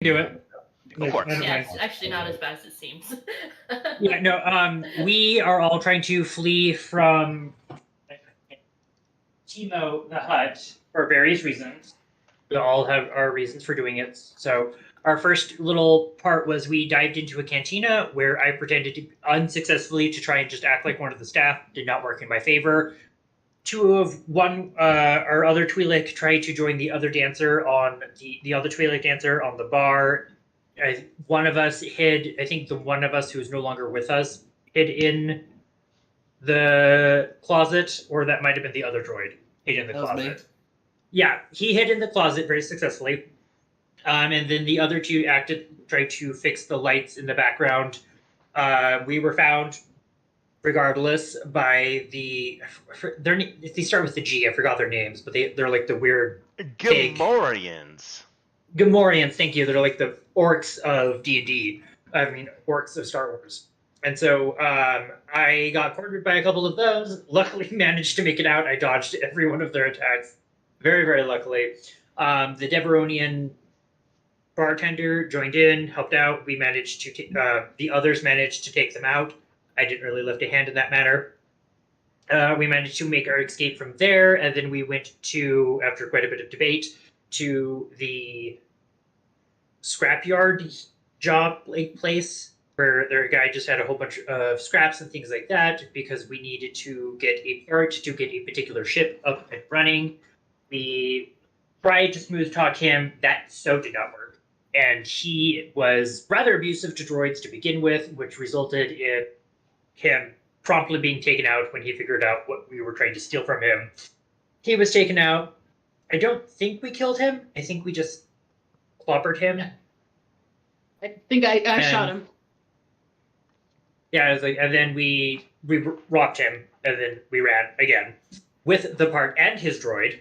Do it. Go for it. Yeah, it's actually not as bad as it seems. Yeah, no. We are all trying to flee from Timo the Hut for various reasons. We all have our reasons for doing it. So our first little part was we dived into a cantina where I pretended to unsuccessfully to try and just act like one of the staff. Did not work in my favor. Our other Twi'lek tried to join the other dancer on the other Twi'lek dancer on the bar. One of us hid. I think the one of us who's no longer with us hid in the closet, or that might have been the other droid hid in the closet. Yeah, he hid in the closet very successfully. And then the other two tried to fix the lights in the background. We were found, regardless, by they start with the G. I forgot their names, but they're like the weird Gamorreans. Gamorreans, thank you. They're like the orcs of D&D. I mean, orcs of Star Wars. And so I got cornered by a couple of those. Luckily, managed to make it out. I dodged every one of their attacks. Very, very luckily. The Deveronian bartender joined in, helped out. We managed to the others managed to take them out. I didn't really lift a hand in that matter. We managed to make our escape from there, and then we went to, after quite a bit of debate, to the scrapyard job place where their guy just had a whole bunch of scraps and things like that because we needed to get a part to get a particular ship up and running. We tried to smooth talk him. That so did not work. And he was rather abusive to droids to begin with, which resulted in him promptly being taken out when he figured out what we were trying to steal from him. He was taken out. I don't think we killed him. I think we just clobbered him. I think I shot him. Yeah, I was like, and then we rocked him, and then we ran again with the part and his droid.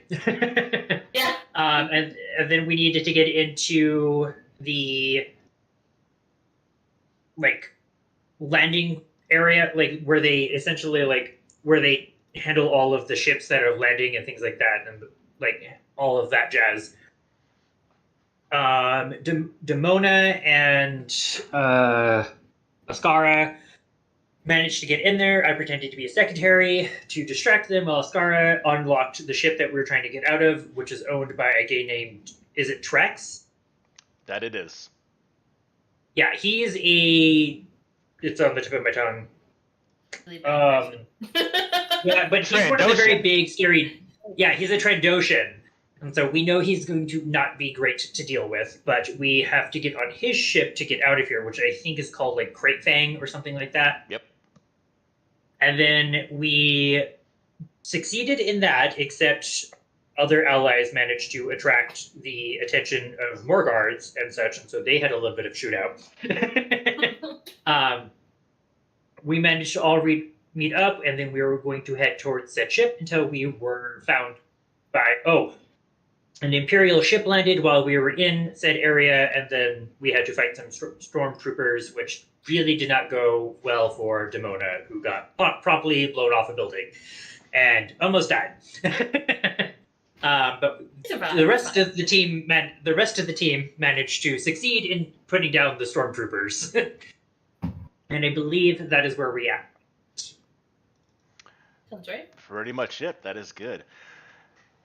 Yeah. And then we needed to get into the landing area, where they essentially where they handle all of the ships that are landing and things like that, and all of that jazz. Demona and Ascara managed to get in there. I pretended to be a secretary to distract them while Ascara unlocked the ship that we were trying to get out of, which is owned by a guy named, is it Trex? That it is. Yeah, he's it's on the tip of my tongue. Yeah, but he's one of the very big, scary... Yeah, he's a Trandoshan. And so we know he's going to not be great to deal with, but we have to get on his ship to get out of here, which I think is called Crate Fang or something like that. Yep. And then we succeeded in that, except other allies managed to attract the attention of more guards and such, and so they had a little bit of shootout. We managed to all meet up, and then we were going to head towards said ship until we were found by... an Imperial ship landed while we were in said area, and then we had to fight some stormtroopers, which really did not go well for Demona, who got promptly blown off a building and almost died. But the rest of the team managed to succeed in putting down the stormtroopers, and I believe that is where we are. Sounds right. Pretty much it. That is good.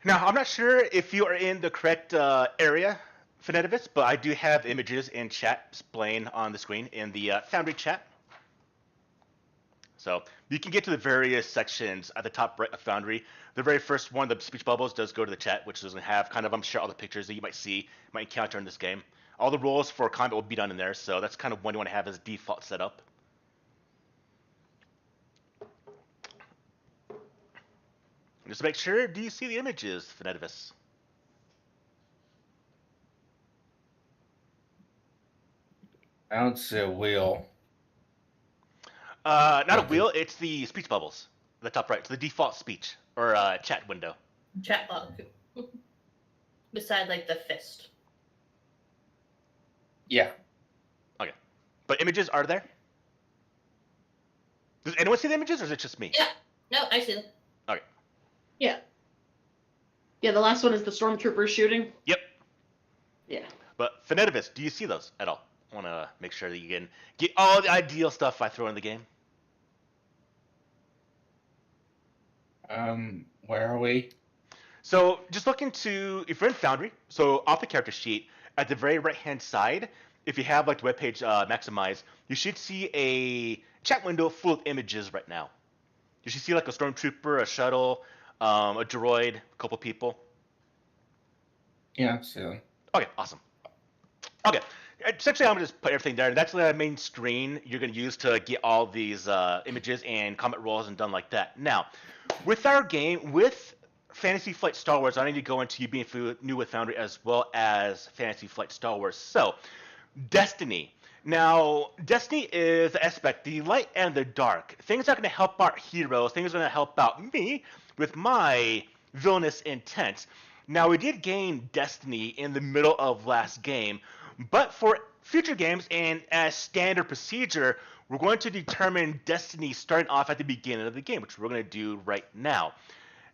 Now, I'm not sure if you are in the correct area, Phanetivis, but I do have images in chat displaying on the screen in the Foundry chat. So you can get to the various sections at the top right of Foundry. The very first one, the speech bubbles, does go to the chat, which doesn't have I'm sure, all the pictures that you might encounter in this game. All the roles for combat will be done in there, so that's kind of one you want to have as default setup. Just to make sure, do you see the images, Phanetivis? I don't see a wheel. Not a wheel, it's the speech bubbles. The top right, it's the default speech, or chat window. Chat log. Beside, the fist. Yeah. Okay. But images are there? Does anyone see the images, or is it just me? Yeah. No, I see them. Okay. Yeah. Yeah, the last one is the stormtroopers shooting. Yep. Yeah. But Finetivis, do you see those at all? I want to make sure that you can get all the ideal stuff I throw in the game. Where are we? So just look into, if you're in Foundry, so off the character sheet, at the very right-hand side, if you have like the webpage maximized, you should see a chat window full of images right now. You should see like a stormtrooper, a shuttle, a droid, a couple people. Yeah, I see them. Okay, awesome. Okay, essentially I'm gonna just put everything there. That's the main screen you're gonna use to get all these images and comment rolls and done like that. Now, with our game, with Fantasy Flight Star Wars, I need to go into you being new with Foundry as well as Fantasy Flight Star Wars. So, Destiny. Now, Destiny is the aspect, the light and the dark. Things that are going to help our heroes. Things that are going to help out me with my villainous intent. Now, we did gain Destiny in the middle of last game, but for future games and as standard procedure, we're going to determine Destiny starting off at the beginning of the game, which we're going to do right now.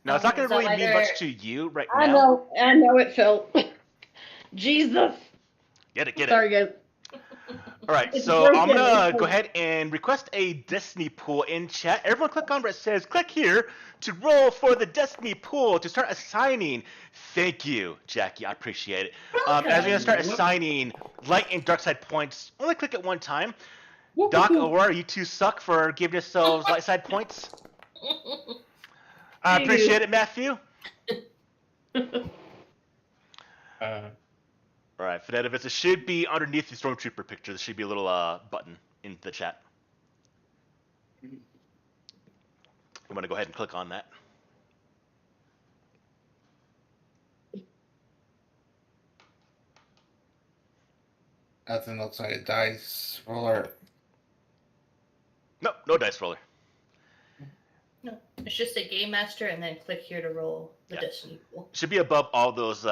Now, it's not going to really mean much to you right now. I know it, Phil. Jesus. Get it. Sorry, guys. All right, It's so broken. I'm going to go ahead and request a Destiny pool in chat. Everyone click on where it says, click here to roll for the Destiny pool to start assigning. Thank you, Jackie. I appreciate it. As we're going to start assigning light and dark side points, only click it one time. Doc, Aurora, you two suck for giving yourselves light side points. I appreciate it, Matthew. All right, Finetivis, it should be underneath the Stormtrooper picture. There should be a little button in the chat. I'm going to go ahead and click on that. Nothing looks like a dice roller. No, no dice roller. No, it's just a game master, and then click here to roll the Yeah. Destiny pool. Should be above all those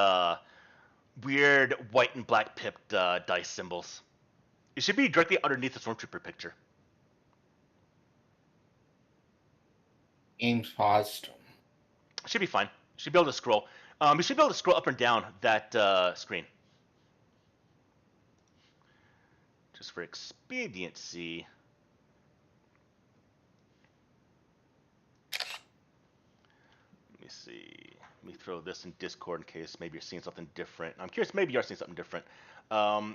weird white and black pipped dice symbols. It should be directly underneath the Stormtrooper picture. Game's paused. Should be fine. Should be able to scroll. You should be able to scroll up and down that screen. Just for expediency. Let me see. Let me throw this in Discord in case maybe you're seeing something different. I'm curious, maybe you're seeing something different.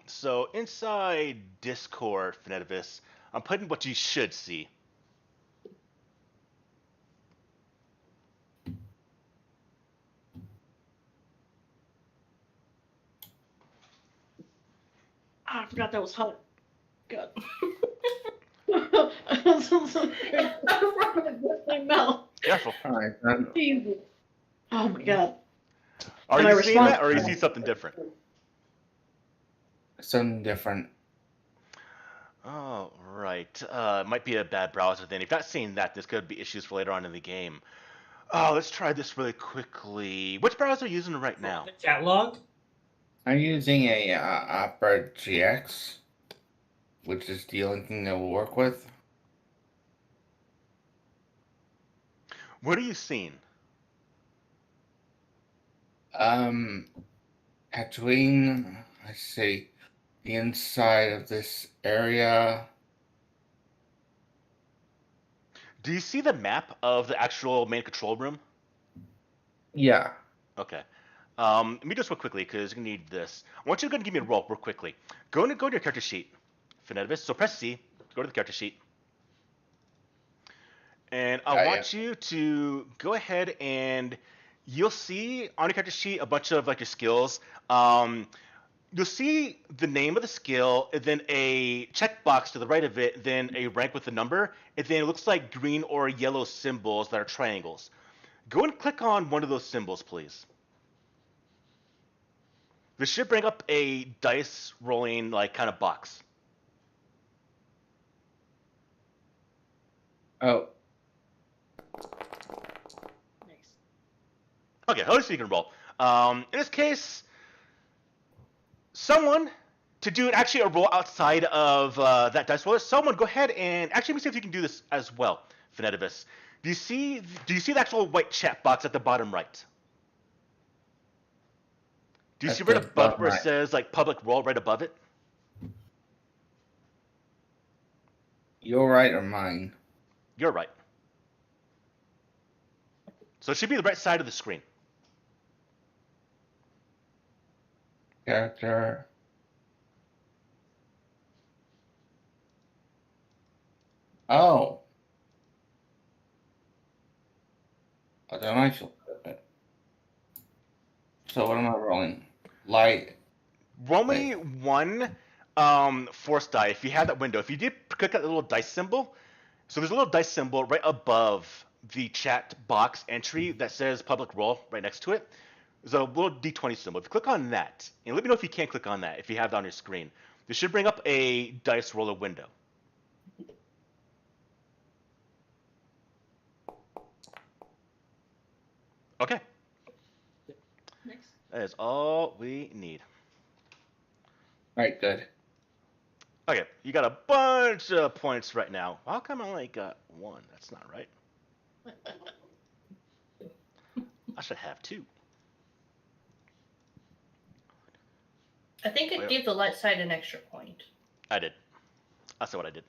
So inside Discord, Finetivis, I'm putting what you should see. I forgot that was hot. God. No. Careful. All right, then. Jesus. Oh my God. Are And I you seeing respond- that, or you see something different? Something different. Oh, right. Might be a bad browser then. If you're not seeing that, there's going to be issues for later on in the game. Oh, let's try this really quickly. Which browser are you using right now? The chat log. I'm using a Opera GX, which is the only thing that will work with. What are you seeing? Tatooine, I see the inside of this area. Do you see the map of the actual main control room? Yeah. Okay. Let me just real quickly, because you're going to need this. I want you to go and give me a roll real quickly. Go to your character sheet, Finetivis. So press C, go to the character sheet. And I want you to go ahead and you'll see on your character sheet a bunch of like your skills. You'll see the name of the skill, and then a checkbox to the right of it, then a rank with a number, and then it looks like green or yellow symbols that are triangles. Go and click on one of those symbols, please. This should bring up a dice rolling like kind of box. Oh, Nice. Okay, let's see you can roll. In this case, someone to do actually a roll outside of that dice roller. Someone go ahead and actually let me see if you can do this as well, Finetivis. Do you see the actual white chat box at the bottom right? Do you see That's right above above where it mine. says like public role right above it? Your right or mine? You're right. So it should be the right side of the screen. Character. Oh. Oh, then I shall flip it. So what am I rolling? Light. Roll me one force die if you have that window. If you did click that little dice symbol, so there's a little dice symbol right above the chat box entry that says public role right next to it. There's a little D20 symbol. If you click on that, and let me know if you can't click on that, if you have that on your screen, this should bring up a dice roller window. Okay, Next. that is all we need. Alright, good. Okay, you got a bunch of points right now. How come I only got one? That's not right. I should have two. I think it gave the light side an extra point. I did. That's what I did.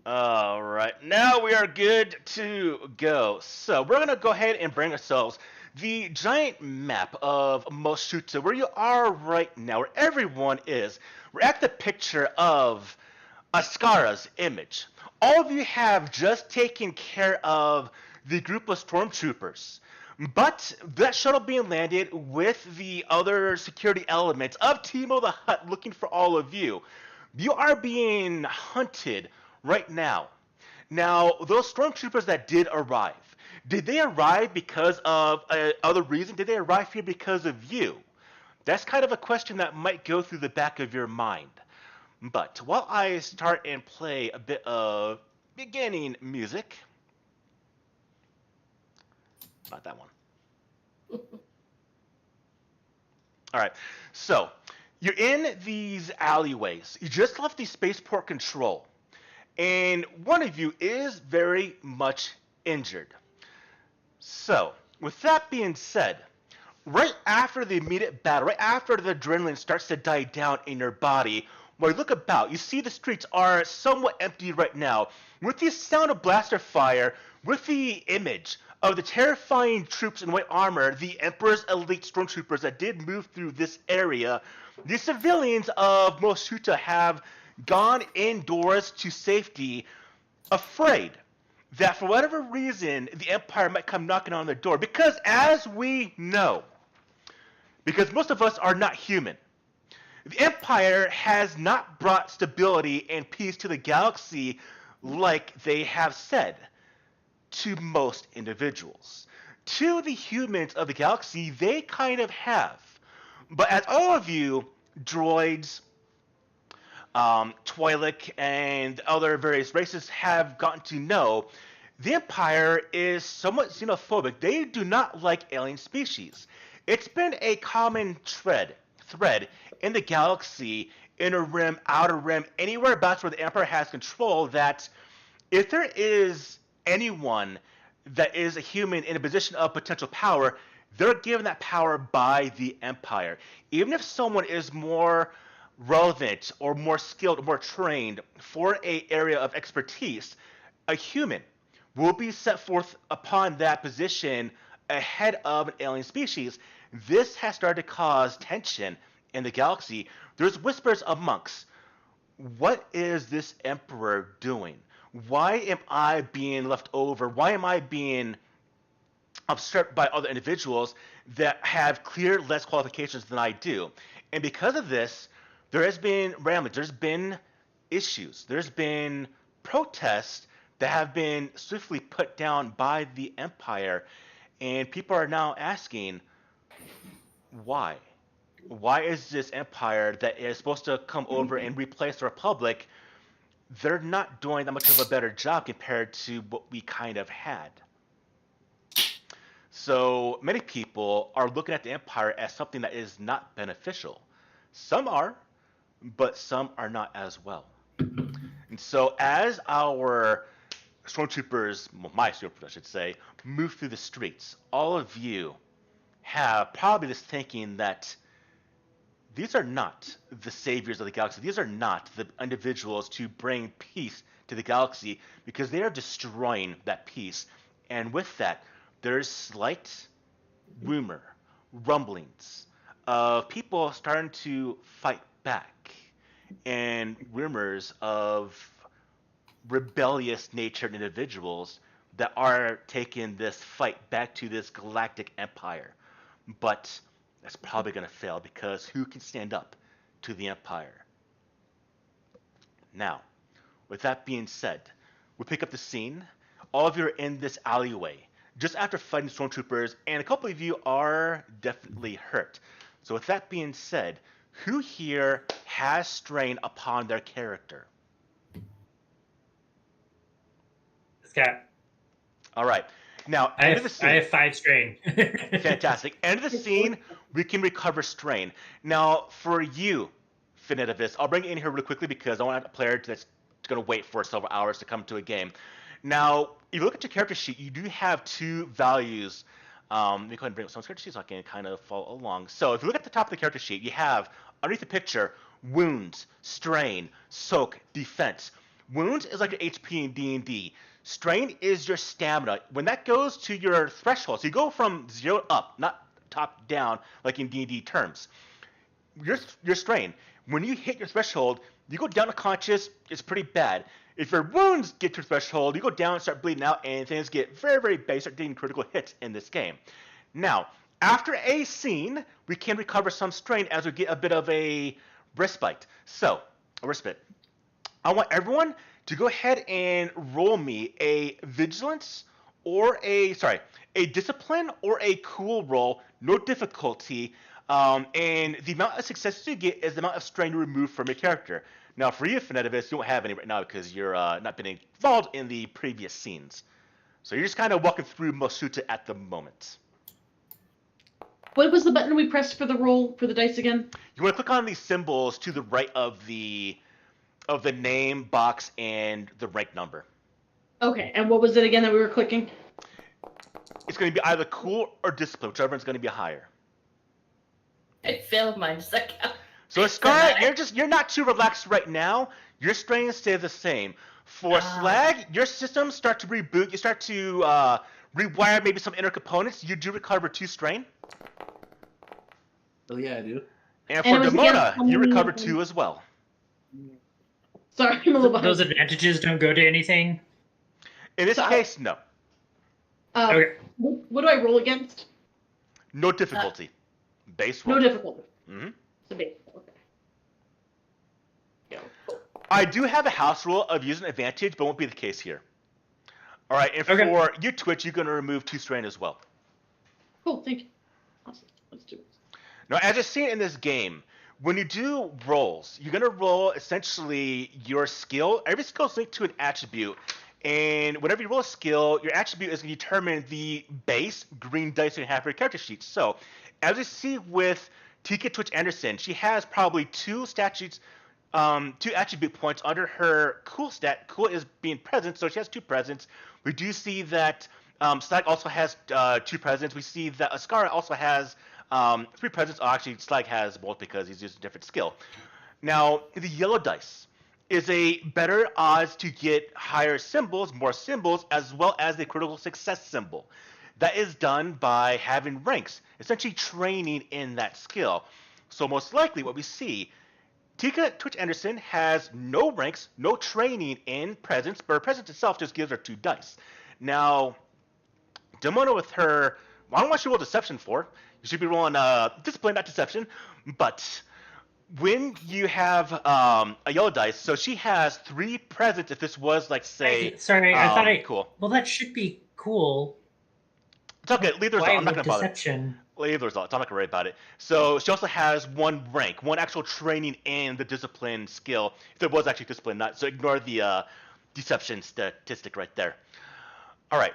All right, now we are good to go. So we're gonna go ahead and bring ourselves the giant map of Moshuta, where you are right now, where everyone is. We're at the picture of Ascara's image. All of you have just taken care of the group of stormtroopers. But that shuttle being landed with the other security elements of Teemo the Hutt looking for all of you. You are being hunted right now. Now, those stormtroopers that did they arrive because of other reason? Did they arrive here because of you? That's kind of a question that might go through the back of your mind. But while I start and play a bit of beginning music, not that one. All right, so you're in these alleyways. You just left the spaceport control, and one of you is very much injured. So, with that being said, right after the immediate battle, right after the adrenaline starts to die down in your body, when you look about, you see the streets are somewhat empty right now. With the sound of blaster fire, with the image of the terrifying troops in white armor, the Emperor's elite stormtroopers that did move through this area, the civilians of Moshuta have gone indoors to safety, afraid that for whatever reason the Empire might come knocking on their door. Because as we know, because most of us are not human, the Empire has not brought stability and peace to the galaxy like they have said to most individuals. To the humans of the galaxy, they kind of have. But as all of you, droids, Twi'lek, and other various races have gotten to know, the Empire is somewhat xenophobic. They do not like alien species. It's been a common thread in the galaxy, inner rim, outer rim, anywhere about where the Empire has control, that if there is anyone that is a human in a position of potential power, they're given that power by the Empire. Even if someone is more relevant or more skilled or more trained for an area of expertise, a human will be set forth upon that position ahead of an alien species. This has started to cause tension in the galaxy. There's whispers amongst, what is this Emperor doing? Why am I being left over? Why am I being usurped by other individuals that have clear less qualifications than I do? And because of this, there has been ramblings, there's been issues, there's been protests that have been swiftly put down by the Empire, and people are now asking, why? Why is this Empire that is supposed to come over and replace the Republic, they're not doing that much of a better job compared to what we kind of had? So many people are looking at the Empire as something that is not beneficial. Some are, but some are not as well. And so as our stormtroopers, well, my stormtroopers I should say, move through the streets, all of you have probably this thinking that these are not the saviors of the galaxy. These are not the individuals to bring peace to the galaxy, because they are destroying that peace. And with that, there's slight rumor, rumblings of people starting to fight back, and rumors of rebellious natured individuals that are taking this fight back to this galactic empire. But that's probably going to fail, because who can stand up to the empire? Now, with that being said, we pick up the scene. All of you are in this alleyway just after fighting stormtroopers, and a couple of you are definitely hurt. So with that being said, who here has strain upon their character? Scott, All right. Now, I end of the have, scene. I have 5 strain. Fantastic. End of the scene, we can recover strain. Now, for you, Finitivis, I'll bring it in here really quickly because I want a player that's going to wait for several hours to come to a game. Now, if you look at your character sheet, you do have 2 values. Let me go ahead and bring up someone's character sheet so I can kind of follow along. So if you look at the top of the character sheet, you have, underneath the picture, wounds, strain, soak, defense. Wounds is like your HP in D&D. Strain is your stamina. When that goes to your threshold, so you go from 0 up, not top down like in D&D terms. Your strain, when you hit your threshold, you go down unconscious, it's pretty bad. If your wounds get to your threshold, you go down and start bleeding out, and things get very, very bad. You start getting critical hits in this game. Now, after a scene, we can recover some strain as we get a bit of a respite. So, a respite. I want everyone to go ahead and roll me a vigilance or a discipline or a cool roll, no difficulty, and the amount of successes you get is the amount of strain you remove from your character. Now, for you, Finitivis, you don't have any right now because you're not been involved in the previous scenes. So you're just kind of walking through Mosuta at the moment. What was the button we pressed for the roll for the dice again? You want to click on these symbols to the right of the name box and the rank number. Okay, and what was it again that we were clicking? It's going to be either cool or discipline, whichever one's going to be higher. I failed mine. Does that count? So Scarlet, you're not too relaxed right now. Your strain stays the same. For Slag, your systems start to reboot. You start to rewire maybe some inner components. You do recover 2 strain. Oh yeah, I do. And for And it was Demona, against you recover something- 2 as well. Sorry, I'm a little behind. Those advantages don't go to anything. In this So- case, no. Okay. What do I roll against? No difficulty. Base roll. No difficulty. Mhm. It's a base. Okay. Yeah, cool. I do have a house rule of using advantage, but won't be the case here. All right, and Okay. for you, Twitch, you're going to remove 2 strain as well. Cool, thank you. Awesome. Let's do it. Now, as I see it in this game, when you do rolls, you're going to roll essentially your skill. Every skill is linked to an attribute. And whenever you roll a skill, your attribute is going to determine the base green dice you have for your character sheet. So, as you see with Tika Twitch Anderson, she has probably 2 statutes, 2 attribute points under her cool stat. Cool is being present, so she has 2 presents. We do see that Slag also has 2 presents. We see that Ascara also has 3 presents. Oh, actually, Slag has both because he's using a different skill. Now, the yellow dice is a better odds to get higher symbols, more symbols, as well as the critical success symbol. That is done by having ranks, essentially training in that skill. So most likely what we see, Tika Twitch Anderson has no ranks, no training in presence, but her presence itself just gives her 2 dice. Now, Demona with her, I don't know what she rolled deception for. You should be rolling discipline, not deception, but when you have a yellow dice, so she has 3 presents. If this was like say, Sorry, I thought cool. Well, that should be cool. It's okay. Leave the result. Why I'm not with gonna bother. deception? Leave the result. I'm not gonna worry about it. So she also has 1 rank, 1 actual training in the discipline skill. If it was actually discipline, not so ignore the deception statistic right there. All right,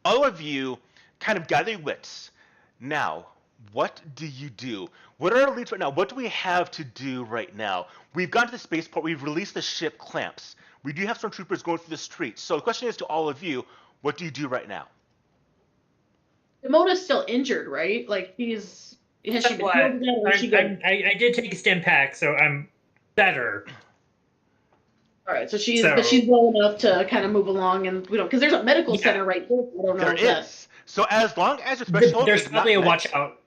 all of you kind of gather your wits. Now, what do you do? What are our leads right now? What do we have to do right now? We've gone to the spaceport. We've released the ship Clamps. We do have some troopers going through the streets. So the question is to all of you, what do you do right now? Demona's still injured, right? Like, has she been Somewhat. healed yet, or is she good? I did take a stim pack, so I'm better. All right, so she's So- but she's well enough to kind of move along, and we don't because there's a medical Yeah. center right there. I don't know There if that. is. So as long as your threshold There's is probably a not met, watch out.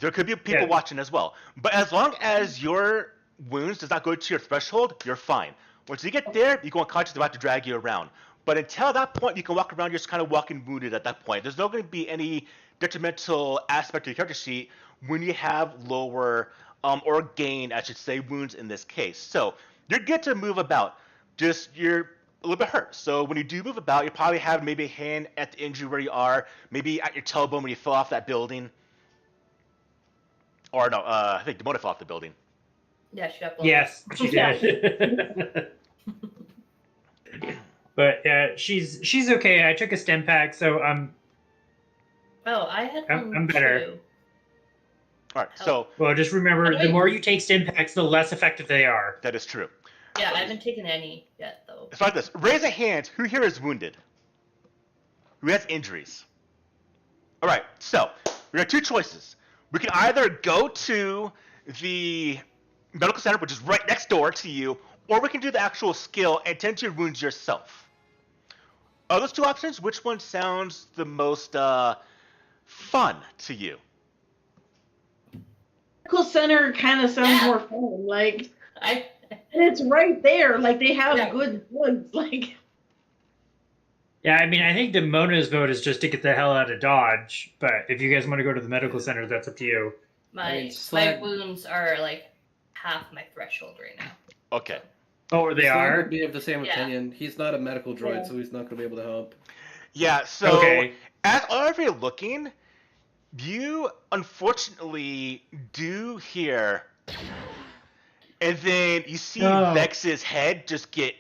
there could be people Yeah. watching as well. But as long as your wounds does not go to your threshold, you're fine. Once you get there, you go unconscious, they're about to drag you around. But until that point, you can walk around, you're just kind of walking wounded at that point. There's not going to be any detrimental aspect to your character sheet when you have lower, or gain, I should say, wounds in this case. So you're good to move about. Just you're a little bit hurt. So when you do move about, you probably have maybe a hand at the injury where you are, maybe at your tailbone when you fell off that building. Or no, I think Demona fell off the building. Yeah, she got blown Yes, she Yeah. did. But she's okay. I took a stim pack, so up. Oh, I had I'm one better. too. All right, so well, just remember, the more you take stim packs, the less effective they are. that is true. Yeah, I haven't taken any yet though. It's like this. Raise a hand. Who here is wounded? Who has injuries? All right, so we got two choices. We can either go to the medical center, which is right next door to you, or we can do the actual skill and tend to your wounds yourself. Of those two options, which one sounds the most fun to you? Medical center kind of sounds Yeah. more fun. Like, I and it's right there. Like, they have Yeah. good drugs. Like, Yeah, I mean, I think Demona's vote is just to get the hell out of Dodge. But if you guys want to go to the medical center, that's up to you. my Slag- wounds are like half my threshold right now. Okay. Oh, they Slag are? would be of the same Yeah. opinion. He's not a medical droid, Yeah. so he's not going to be able to help. Yeah, so Okay. as all of you are looking, you unfortunately do hear, and then you see Oh. Vex's head just get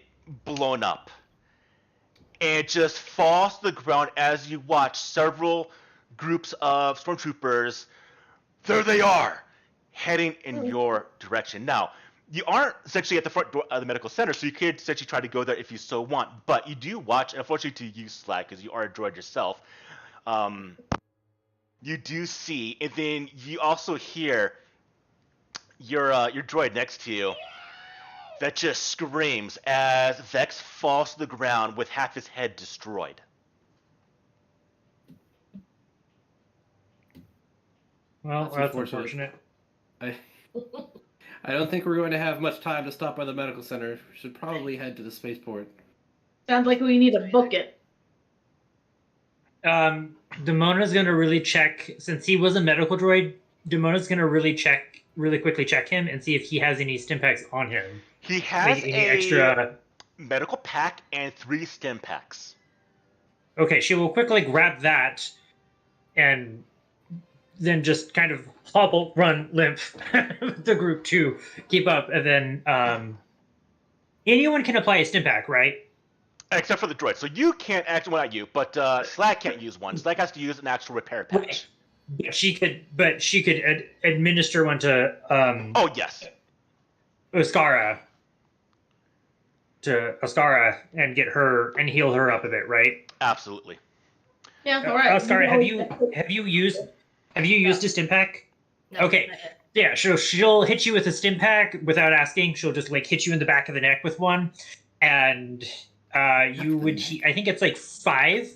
blown up. And it just falls to the ground as you watch several groups of stormtroopers, there they are, heading in your direction. Now, you aren't essentially at the front door of the medical center, so you could essentially try to go there if you so want. But you do watch, and unfortunately to you, Slack, because you are a droid yourself, you do see, and then you also hear your droid next to you that just screams as Vex falls to the ground with half his head destroyed. Well, That's that's unfortunate. unfortunate. I don't think we're going to have much time to stop by the medical center. We should probably head to the spaceport. sounds like we need to book it. Demona's going to really check, since he was a medical droid, Demona's going to really quickly check him and see if he has any stim packs on him. He has Like, any a extra. medical pack and 3 stim packs. Okay, she will quickly grab that and then just kind of hobble, run, limp the group to keep up. And then anyone can apply a stim pack, right? Except for the droid. So you can't actually, well, not you, but Slack can't use one. Slack has to use an actual repair patch. But she could administer one to Oh, yes. Oscara. To Oscara and get her and heal her up a bit, right? Absolutely. Yeah, all right. Oscara, have you used a stim pack? No, Okay. not yet. Yeah, she'll hit you with a stim pack without asking. She'll just like hit you in the back of the neck with one, and you would. I think it's like 5.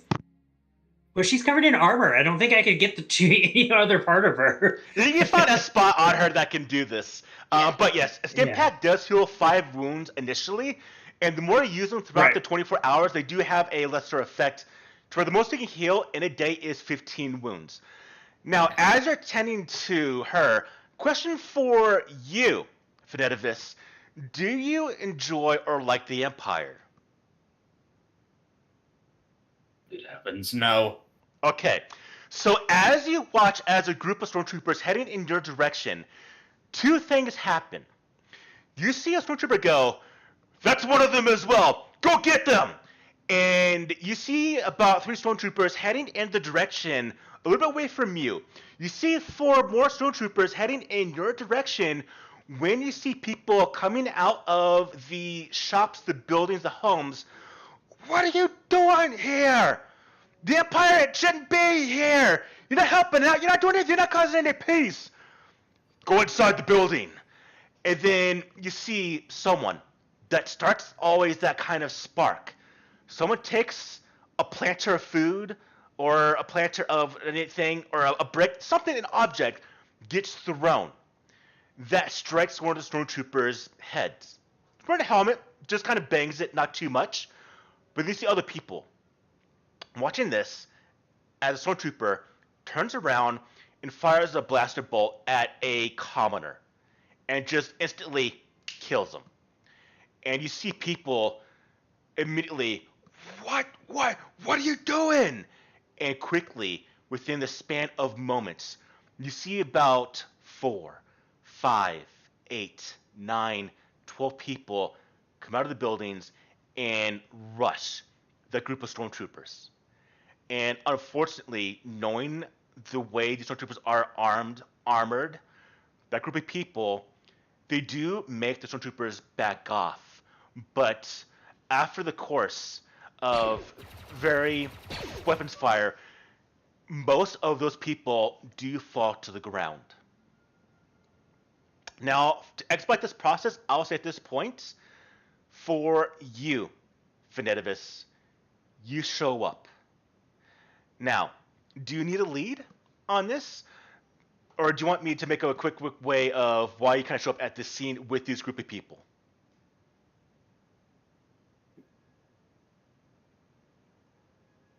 Well, she's covered in armor. I don't think I could get to any other part of her. You found a spot on her that can do this. But yes, a stim Yeah. pack does heal 5 wounds initially, and the more you use them throughout Right. the 24 hours, they do have a lesser effect. To where the most you can heal in a day is 15 wounds. Now, as you're tending to her, question for you, Fenetivis, do you enjoy or like the Empire? It happens. No. Okay, so as you watch as a group of stormtroopers heading in your direction, 2 things happen. You see a stormtrooper go, that's one of them as well, go get them! And you see about 3 stormtroopers heading in the direction a little bit away from you. You see 4 more stormtroopers heading in your direction when you see people coming out of the shops, the buildings, the homes. What are you doing here? The Empire shouldn't be here! You're not helping out, you're not doing anything, you're not causing any peace! Go inside the building! And then you see someone that starts always that kind of spark. Someone takes a planter of food, or a planter of anything, or a brick, something, an object, gets thrown that strikes one of the stormtroopers' heads. Wearing a helmet, just kind of bangs it, not too much. But you see other people watching this as a stormtrooper turns around and fires a blaster bolt at a commoner and just instantly kills him. And you see people immediately, what are you doing? And quickly, within the span of moments, you see about 4, 5, 8, 9, 12 people come out of the buildings and rush the group of stormtroopers. And unfortunately, knowing the way the stormtroopers are armored, that group of people, they do make the stormtroopers back off. But after the course of very weapons fire, most of those people do fall to the ground. Now, to expedite this process, I'll say at this point, for you, Finetivis, you show up. Now, do you need a lead on this? Or do you want me to make a quick way of why you kind of show up at this scene with this group of people?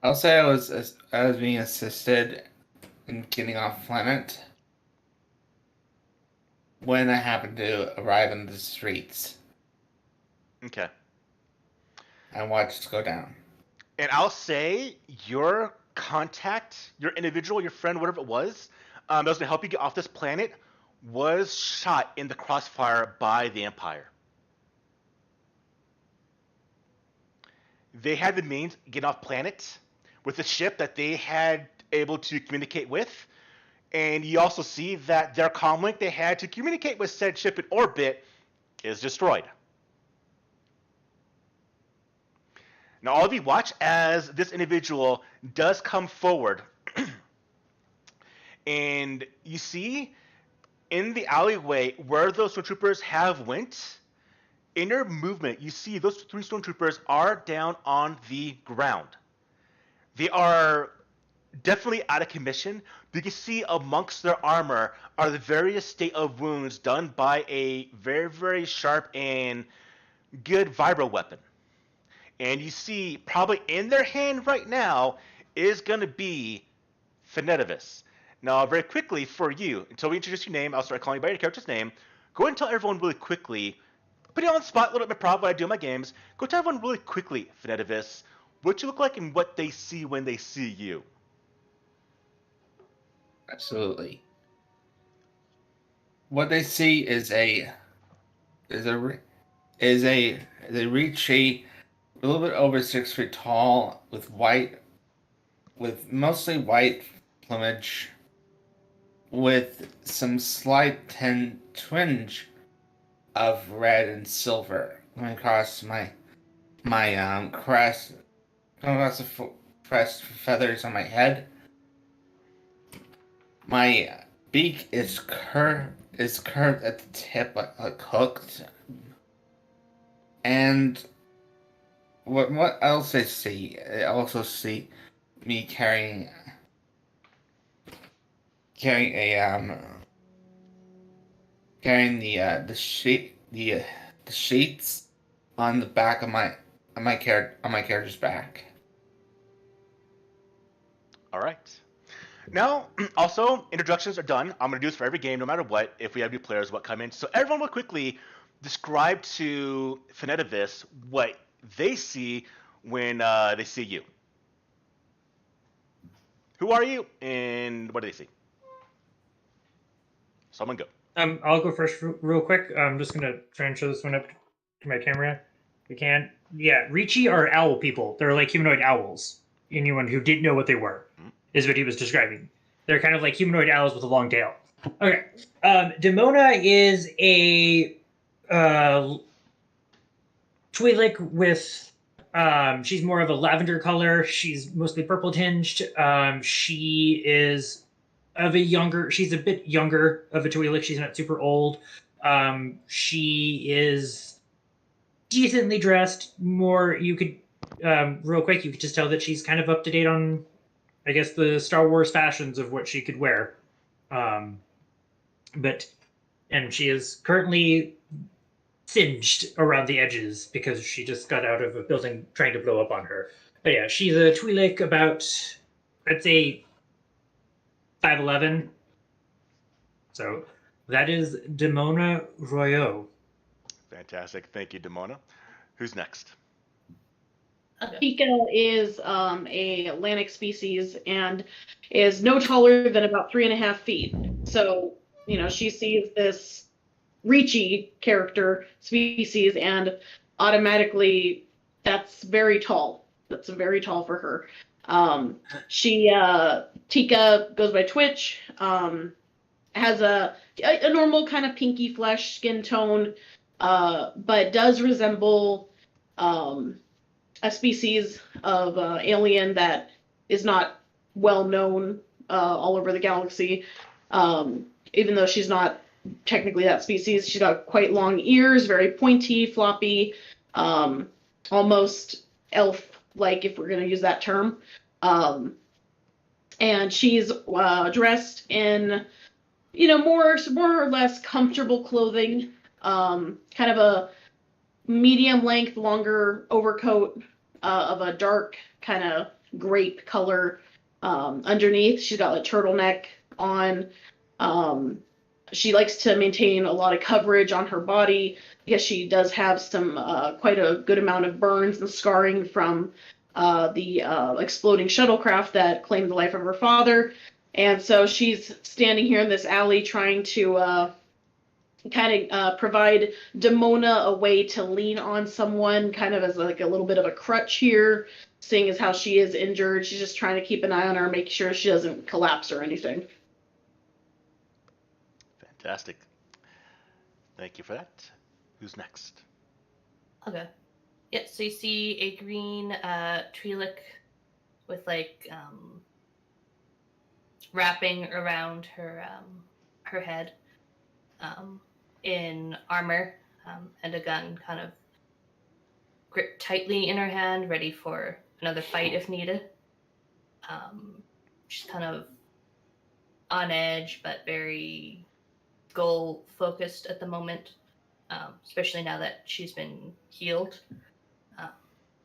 I'll say I was being assisted in getting off planet when I happened to arrive in the streets. Okay. And watched it go down. And I'll say your contact, your individual, your friend, whatever it was, that was going to help you get off this planet, was shot in the crossfire by the Empire. They had the means to get off planet with a ship that they had able to communicate with. And you also see that their comlink they had to communicate with said ship in orbit is destroyed. Now, all of you watch as this individual does come forward. And you see in the alleyway where those stormtroopers have went, in your movement, you see those 3 stormtroopers are down on the ground. They are definitely out of commission. But you can see amongst their armor are the various state of wounds done by a very, very sharp and good vibro weapon. And you see probably in their hand right now is going to be Finetivis. Now, very quickly for you, until we introduce your name, I'll start calling you by your character's name. Go ahead and tell everyone really quickly, put you on the spot, a little bit proud what I do in my games. Go tell everyone really quickly, Finetivis, what you look like and what they see when they see you. Absolutely. What they see is a Ricci, a little bit over 6 feet tall, with mostly white plumage, with some slight twinge of red and silver coming across my crest, coming across the crest feathers on my head. My beak is curved at the tip, like hooked. And what else I see? I also see me carrying the sheets on the back of my character's back. All right. Now, also, introductions are done. I'm going to do this for every game, no matter what, if we have new players, what come in. So everyone will quickly describe to Finetivis what they see when they see you. Who are you, and what do they see? Someone go. I'll go first real quick. I'm just going to try and show this one up to my camera. If we can. Yeah, Ricci are owl people. They're like humanoid owls. Anyone who didn't know what they were is what he was describing. They're kind of like humanoid owls with a long tail. Okay. Demona is a Twi'lek with She's more of a lavender color. She's mostly purple tinged. She is she's a bit younger of a Twi'lek. She's not super old. She is decently dressed. You could, real quick, you could just tell that she's kind of up to date on, I guess, the Star Wars fashions of what she could wear. And she is currently singed around the edges because she just got out of a building trying to blow up on her. But yeah, she's a Twi'lek about, I'd say, 5'11". So that is Demona Royo. Fantastic. Thank you, Demona. Who's next? Okay. Tika is a Atlantic species and is no taller than about 3.5 feet. So, she sees this Ricci character species and automatically that's very tall. That's very tall for her. Tika goes by Twitch, has a normal kind of pinky flesh skin tone, but does resemble a species of alien that is not well known all over the galaxy. Even though she's not technically that species, she's got quite long ears, very pointy, floppy, almost elf-like, if we're going to use that term. And she's dressed in, more or less comfortable clothing, kind of a medium length, longer overcoat of a dark kind of grape color. Underneath, she's got a turtleneck on. She likes to maintain a lot of coverage on her body because she does have some quite a good amount of burns and scarring from the exploding shuttlecraft that claimed the life of her father. And so she's standing here in this alley trying to provide Demona a way to lean on someone, kind of as like a little bit of a crutch here, seeing as how she is injured. She's just trying to keep an eye on her, make sure she doesn't collapse or anything. Fantastic. Thank you for that. Who's next? Okay. Yeah, so you see a green Twi'lek with wrapping around her head in armor and a gun kind of gripped tightly in her hand, ready for another fight if needed. She's kind of on edge, but very goal focused at the moment, especially now that she's been healed.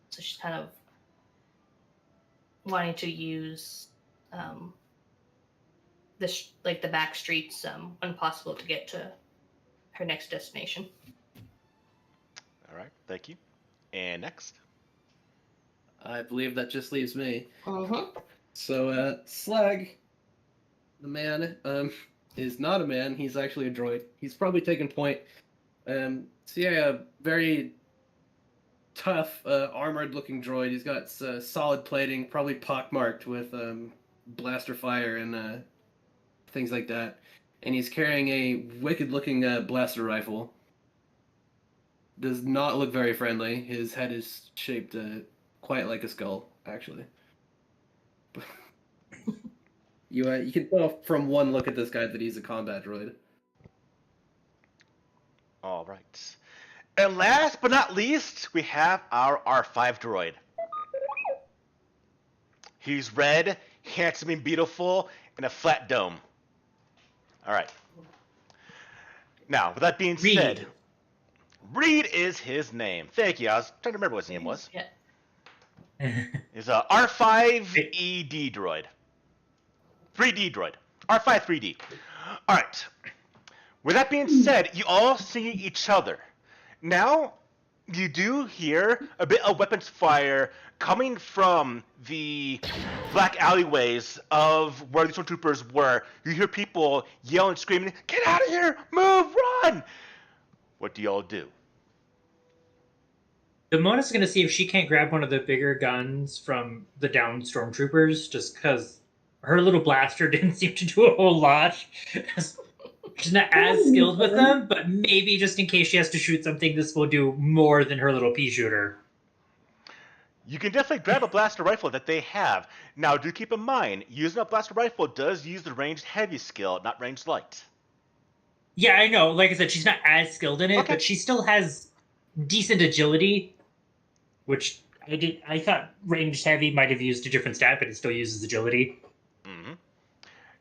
So she's kind of wanting to use the back streets when possible to get to her next destination. All right, thank you. And next? I believe that just leaves me. Uh-huh. So, Slag, the man, is not a man. He's actually a droid. He's probably taken point. So yeah, a very tough, armored-looking droid. He's got solid plating, probably pockmarked with blaster fire and things like that. And he's carrying a wicked-looking blaster rifle. Does not look very friendly. His head is shaped quite like a skull, actually. You can tell from one look at this guy that he's a combat droid. All right. And last but not least, we have our R5 droid. He's red, handsome and beautiful, and a flat dome. All right. Now, with that being said, Reed is his name. Thank you. I was trying to remember what his name was. Yeah. It's a R5 ED droid. 3D droid. R5 3D. All right. With that being said, you all see each other. Now, you do hear a bit of weapons fire coming from the black alleyways of where the stormtroopers were. You hear people yelling, screaming, "Get out of here! Move! Run!" What do y'all do? Demona's going to see if she can't grab one of the bigger guns from the downed stormtroopers, just because her little blaster didn't seem to do a whole lot. She's not as skilled with them, but maybe just in case she has to shoot something, this will do more than her little pea shooter. You can definitely grab a blaster rifle that they have. Now, do keep in mind, using a blaster rifle does use the ranged heavy skill, not ranged light. Yeah, I know. Like I said, she's not as skilled in it, Okay. but she still has decent agility, which I thought ranged heavy might have used a different stat, but it still uses agility. Mm-hmm.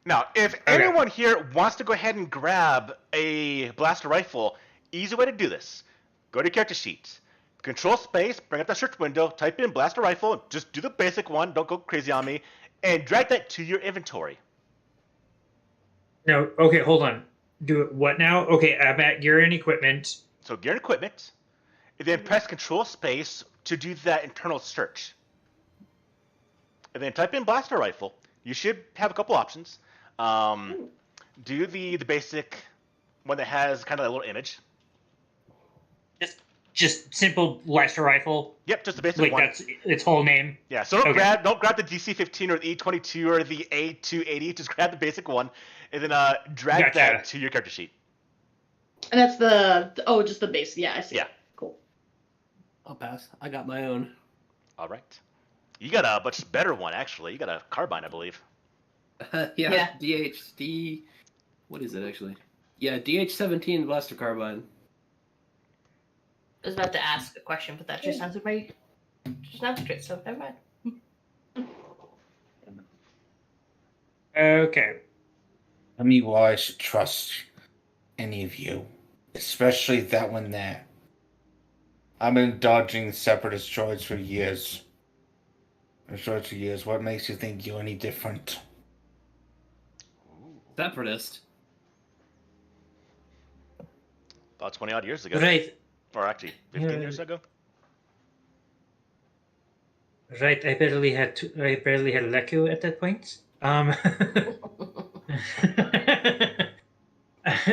Now, if anyone here wants to go ahead and grab a blaster rifle, easy way to do this. Go to your character sheet. Control space, bring up the search window, type in blaster rifle, just do the basic one, don't go crazy on me, and drag that to your inventory. No, okay, hold on. Do it what now? Okay, I'm at gear and equipment. So gear and equipment, and then press control space to do that internal search. And then type in blaster rifle. You should have a couple options. Do the basic one that has kind of a little image. Just simple blaster rifle. Yep, just the basic Like one. that's its whole name. Yeah, so don't Okay. grab the DC-15 or the E-22 or the A-280. Just grab the basic one, and then drag Gotcha. that to your character sheet. And that's just the base. Yeah, I see. Yeah. Cool. I'll pass. I got my own. All right. You got a much better one, actually. You got a carbine, I believe. Yeah, DHD. What is it actually? Yeah, DH-17 blaster carbine. I was about to ask a question, but that just sounded right. Just not straight, so never mind. Okay. Tell me why I should trust any of you, especially that one there. I've been dodging separatist droids for years. What makes you think you're any different? Separatist. About 20 odd years ago. Right. Or actually, 15 Yeah. years ago. Right. I barely had Leku at that point.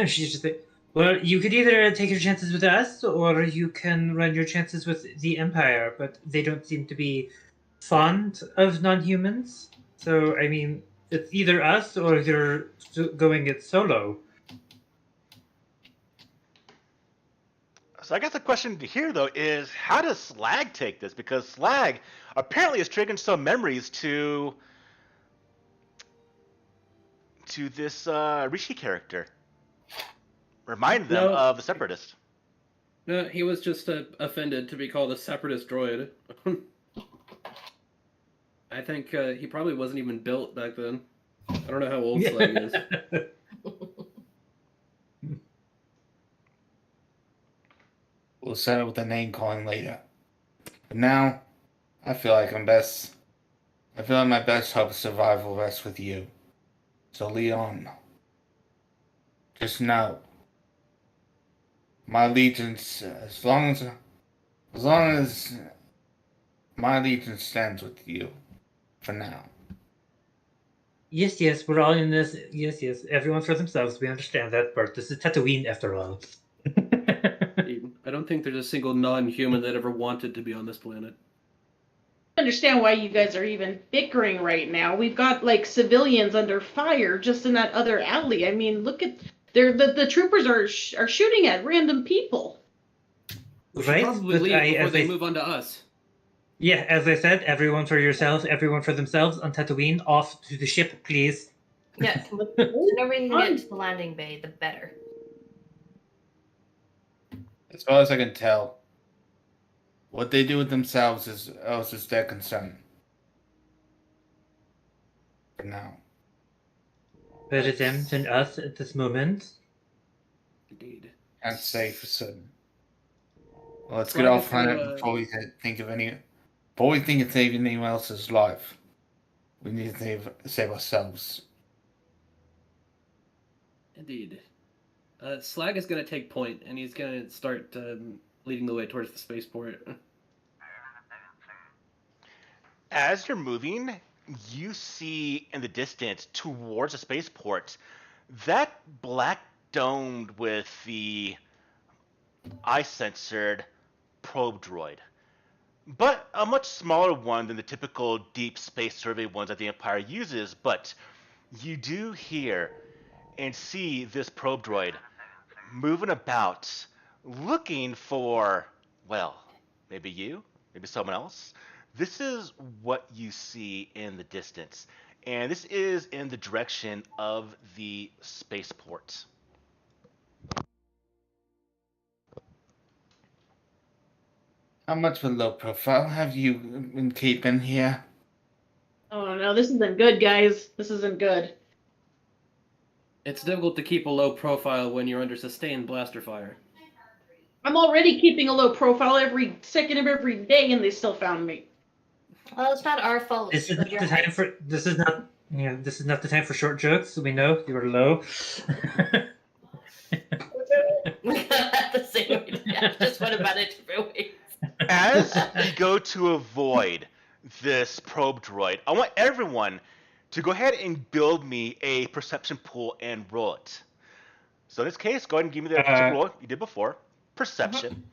She's just like, well, you could either take your chances with us, or you can run your chances with the Empire. But they don't seem to be fond of non-humans. So I mean, it's either us or you're going it solo. So I guess the question here, though, is how does Slag take this? Because Slag apparently is triggering some memories to this Rishi character. Remind them No. of the Separatist. No, he was just offended to be called a separatist droid. I think he probably wasn't even built back then. I don't know how old Slag is. We'll settle with the name calling later. But now, I feel like my best hope of survival rests with you. So lead on. Just know, my allegiance, as long as my allegiance stands with you, for now. Yes, we're all in this. Yes, everyone for themselves. We understand that part. This is Tatooine, after all. I don't think there's a single non-human that ever wanted to be on this planet. I understand why you guys are even bickering right now. We've got like civilians under fire just in that other alley. I mean, look at the troopers are shooting at random people. We should Right? probably But leave before as they I- move on to us. Yeah, as I said, everyone for yourselves, everyone for themselves on Tatooine. Off to the ship, please. Yeah, the sooner we can get to the landing bay, the better. As far as I can tell, what they do with themselves is their concern. For now. Better them than us at this moment. Indeed. Can't say for certain. Well, let's Well, get I off guess planet we'll, before we think of saving anyone else's life. We need to save ourselves. Indeed. Slag is going to take point, and he's going to start leading the way towards the spaceport. As you're moving, you see in the distance towards the spaceport that black domed with the eye censored probe droid, but a much smaller one than the typical deep space survey ones that the Empire uses. But you do hear and see this probe droid moving about, looking for, well, maybe you, maybe someone else, this is what you see in the distance. And this is in the direction of the spaceport. How much of a low profile have you been keeping here? Oh no, this isn't good, guys. This isn't good. It's difficult to keep a low profile when you're under sustained blaster fire. I'm already keeping a low profile every second of every day, and they still found me. Well, it's not our fault. This is but not you're the time for. This is not. Yeah, this is not the time for short jokes. We know you are low. We got the same idea. Just went about it different ways. As we go to avoid this probe droid, I want everyone to go ahead and build me a perception pool and roll it. So in this case, go ahead and give me the roll you did before. Perception.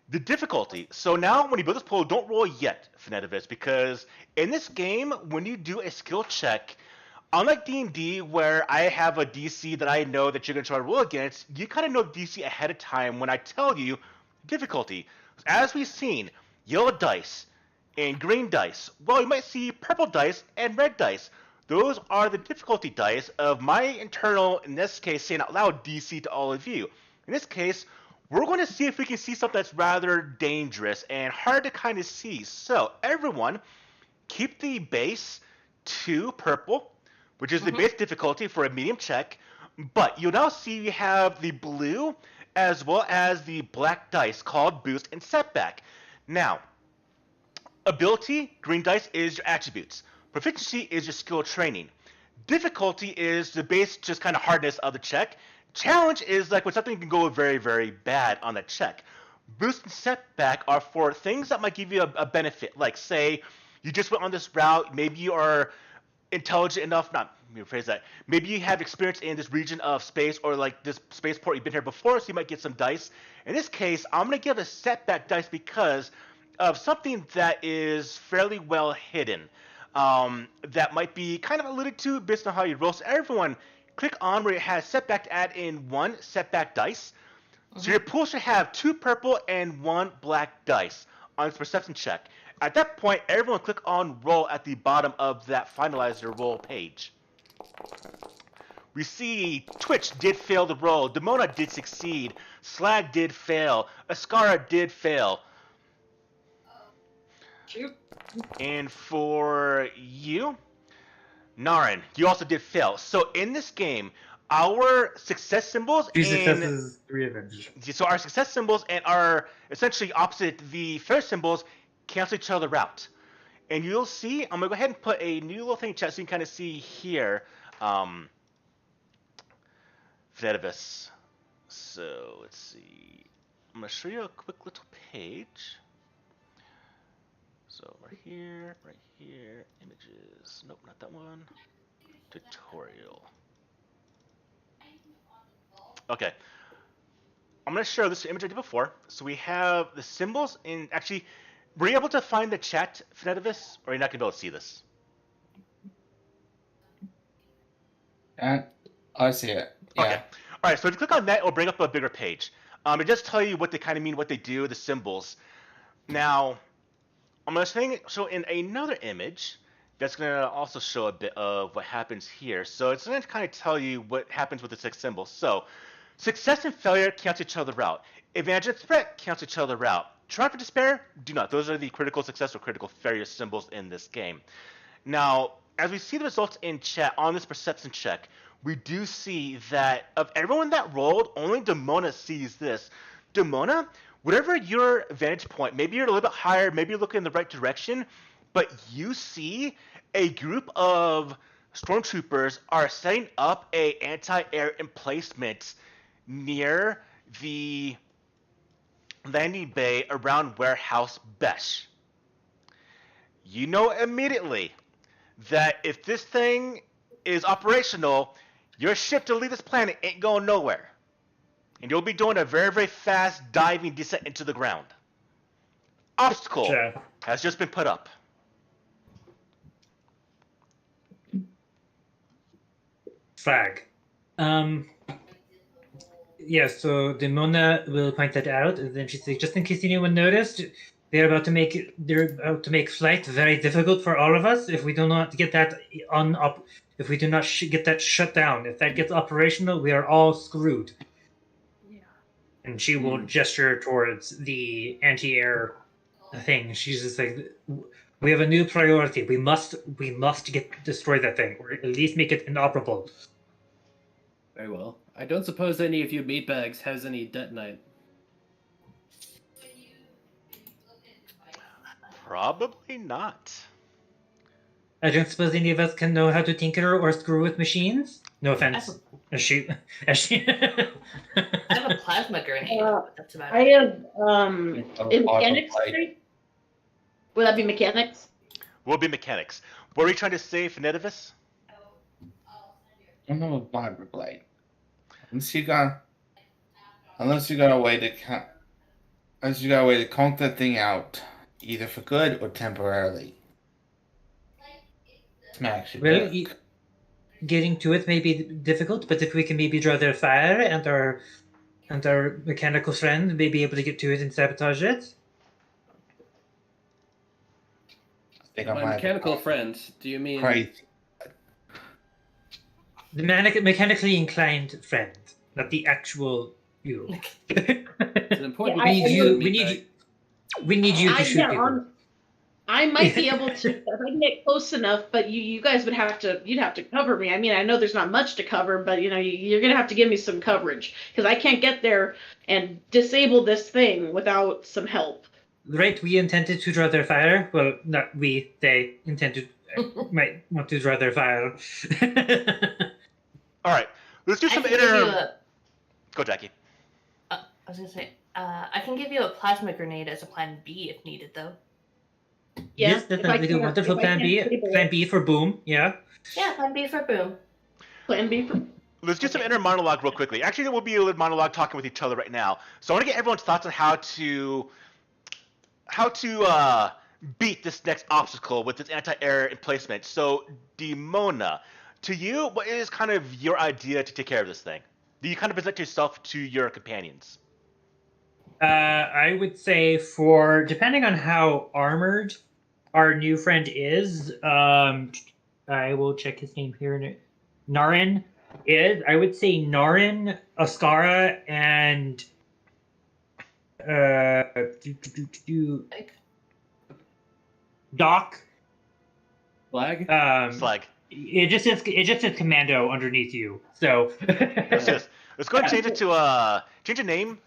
The difficulty. So now when you build this pool, don't roll yet, Fenetivis, because in this game, when you do a skill check, unlike D&D where I have a DC that I know that you're going to try to roll against, you kind of know the DC ahead of time when I tell you difficulty. As we've seen, yellow dice and green dice. Well, you might see purple dice and red dice. Those are the difficulty dice of my internal, in this case, saying out loud, DC to all of you. In this case, we're going to see if we can see something that's rather dangerous and hard to kind of see. So, everyone, keep the base to purple, which is the base difficulty for a medium check. But you'll now see we have the blue as well as the black dice called boost and setback. Now, ability, green dice, is your attributes. Proficiency is your skill training. Difficulty is the base just kind of hardness of the check. Challenge is like when something can go very, very bad on that check. Boost and setback are for things that might give you a benefit. Like, say, you just went on this route, maybe you are intelligent enough, not let me rephrase that, maybe you have experience in this region of space or like this spaceport, you've been here before, so you might get some dice. In this case, I'm going to give a setback dice because of something that is fairly well hidden. That might be kind of alluded to based on how you roll. So everyone, click on where it has setback to add in 1 setback dice. So your pool should have 2 purple and 1 black dice on its perception check. At that point, everyone click on roll at the bottom of that finalizer roll page. We see Twitch did fail the roll, Demona did succeed, Slag did fail, Ascara did fail. And for you, Naren, you also did fail. So in this game, our success symbols 2 successes, 3 advantage. So our success symbols and our essentially opposite the fair symbols cancel each other out. And you'll see, I'm going to go ahead and put a new little thing in chat so you can kind of see here. Fenetivis. So let's see. I'm going to show you a quick little page. So right here, images. Nope, not that one. Tutorial. Okay. I'm going to show this image I did before. So we have the symbols in, actually, were you able to find the chat, Fenetivis, or are you not going to be able to see this? I see it. Yeah. Okay. All right, so if you click on that, it'll bring up a bigger page. It does tell you what they kind of mean, what they do, the symbols. Now, I'm going to show in another image that's going to also show a bit of what happens here. So it's going to kind of tell you what happens with the 6 symbols. So success and failure cancel each other out. Advantage and threat cancel each other out. Triumph and despair do not. Those are the critical success or critical failure symbols in this game. Now, as we see the results in chat on this perception check, we do see that of everyone that rolled, only Demona sees this. Demona, whatever your vantage point, maybe you're a little bit higher, maybe you're looking in the right direction, but you see a group of stormtroopers are setting up a anti-air emplacement near the landing bay around Warehouse Besh. You know immediately that if this thing is operational, your ship to leave this planet ain't going nowhere. And you'll be doing a very, very fast diving descent into the ground. Obstacle has just been put up. Flag. Yeah, so Demona will point that out, and then she says, just in case anyone noticed, they're about to make flight very difficult for all of us if we do not get that if we do not get that shut down. If that gets operational, we are all screwed. Yeah. And she will gesture towards the anti-air thing. She's just like, we have a new priority. We must destroy that thing, or at least make it inoperable. Very well. I don't suppose any of you meatbags has any detonite. Probably not. I don't suppose any of us can know how to tinker or screw with machines. No offense. As she. I have a plasma grenade, but that's about I it. have in mechanics. Right? Would that be mechanics? Will be mechanics. What are you trying to say, Finetivis? I don't know a Bible blade. Unless you got a way to conk that thing out, either for good or temporarily. Smash it. Well, getting to it may be difficult, but if we can maybe draw their fire and our mechanical friend may be able to get to it and sabotage it. I think I My might mechanical friend, do you mean... crazy. The mechanically inclined friend, not the actual you. It's an important Yeah, I- distinction, we need you to shoot people. I might be able to if I can get close enough, but you guys you'd have to cover me. I mean, I know there's not much to cover, but you're gonna have to give me some coverage because I can't get there and disable this thing without some help. Right, we intended to draw their fire. Well, not we. They intended might want to draw their fire. All right, let's do I some can give you inner. Go, Jackie. I was gonna say, I can give you a plasma grenade as a plan B if needed, though. Yeah, Yes, that sounds like a wonderful plan B. Plan B for boom. Yeah. Yeah, plan B for boom. Plan B for Let's do some inner monologue real quickly. Actually, there will be a little monologue talking with each other right now. So I want to get everyone's thoughts on how to beat this next obstacle with this anti-air emplacement. So, Demona, to you, what is kind of your idea to take care of this thing? Do you kind of present yourself to your companions? I would say depending on how armored our new friend is, I will check his name here. Narin is. I would say Narin, Ascara, and Doc. Flag? Slag. It just says commando underneath you. So Let's go ahead and change it to change a name.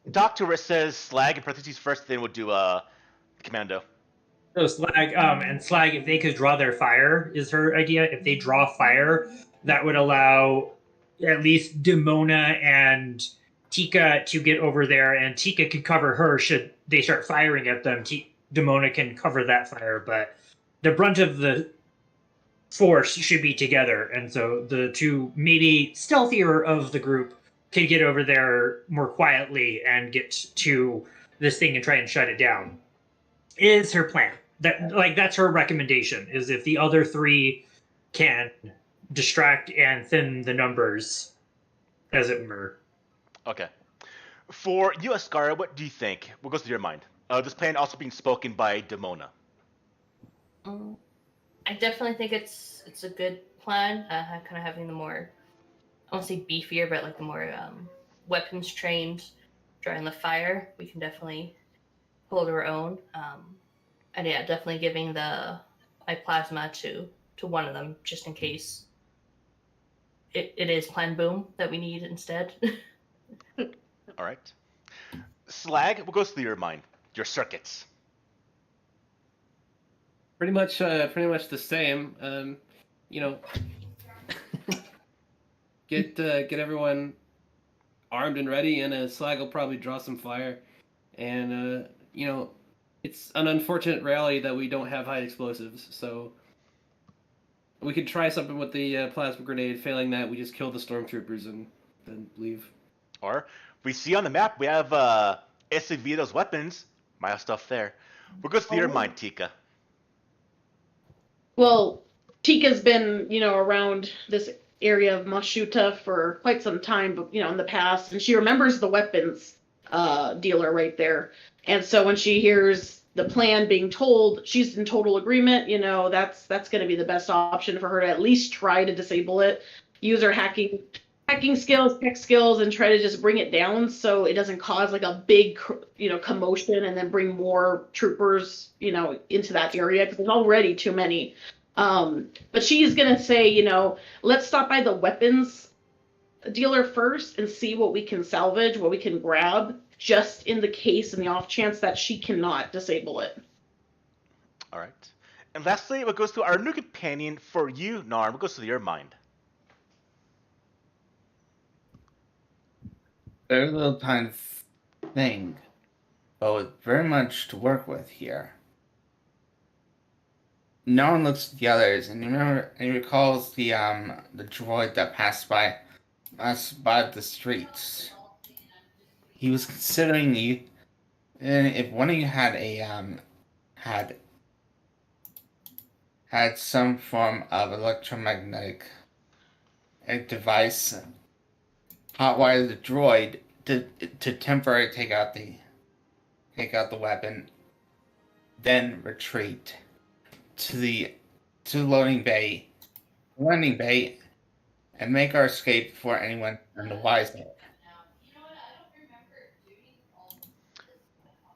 Doc to where it says Slag in parentheses first, then we'll do commando. So Slag, and Slag, if they could draw their fire, is her idea. If they draw fire, that would allow at least Demona and Tika to get over there, and Tika could cover her should they start firing at them. Demona can cover that fire, but the brunt of the force should be together, and so the two maybe stealthier of the group can get over there more quietly and get to this thing and try and shut it down. Is her plan. That's her recommendation, is if the other three can distract and thin the numbers, as it were. Okay. For you, Ascara, what do you think? What goes through your mind? This plan also being spoken by Demona. I definitely think it's a good plan. Kind of having the more, I won't say beefier, but like the more weapons trained drawing the fire. We can definitely hold our own. And yeah, definitely giving my plasma to one of them just in case it is plan boom that we need instead. All right. Slag, what goes through your mind? Your circuits. Pretty much the same. Get everyone armed and ready, and Slag will probably draw some fire. And it's an unfortunate reality that we don't have high explosives, so we could try something with the plasma grenade. Failing that, we just kill the stormtroopers and then leave. Or we see on the map we have Escovedo's weapons. My stuff there. What goes through your mind, Tika? Well, Tika's been, around this area of Mashuta for quite some time, but, in the past, and she remembers the weapons dealer right there. And so when she hears the plan being told, she's in total agreement, that's going to be the best option for her to at least try to disable it, use her hacking skills, tech skills, and try to just bring it down so it doesn't cause like a big, commotion and then bring more troopers, into that area because there's already too many. But she's going to say, let's stop by the weapons dealer first and see what we can salvage, what we can grab, just in the case, in the off chance that she cannot disable it. All right. And lastly, what goes through our new companion for you, Narn? What goes through your mind? Very little kind of thing, but with very much to work with here. No one looks at the others, and he recalls the droid that passed by the streets. He was considering you, and if one of you had had some form of electromagnetic device, hotwire the droid to temporarily take out the weapon, then retreat to the landing bay, and make our escape before anyone turned the wise there.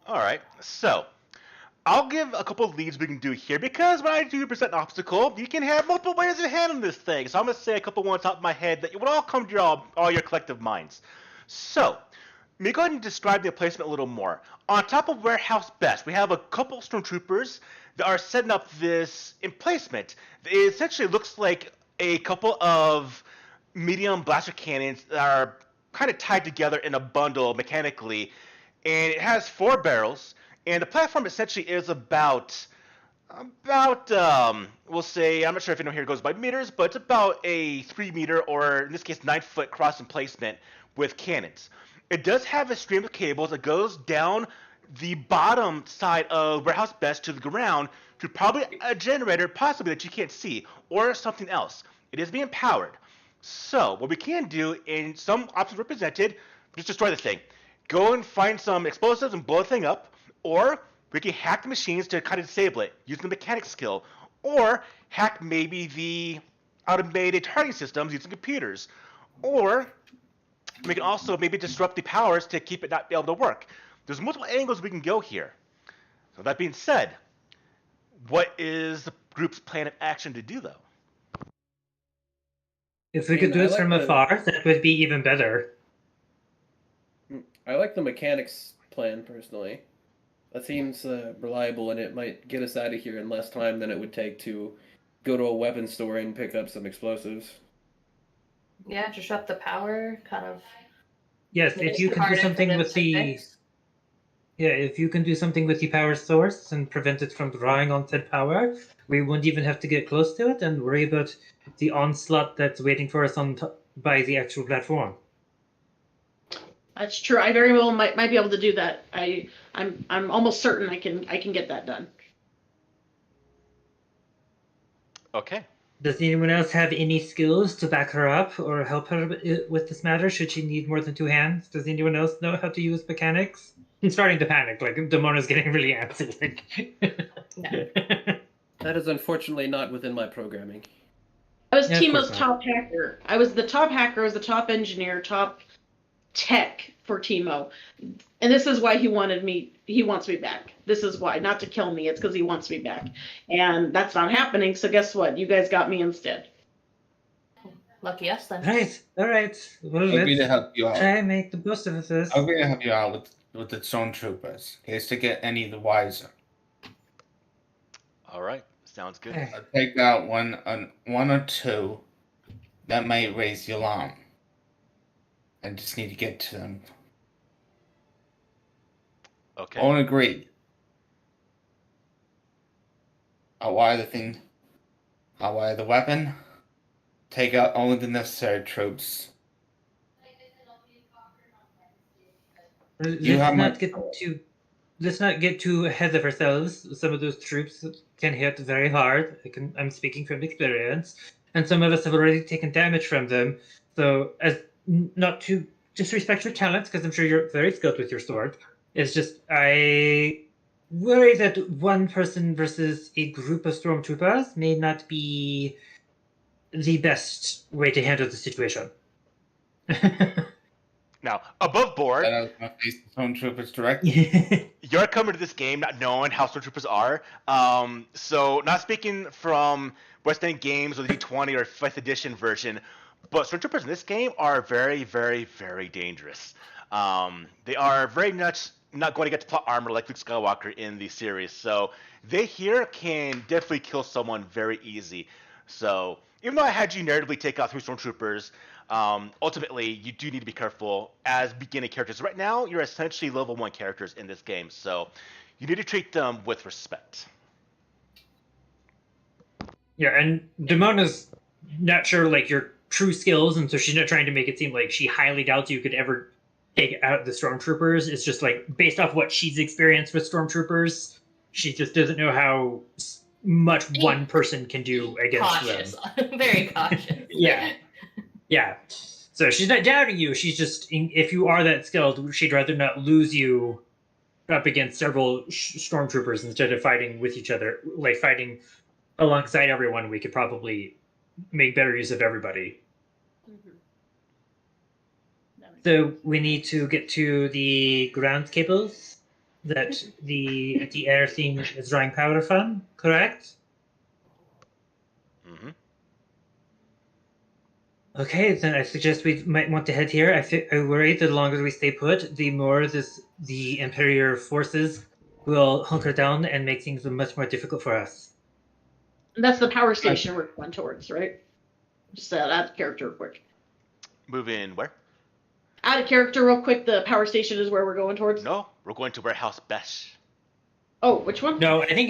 All right, so I'll give a couple of leads we can do here because when I do present an obstacle, you can have multiple ways of handling this thing. So I'm going to say a couple on top of my head that would all come to all your collective minds. So, let me go ahead and describe the placement a little more. On top of Warehouse Best, we have a couple stormtroopers that are setting up this emplacement. It essentially looks like a couple of medium blaster cannons that are kind of tied together in a bundle mechanically, and it has 4 barrels, and the platform essentially is about we'll say, I'm not sure if anyone here goes by meters, but it's about a 3 meter, or in this case 9 foot cross emplacement with cannons. It does have a stream of cables that goes down the bottom side of Warehouse Best to the ground to probably a generator, possibly that you can't see, or something else. It is being powered. So what we can do, in some options represented, just destroy the thing. Go and find some explosives and blow the thing up, or we can hack the machines to kind of disable it using the mechanic skill, or hack maybe the automated targeting systems using computers, or we can also maybe disrupt the powers to keep it not be able to work. There's multiple angles we can go here. So that being said, what is the group's plan of action to do, though? If we could do it from afar, that would be even better. I like the mechanics plan, personally. That seems reliable, and it might get us out of here in less time than it would take to go to a weapons store and pick up some explosives. Yeah, disrupt the power, kind of. Yes, if you can do something with the... Yeah, if you can do something with the power source and prevent it from drawing on said power, we won't even have to get close to it and worry about the onslaught that's waiting for us by the actual platform. That's true. I very well might be able to do that. I'm almost certain I can get that done. Okay. Does anyone else have any skills to back her up or help her with this matter? Should she need more than 2 hands? Does anyone else know how to use mechanics? I'm starting to panic. Like, Damona's getting really antsy. No. That is unfortunately not within my programming. I was Teemo's top hacker. I was the top hacker, I was the top engineer, top tech for Teemo. And this is why he wants me back. This is why. Not to kill me, it's because he wants me back. And that's not happening, so guess what? You guys got me instead. Lucky us then. All right. Well, I'm going to help you out. Try and make the most of this. I'm going to help you out with the stormtroopers, in case to get any the wiser. All right. Sounds good. I'll take out one or 2 that might raise the alarm. I just need to get to them. Okay. All agreed. I'll wire the thing. I'll wire the weapon. Take out only the necessary troops. Let's not get too ahead of ourselves. Some of those troops can hit very hard. I'm speaking from experience, and some of us have already taken damage from them. So, as not to disrespect your talents, because I'm sure you're very skilled with your sword. It's just I worry that one person versus a group of stormtroopers may not be the best way to handle the situation. Now, above board, That I was going to face the stormtroopers directly. you're coming to this game not knowing how stormtroopers are. So not speaking from West End Games or the D20 or 5th edition version, but stormtroopers in this game are very, very, very dangerous. They are very much not going to get to plot armor like Luke Skywalker in the series. So they here can definitely kill someone very easy. So even though I had you narratively take out 3 stormtroopers, ultimately you do need to be careful as beginning characters. Right now, you're essentially level 1 characters in this game, so you need to treat them with respect. Yeah, and Damona's not sure like your true skills, and so she's not trying to make it seem like she highly doubts you could ever take out the stormtroopers. It's just like based off what she's experienced with stormtroopers, she just doesn't know how much one person can do against Cautious. them. Very cautious. Yeah. So she's not doubting you. She's just, if you are that skilled, she'd rather not lose you up against several stormtroopers instead of fighting with each other. Like fighting alongside everyone, we could probably make better use of everybody. So we need to get to the ground cables that the air thing is drawing power from, correct? Mm-hmm. Okay, then I suggest we might want to head here. I worry that the longer we stay put, the more the Imperial forces will hunker down and make things much more difficult for us. And that's the power station we're going towards, right? Just out of character real quick. Moving where? Out of character real quick, the power station is where we're going towards? No, we're going to Warehouse Besh. Oh, which one? No, I think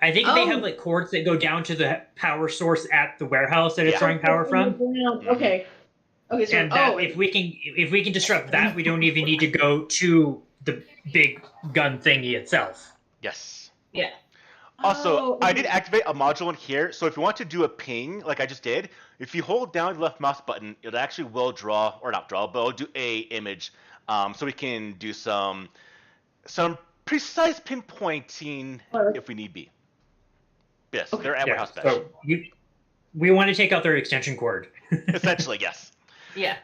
I think they have like cords that go down to the power source at the warehouse that it's drawing power from. Okay. Okay, so And that, if we can disrupt that, we don't even need to go to the big gun thingy itself. Yes. Yeah. Also, I did activate a module in here, so if you want to do a ping, like I just did, if you hold down the left mouse button, it actually will draw, or not draw, but it'll do a image, so we can do some precise pinpointing if we need be. Yes, they're at Warehouse Besh. So we want to take out their extension cord. Essentially, yes. Yeah.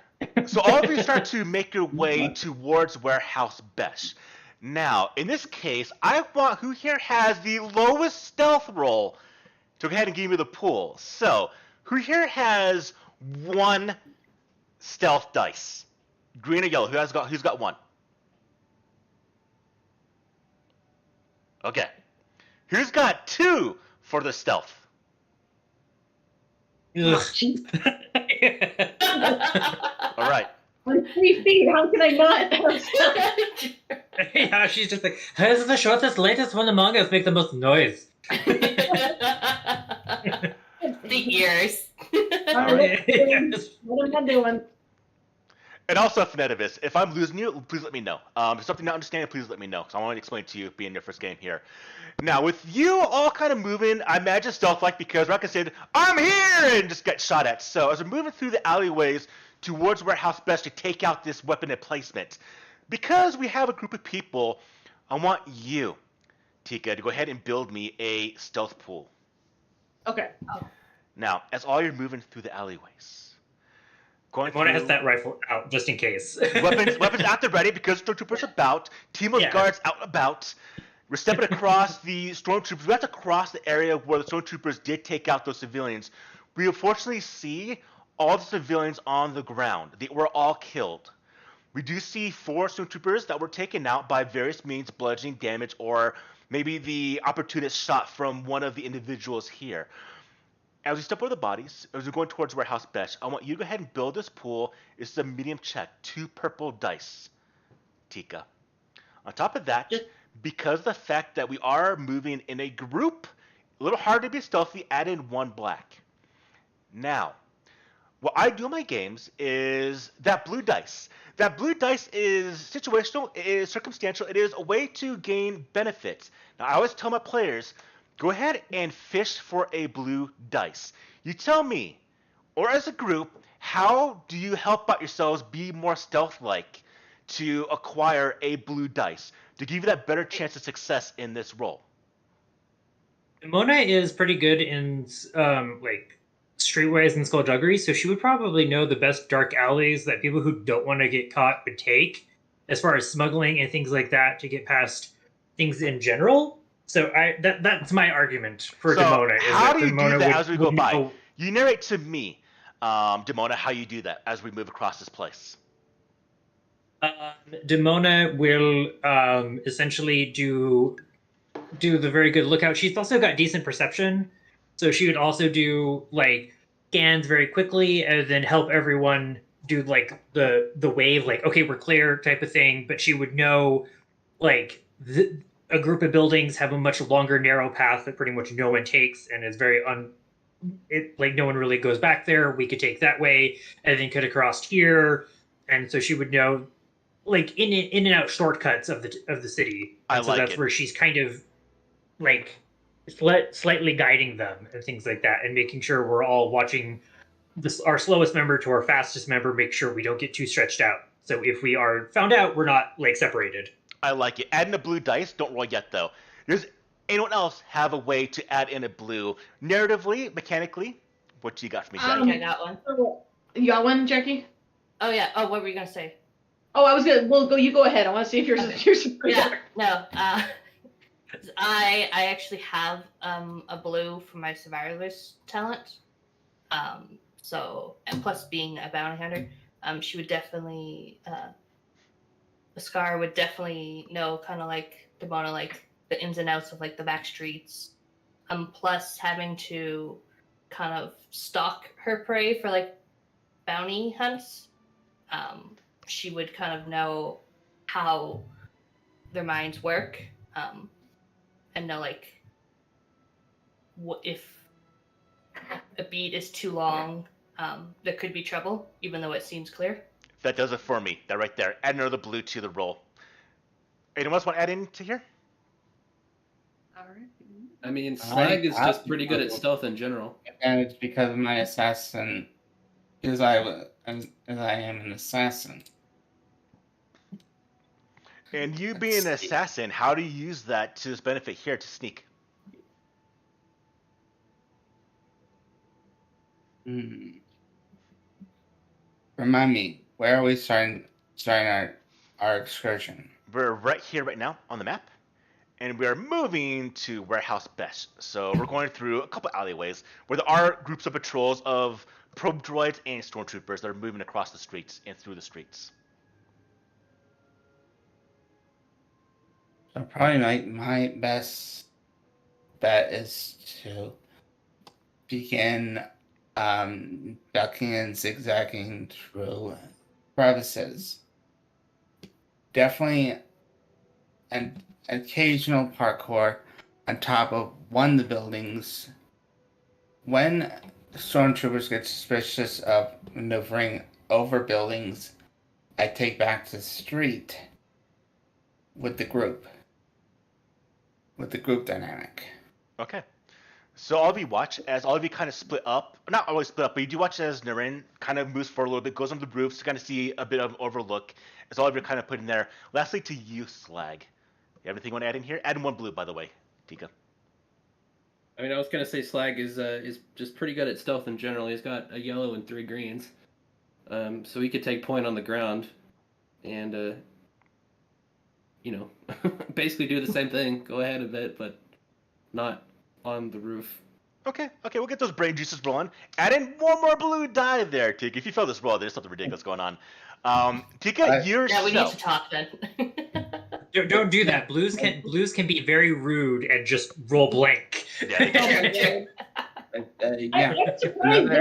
So all of you start to make your way towards Warehouse Besh. Now, in this case, I want who here has the lowest stealth roll to go ahead and give me the pool. So, who here has 1 stealth dice? Green or yellow? Who's got 1? Okay. Who's got 2 for the stealth? Ugh. All right. I'm 3 feet. How can I not have stuff? Yeah, she's just like, who's the shortest, latest one among us make the most noise? The ears. What am I doing? And also, Phonetivus, if I'm losing you, please let me know. If there's something not understanding, please let me know, because I want to explain to you, being your first game here. Now, with you all kind of moving, I imagine stealth-like, because Raka said, I'm here, and just got shot at. So, as we're moving through the alleyways towards Warehouse Besh to take out this weapon emplacement, because we have a group of people, I want you, Tika, to go ahead and build me a stealth pool. Okay. Now, as all you're moving through the alleyways, Mona has that rifle out just in case. weapons out there ready because stormtroopers about. Team of guards out and about. We're stepping across the stormtroopers. We have to cross the area where the stormtroopers did take out those civilians. We unfortunately see all the civilians on the ground. They were all killed. We do see 4 stormtroopers that were taken out by various means, bludgeoning damage, or maybe the opportunist shot from one of the individuals here. As we step over the bodies, as we're going towards Warehouse Besh, I want you to go ahead and build this pool. It's a medium check, 2 purple dice, Tika. On top of that, because of the fact that we are moving in a group, a little hard to be stealthy, add in 1 black. Now, what I do in my games is that blue dice. That blue dice is situational, it is circumstantial, it is a way to gain benefits. Now, I always tell my players, go ahead and fish for a blue dice. You tell me, or as a group, how do you help out yourselves be more stealth-like to acquire a blue dice? to give you that better chance of success in this role? Mona is pretty good in like streetwise and skullduggery, so she would probably know the best dark alleys that people who don't want to get caught would take, as far as smuggling and things like that, to get past things in general. So that's my argument for So Demona. Is how that do you Demona do that would- as we go would by? know- You narrate to me, Demona, how you do that as we move across this place. Demona will essentially do the very good lookout. She's also got decent perception, so she would also do like scans very quickly and then help everyone do like the wave, like okay, we're clear type of thing. But she would know like a group of buildings have a much longer narrow path that pretty much no one takes, and is very like no one really goes back there. We could take that way and then cut across here, and so she would know like in and out shortcuts of the city. I And so like that's it. where she's kind of like slightly guiding them and things like that, and making sure we're all watching our slowest member to our fastest member, make sure we don't get too stretched out. So if we are found out, we're not like separated. I like it. Add in a blue dice. Don't roll yet, though. Does anyone else have a way to add in a blue narratively, mechanically? What do you got for me, Jackie? I got one. You got one, Jackie? Oh yeah. Oh, what were you gonna say? Oh, I was gonna. Well, go. You go ahead. I want to see if yours Okay. yours is Yeah. No. I actually have a blue for my survivalist talent. So, and plus being a bounty hunter, she would definitely Scar would definitely know kind of like Demona, like the ins and outs of like the back streets. Plus having to kind of stalk her prey for like bounty hunts. She would kind of know how their minds work, and know like what if a beat is too long, there could be trouble, even though it seems clear. That does it for me. That right there. Add another blue to the roll. Anyone else want to add into here? All right. I mean, Slag is I- just pretty good at stealth in general. And it's because of my assassin, as I am an assassin. And you being an Let's see. assassin, how do you use that to this benefit here to sneak? Remind me, where are we starting our excursion? We're right here, right now, on the map, and we are moving to Warehouse Best. So we're going through a couple alleyways where there are groups of patrols of probe droids and stormtroopers that are moving across the streets and through the streets. So probably my best bet is to begin ducking and zigzagging through crevices. Definitely an occasional parkour on top of one of the buildings. When stormtroopers get suspicious of maneuvering over buildings, I take back to the street with the group dynamic. Okay. So all of you watch as all of you kind of split up. Not always split up, but you do watch as Naren kind of moves forward a little bit, goes on the roofs to kind of see a bit of an overlook. As all of you are kind of put in there. Lastly, to you, Slag. You have anything you want to add in here? Add in one blue, by the way, Tika. I mean, I was gonna say Slag is just pretty good at stealth in general. He's got a yellow and 3 greens, so he could take point on the ground, and basically do the same thing. Go ahead a bit, but not on the roof. Okay, we'll get those brain juices rolling. Add in one more blue die there, Tika. If you fail this roll, there's something ridiculous going on. Tika, yourself. Yeah, we need to talk then. Don't do that. Blues can be very rude and just roll blank. Yeah. Yeah. I'm surprised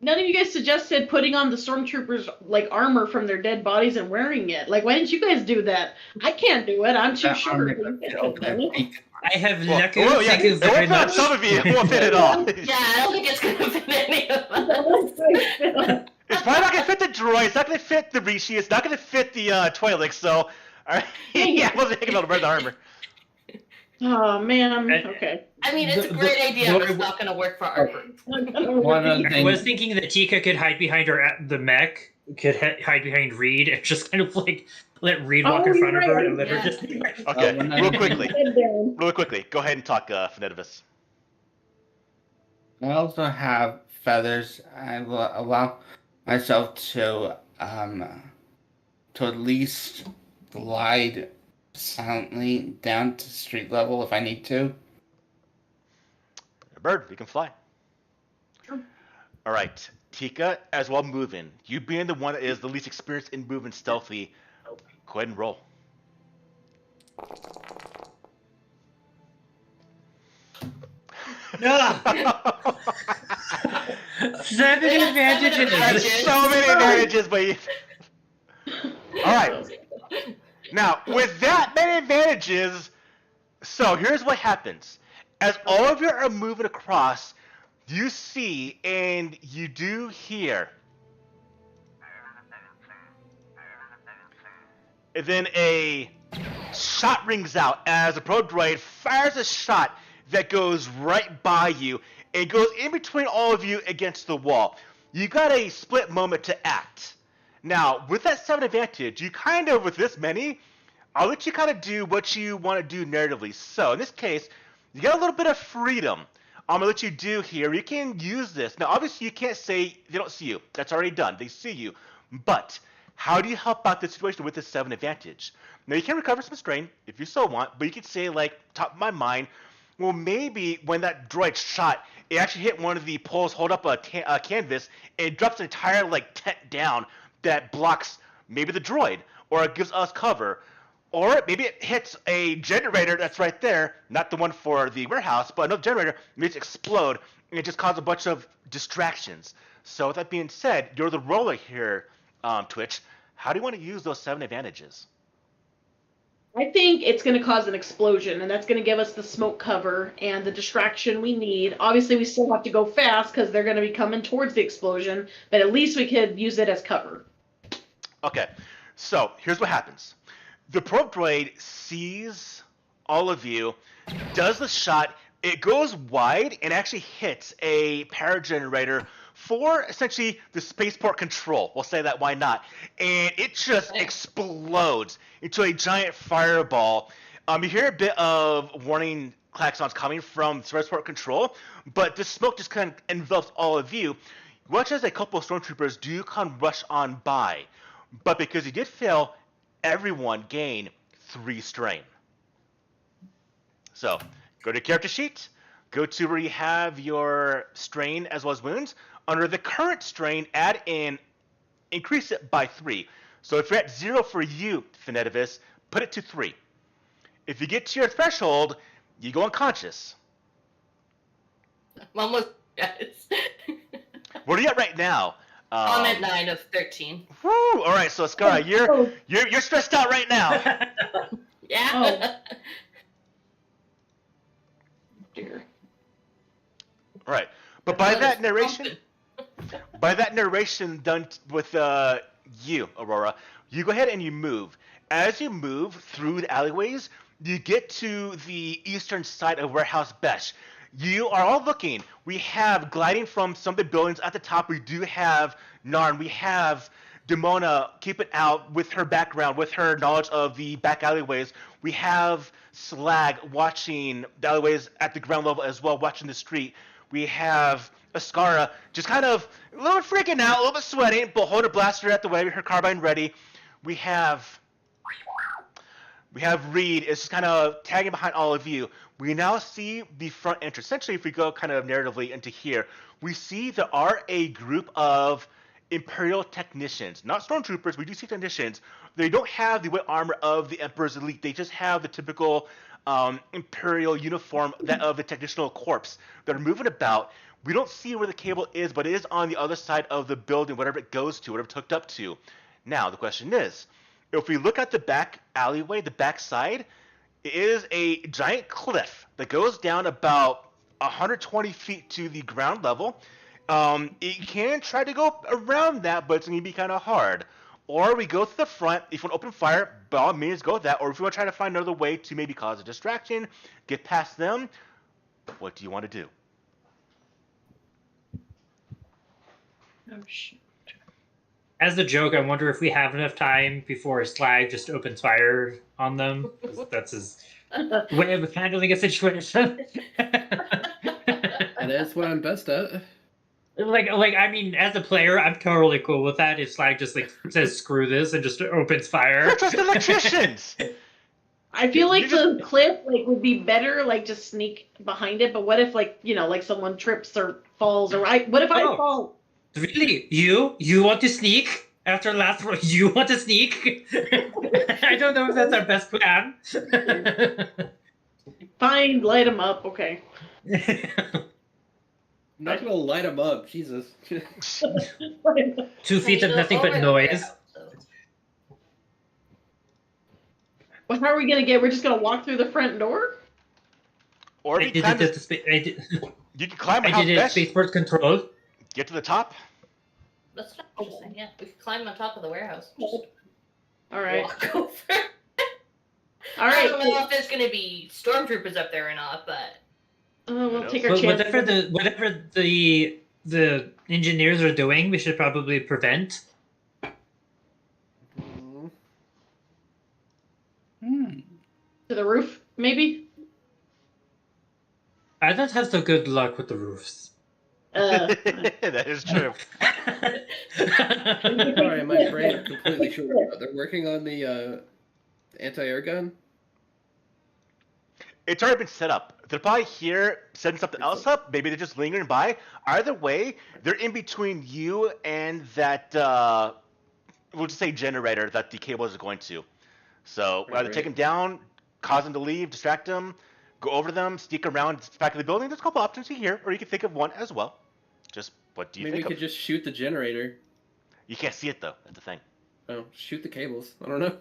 none of you guys suggested putting on the stormtroopers like armor from their dead bodies and wearing it. Like, why didn't you guys do that? I can't do it. I'm too short. I have Well, Leku well, yeah, thank you it very won't fit on much. some of you. It won't fit at all. Yeah, I don't think it's gonna fit any of us. It's probably not gonna fit the droid. It's not gonna fit the Rishi. It's not gonna fit the Twi'lek. So, alright. Yeah, I wasn't thinking about the red armor. Oh man. Okay. I mean, it's a The- great the- idea, but it's not gonna work for our group. One other I thing. was thinking that Tika could hide behind the mech, could hide behind Reed, and just kind of like Let Reed walk in front of her and let her Yeah. just. Okay, when I- real quickly. Head down. Real quickly. Go ahead and talk, Finetivis. I also have feathers. I will allow myself to at least glide silently down to street level if I need to. A bird, you can fly. Sure. All right, Tika, as well moving. You being the one that is the least experienced in moving stealthy, go ahead and roll. No! 7 advantages! There's so many advantages, but you... All right. Now, with that many advantages, so here's what happens. As all of you are moving across, you see and you do hear. And then a shot rings out as a probe droid fires a shot that goes right by you. It goes in between all of you against the wall. You got a split moment to act. Now, with that 7 advantage, you kind of, with this many, I'll let you kind of do what you want to do narratively. So, in this case, you got a little bit of freedom. I'm going to let you do here. You can use this. Now, obviously, you can't say they don't see you. That's already done. They see you. But how do you help out the situation with this 7 advantage? Now, you can recover some strain if you so want, but you could say, like, top of my mind, well, maybe when that droid shot, it actually hit one of the poles, hold up a canvas, and it drops an entire, like, tent down that blocks maybe the droid, or it gives us cover. Or maybe it hits a generator that's right there, not the one for the warehouse, but another generator, makes it explode, and it just causes a bunch of distractions. So with that being said, you're the roller here, Twitch. How do you want to use those 7 advantages? I think it's going to cause an explosion, and that's going to give us the smoke cover and the distraction we need. Obviously, we still have to go fast because they're going to be coming towards the explosion, but at least we could use it as cover. Okay, so here's what happens. The probe droid sees all of you, does the shot, it goes wide and actually hits a power generator for essentially the spaceport control. We'll say that, why not? And it just explodes into a giant fireball. You hear a bit of warning klaxons coming from spaceport control, but the smoke just kind of envelops all of you. Watch as a couple of stormtroopers do come rush on by, but because you did fail, everyone gain 3 strain. So, go to character sheet, go to where you have your strain as well as wounds. Under the current strain, add in, increase it by 3. So if you're at 0 for you, Finetivis, put it to 3. If you get to your threshold, you go unconscious. Almost, guys. Where are you at right now? I'm at 9 of 13. Woo! All right, so Skara, you're stressed out right now. Yeah. Dear. All right, but by that narration done with you, Aurora, you go ahead and you move. As you move through the alleyways, you get to the eastern side of Warehouse Besh. You are all looking. We have gliding from some of the buildings at the top. We do have Narn. We have Demona keep it out with her background, with her knowledge of the back alleyways. We have Slag watching the alleyways at the ground level as well, watching the street. We have Askara just kind of a little freaking out, a little bit sweating, but holding a blaster at the way, her carbine ready. We have Reed is just kind of tagging behind all of you. We now see the front entrance. Essentially, if we go kind of narratively into here, we see there are a group of Imperial technicians, not stormtroopers. We do see technicians. They don't have the white armor of the Emperor's elite. They just have the typical Imperial uniform that of the technical corps that are moving about. We don't see where the cable is, but it is on the other side of the building, whatever it goes to, whatever it's hooked up to. Now, the question is, if we look at the back alleyway, the back side, it is a giant cliff that goes down about 120 feet to the ground level. You can try to go around that, but it's going to be kind of hard. Or we go to the front. If you want to open fire, by all means, go with that. Or if you want to try to find another way to maybe cause a distraction, get past them, what do you want to do? Oh, shoot. as a joke, I wonder if we have enough time before Slag just opens fire on them. 'Cause that's his way of handling a situation. And that's what I'm best at. like I mean, as a player, I'm totally cool with that. If Slag just like says screw this and just opens fire. We're just electricians. I feel like You just- the cliff like would be better, like just sneak behind it. But what if like like someone trips or falls, or what if I Oh. fall? Really? You want to sneak? After last round, you want to sneak? I don't know if that's our best plan. Fine, light him up. Okay. I'm not gonna light him up, Jesus. 2 feet of Still nothing over but the noise. warehouse, so. Well, how are we gonna get? We're just gonna walk through the front door? Or I you did can it at the you can climb a I house did it at best, spaceport control. get to the top. That's not interesting. Yeah, we could climb on top of the warehouse. All right. Walk over. All I right. don't know if there's gonna be stormtroopers up there or not, but We'll take our But chances. whatever the engineers are doing, we should probably prevent. To the roof, maybe. I don't have so good luck with the roofs. That is true. Sorry, my brain completely short. They're working on the anti-air gun. It's already been set up. They're probably here setting something else up. Maybe they're just lingering by. Either way, they're in between you and that, we'll just say generator that the cables are going to. So Right, either take them down, cause them to leave, distract them, go over them, sneak around the back of the building. There's a couple options here, or you can think of one as well. Just what do you Maybe we think could of? just shoot the generator. You can't see it though. That's the thing. Oh, shoot the cables. I don't know.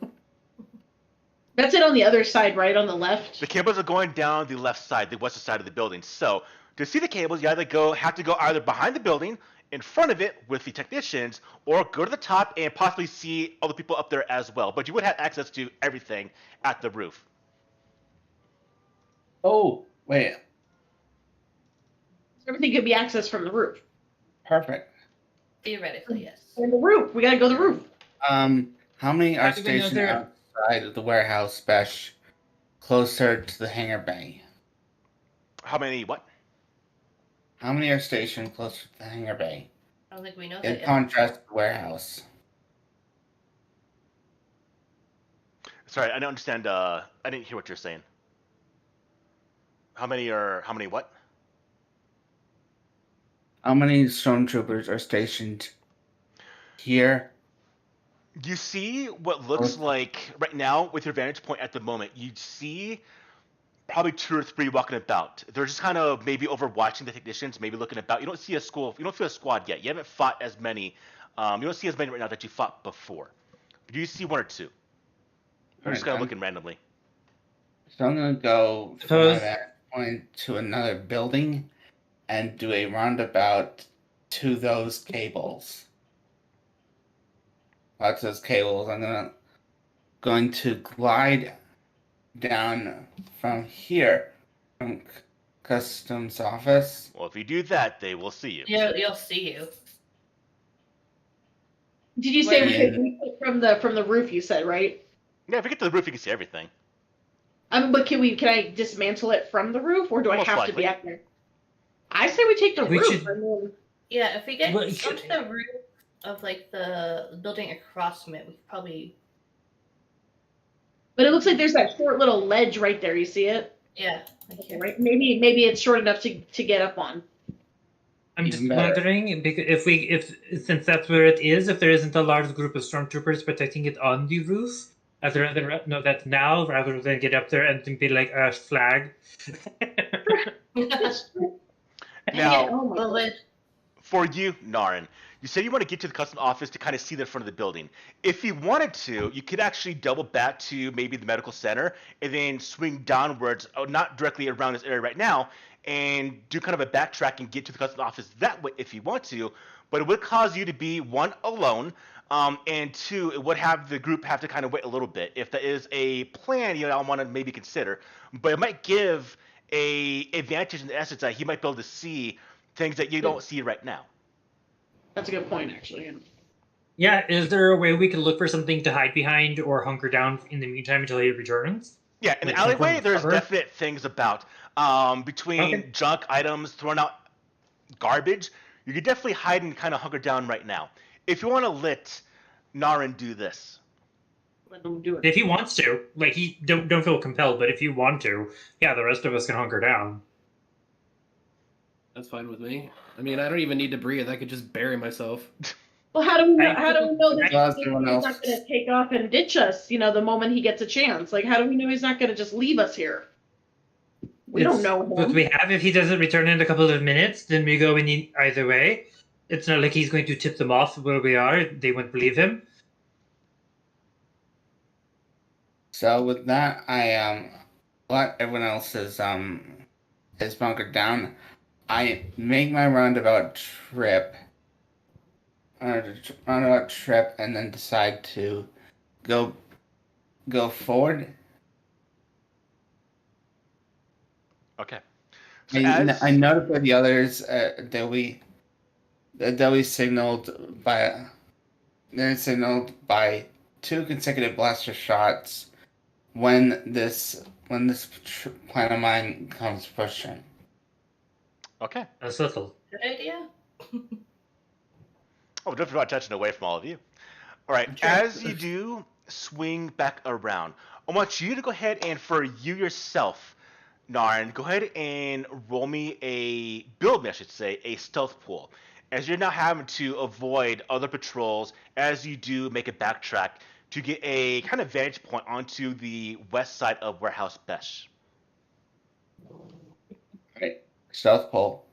That's it on the other side, right on the left. The cables are going down the left side, the western side of the building. So to see the cables, you have to go either behind the building, in front of it with the technicians, or go to the top and possibly see other people up there as well. But you would have access to everything at the roof. Oh, wait. Everything could be accessed from the roof. Perfect. theoretically, yes. And the roof. We gotta go to the roof. How many are How do we know stationed they're- outside of the warehouse, Besh, closer to the hangar bay? How many? What? How many are stationed closer to the hangar bay? I don't think we know In that yet. contrast to the warehouse. Sorry, I don't understand. I didn't hear what you're saying. How many what? How many stormtroopers are stationed here? You see what looks like right now with your vantage point at the moment. You see probably 2 or 3 walking about. They're just kind of maybe overwatching the technicians, maybe looking about. You don't see a school. You don't feel a squad yet. You haven't fought as many. You don't see as many right now that you fought before. But you see 1 or 2. They're just kind of Alright, looking randomly. So I'm gonna go from Suppose- my vantage point to another building and do a roundabout to those cables. Lots of those cables. I'm going to glide down from here from customs office. Well, if you do that, they will see you. You'll see you. Did you say we Wait. could reach it from the roof? You said, right? Yeah, if you get to the roof, you can see everything. But can I dismantle it from the roof, or do I Most have to likely. be up there? I say we take the We roof. should- I mean, Yeah, if we get Well, onto the roof of like the building across from it, we could probably but it looks like there's that short little ledge right there. You see it? like here. Right? Maybe it's short enough to get up on. I'm just Even better. wondering because if since that's where it is, if there isn't a large group of stormtroopers protecting it on the roof, I'd rather know that now rather than get up there and then be like a flag. Now, Oh my Well, God. for you, Naren, you said you want to get to the custom office to kind of see the front of the building. If you wanted to, you could actually double back to maybe the medical center and then swing downwards, not directly around this area right now, and do kind of a backtrack and get to the custom office that way if you want to. But it would cause you to be, 1, alone, and 2, it would have the group have to kind of wait a little bit. If that is a plan, I want to maybe consider. But it might give a advantage in the essence that he might be able to see things that you don't see right now. That's a good point, actually. Yeah, is there a way we can look for something to hide behind or hunker down in the meantime until he returns? Yeah, in the Like some form alleyway, of there's cover? definite things about. Between Okay. junk items, thrown out garbage, you could definitely hide and kind of hunker down right now. If you want to let Naren do this, Let him do it. If he wants to, like he don't feel compelled, but if you want to, yeah, the rest of us can hunker down. That's fine with me. I mean, I don't even need to breathe. I could just bury myself. Well, how do we know, I- how do we know that Well, he's everyone not else- going to take off and ditch us? You know, the moment he gets a chance. Like, how do we know he's not going to just leave us here? We don't know What him. we have, if he doesn't return in a couple of minutes, then we go in either way. It's not like he's going to tip them off where we are. They won't believe him. So with that, I let everyone else is bunkered down. I make my roundabout trip, and then decide to go forward. okay. So as I notify the others that we signaled by two consecutive blaster shots when this plan of mine comes pushing. okay. That's little. Good idea. Oh, don't draw attention away from all of you. All right, Sure. as you do swing back around, I want you to go ahead and for you yourself, Naren, go ahead and build me, I should say, a stealth pool. As you're now having to avoid other patrols as you do make a backtrack to get a kind of vantage point onto the west side of Warehouse Besh. Right. Stealth pole.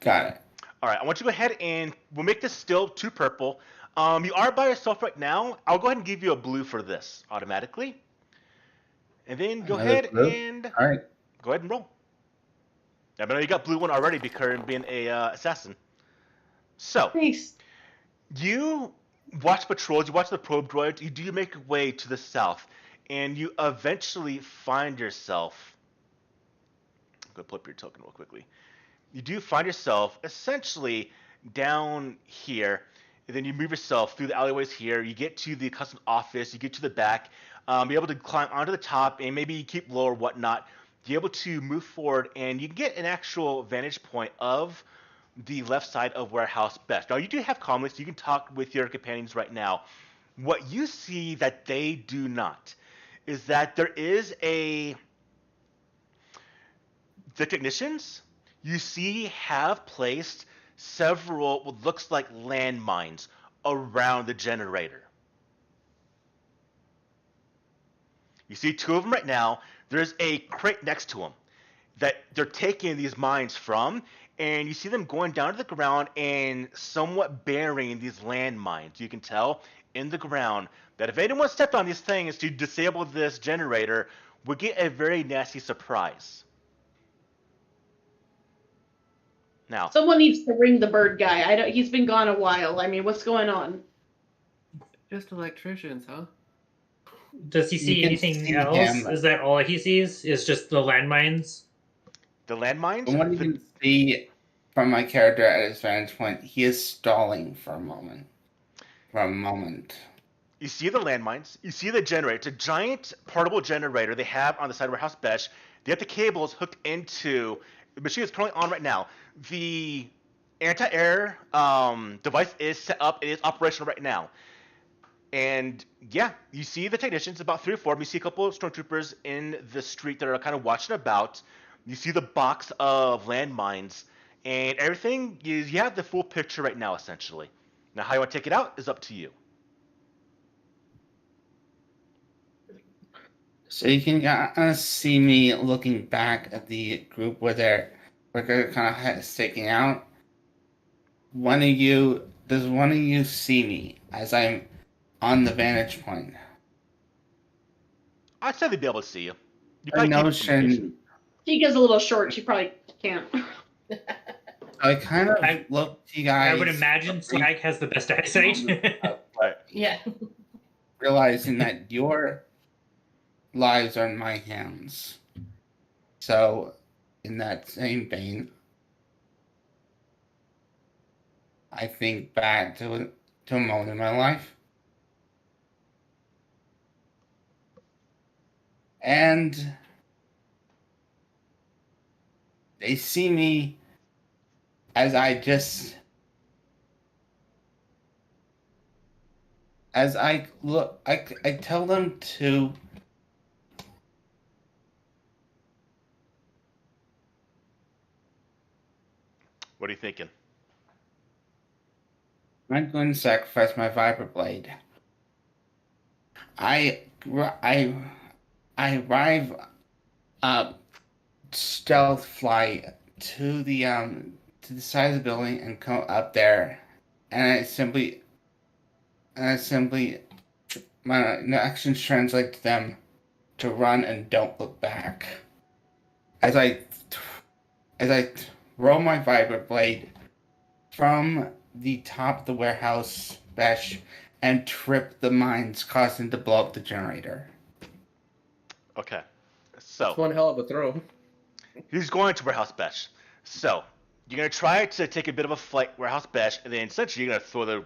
Got it. All right, I want you to go ahead and we'll make this still 2 purple. You are by yourself right now. I'll go ahead and give you a blue for this automatically. And then go Another ahead blue? and All right. go ahead and roll. Yeah, but I know you got blue one already because being a assassin. So Thanks. you watch patrols, you watch the probe droids, you do make your way to the south, and you eventually find yourself. I'm gonna pull up your token real quickly. You do find yourself essentially down here, and then you move yourself through the alleyways here. You get to the customs office, you get to the back, be able to climb onto the top, and maybe keep low or whatnot. You're able to move forward, and you can get an actual vantage point of the left side of Warehouse Besh. Now, you do have comlinks, so you can talk with your companions right now. What you see that they do not is that there is the technicians you see have placed several what looks like landmines around the generator. You see 2 of them right now. There's a crate next to them that they're taking these mines from, and you see them going down to the ground and somewhat burying these landmines. You can tell in the ground that if anyone stepped on these things to disable this generator, would get a very nasty surprise. Now, Someone needs to ring the bird guy. He's been gone a while. I mean, what's going on? Just electricians, huh? Does he see You can anything see else? him. Is that all he sees? Is just the landmines? the landmines. From what you can see from my character at his vantage point, he is stalling for a moment. You see the landmines. You see the generator. It's a giant portable generator they have on the side of Warehouse Besh. They have the cables hooked into the machine is currently on right now. The anti-air device is set up. It is operational right now. And yeah, you see the technicians, about 3 or 4 of them. You see a couple of stormtroopers in the street that are kind of watching about. You see the box of landmines and everything. You have the full picture right now, essentially. Now, how you want to take it out is up to you. So you can see me looking back at the group where they're kind of staking out. Does one of you see me as I'm on the vantage point? I'd say they'd be able to see you. You I probably keep communication. Chica's a little short. She probably can't. I kind of look to you guys. I would imagine Snag has the best eyesight. Yeah. realizing that your lives are in my hands. So, in that same vein, I think back to a moment in my life. And they see me as I look, I tell them to What are you thinking? I'm going to sacrifice my vibroblade. I arrive stealth fly to the side of the building and come up there, and I simply my actions translate to them to run and don't look back. As I throw my vibroblade from the top of the warehouse mesh and trip the mines, causing to blow up the generator. Okay. That's So one hell of a throw. he's going to warehouse bash. So you're gonna try to take a bit of a flight warehouse bash, and then essentially you're gonna throw the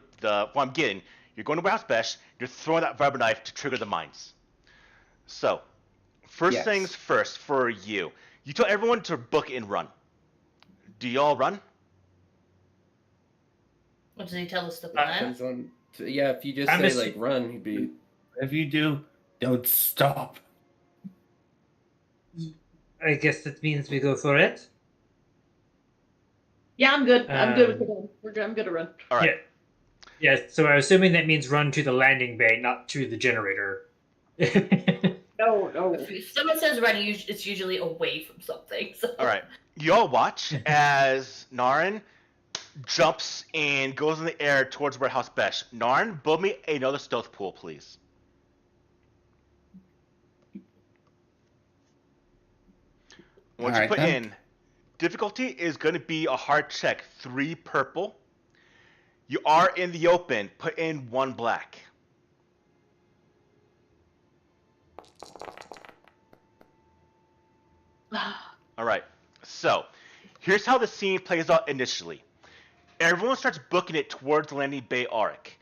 what I'm getting. You're going to warehouse bash. You're throwing that vibro knife to trigger the mines. So first Yes. things first for you. You tell everyone to book and run. Do y'all run? What does he tell us the plan? Depends on. Yeah, if you just I'm say just- like run, he'd be. If you do, don't stop. I guess that means we go for it. Yeah, I'm good. I'm good with the Um, run. I'm good to run. All right. Yeah. Yeah, so I'm assuming that means run to the landing bay, not to the generator. No. If someone says run, it's usually away from something. So. All right. You all watch as Narin jumps and goes in the air towards warehouse bash. Narin, build me another stealth pool, please. Once you Alright, put then. in, difficulty is going to be a hard check. 3 purple. You are in the open. Put in 1 black. All right. So, here's how the scene plays out initially. Everyone starts booking it towards the landing bay arc.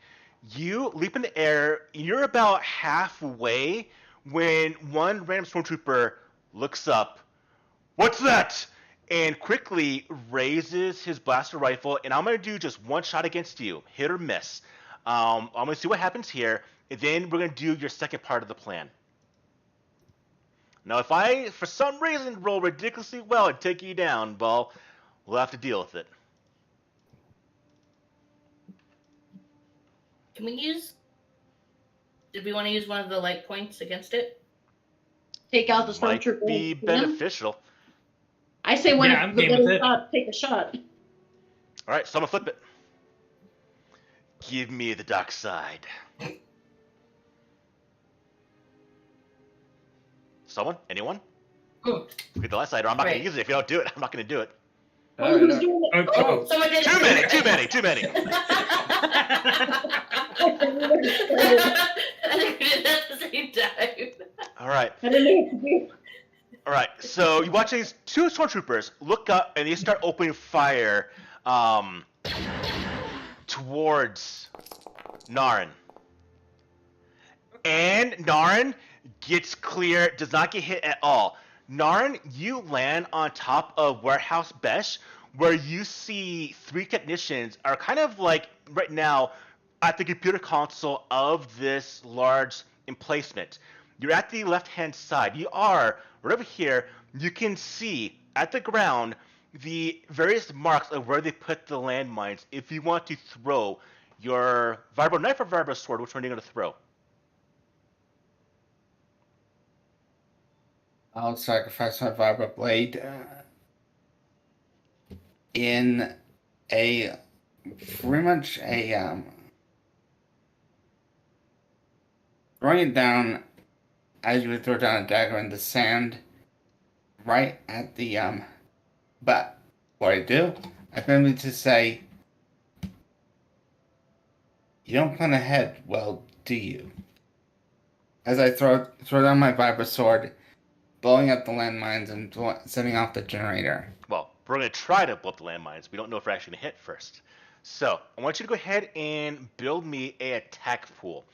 You leap in the air. You're about halfway when one random stormtrooper looks up. What's that? And quickly raises his blaster rifle. And I'm going to do just one shot against you. Hit or miss. I'm going to see what happens here. And then we're going to do your second part of the plan. Now, if I, for some reason, roll ridiculously well and take you down, well, we'll have to deal with it. Can we use? Did we want to use one of the light points against it? Take out the Might stormtrooper. be beneficial. I say when Yeah, it's I'm the game with better it. shot, take a shot. All right, so I'm gonna flip it. Give me the dark side. Someone? Anyone? Hmm. Get the light side, or I'm not Right. gonna use it. If you don't do it, I'm not gonna do it. Oh, who's doing it? Oh, Someone did it. Too many, too many, too many. I think we did that at the same time. All right, I don't know what to do. all right. So you watch these 2 stormtroopers look up and they start opening fire towards Narin. And Narin gets clear, does not get hit at all. Narin, you land on top of Warehouse Besh, where you see 3 technicians are kind of like right now at the computer console of this large emplacement. You're at the left-hand side. You are right over here. You can see at the ground the various marks of where they put the landmines. If you want to throw your vibro knife or vibro sword, which one are you going to throw? I'll sacrifice my vibroblade in a pretty much a throwing it down as you would throw down a dagger in the sand, right at the But what I do, I simply just say, "You don't plan ahead, well, do you?" As I throw down my vibro sword, blowing up the landmines and setting off the generator. Well, we're going to try to blow up the landmines. We don't know if we're actually going to hit first. So I want you to go ahead and build me a attack pool.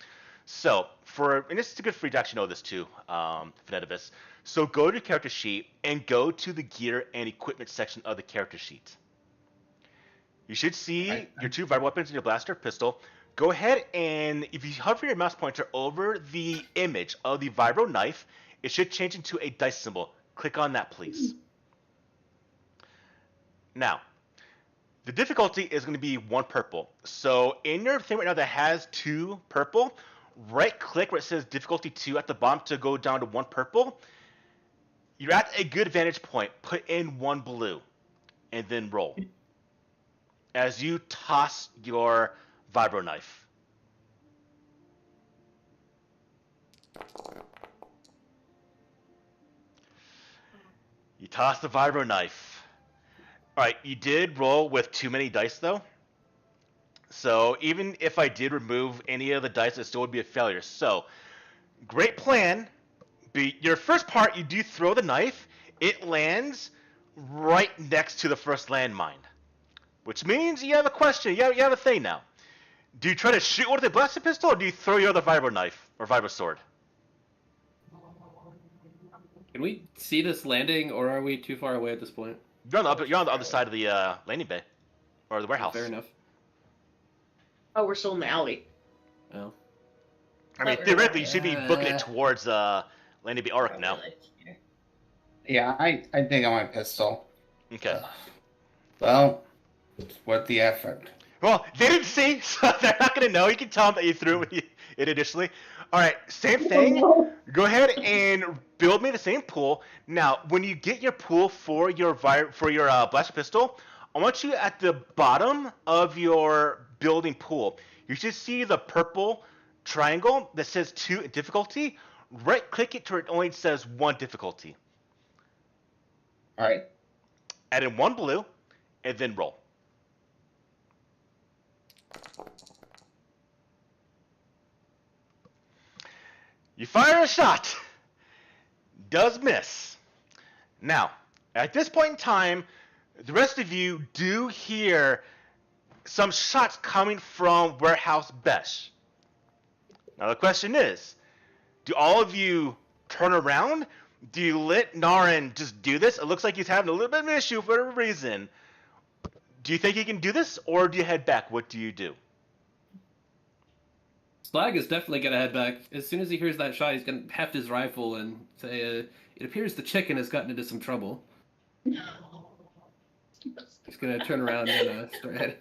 So and this is good for you to actually know this too, Phonetivus. So go to your character sheet and go to the gear and equipment section of the character sheet. You should see your 2 vibro weapons and your blaster pistol. Go ahead and if you hover your mouse pointer over the image of the vibro knife, it should change into a dice symbol. Click on that, please. Now, the difficulty is going to be 1 purple. So in your thing right now that has 2 purple, right click where it says difficulty 2 at the bottom to go down to 1 purple. You're at a good vantage point. Put in 1 blue and then roll as you toss your vibro knife. You toss the vibro knife. Alright, you did roll with too many dice though. So even if I did remove any of the dice, it still would be a failure. So, great plan. Your first part, you do throw the knife. It lands right next to the first landmine. Which means you have a question. You have a thing now. Do you try to shoot with a blaster pistol, or do you throw your other vibro knife or vibro sword? Can we see this landing, or are we too far away at this point? You're on the other side of the landing bay. Or the warehouse. Fair enough. Oh, we're still in the alley. Oh. I mean, theoretically, you should be booking it towards landing bay Auric now. Yeah, I think I want a pistol. Okay. Well, it's worth the effort. Well, they didn't see, so they're not going to know. You can tell them that you threw it initially. All right, same thing. Go ahead and build me the same pool. Now, when you get your pool for your blaster pistol, I want you at the bottom of your building pool. You should see the purple triangle that says 2 in difficulty. Right-click it to where it only says 1 difficulty. All right. Add in 1 blue, and then roll. You fire a shot. Does miss. Now, at this point in time, the rest of you do hear some shots coming from Warehouse Besh. Now the question is, do all of you turn around? Do you let Naren just do this? It looks like he's having a little bit of an issue for whatever reason. Do you think he can do this, or do you head back? What do you do? Slag is definitely gonna head back. As soon as he hears that shot, he's gonna heft his rifle and say, "It appears the chicken has gotten into some trouble." He's gonna turn around and start heading.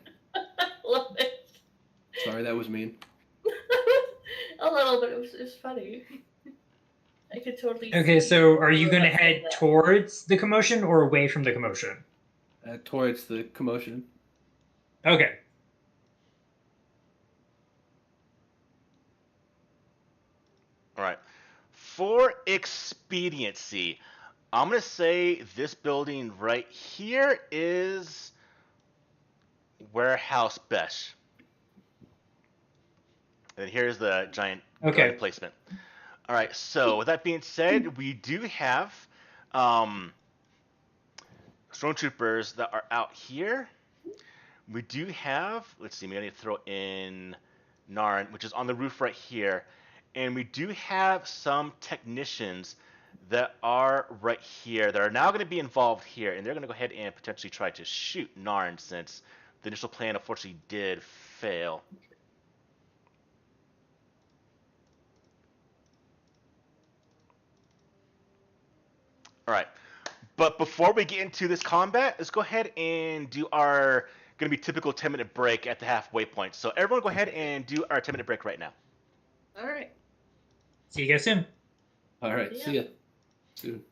Love it. Sorry, that was mean. A little bit. It was funny. I could totally. Okay, see so are you how going to that head plays out. towards the commotion or away from the commotion? Towards the commotion. Okay. All right. For expediency, I'm going to say this building right here is Warehouse Besh. And here's the giant garden placement. All right, so with that being said, we do have stormtroopers that are out here. We do have, let's see, we need to throw in Narn, which is on the roof right here. And we do have some technicians that are right here that are now going to be involved here. And they're going to go ahead and potentially try to shoot Narn since the initial plan unfortunately did fail. All right, but before we get into this combat, let's go ahead and do our going to be typical 10-minute break at the halfway point. So everyone go ahead and do our 10-minute break right now. All right. See you guys soon. All right, Yeah. see ya soon.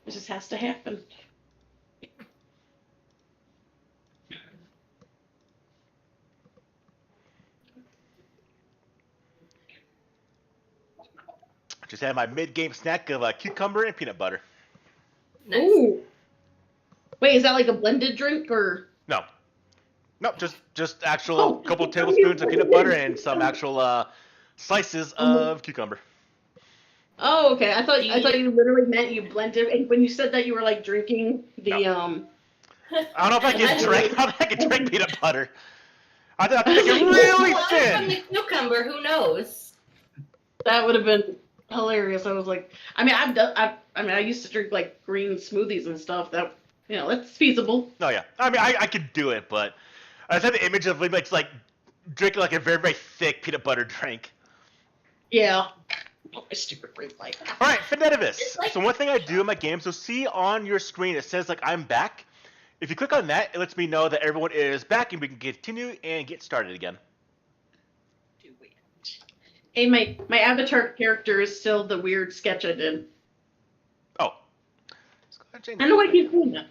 It just has to happen. Just had my mid-game snack of cucumber and peanut butter. Nice. Ooh. Wait, is that like a blended drink or? No, just actual Oh, couple I thought tablespoons you of peanut butter and some actual slices of cucumber. Oh, okay. I thought you literally meant you blended. And when you said that, you were like drinking the I don't know if I can drink. I don't know if I can drink peanut butter. I think I can really Well, from thin. the cucumber, who knows? That would have been hilarious. I was like, I mean, I used to drink like green smoothies and stuff. That that's feasible. No, yeah. I mean, I could do it, but I just had the image of like drinking like a very very thick peanut butter drink. Yeah. Oh, my stupid brain like. All right, Finetivis. It's like- So one thing I do in my game, so see on your screen it says like I'm back. If you click on that, it lets me know that everyone is back and we can continue and get started again. Do it. Hey, my avatar character is still the weird sketch I did. Oh. Let's go ahead and change I don't know why I that. keep doing that.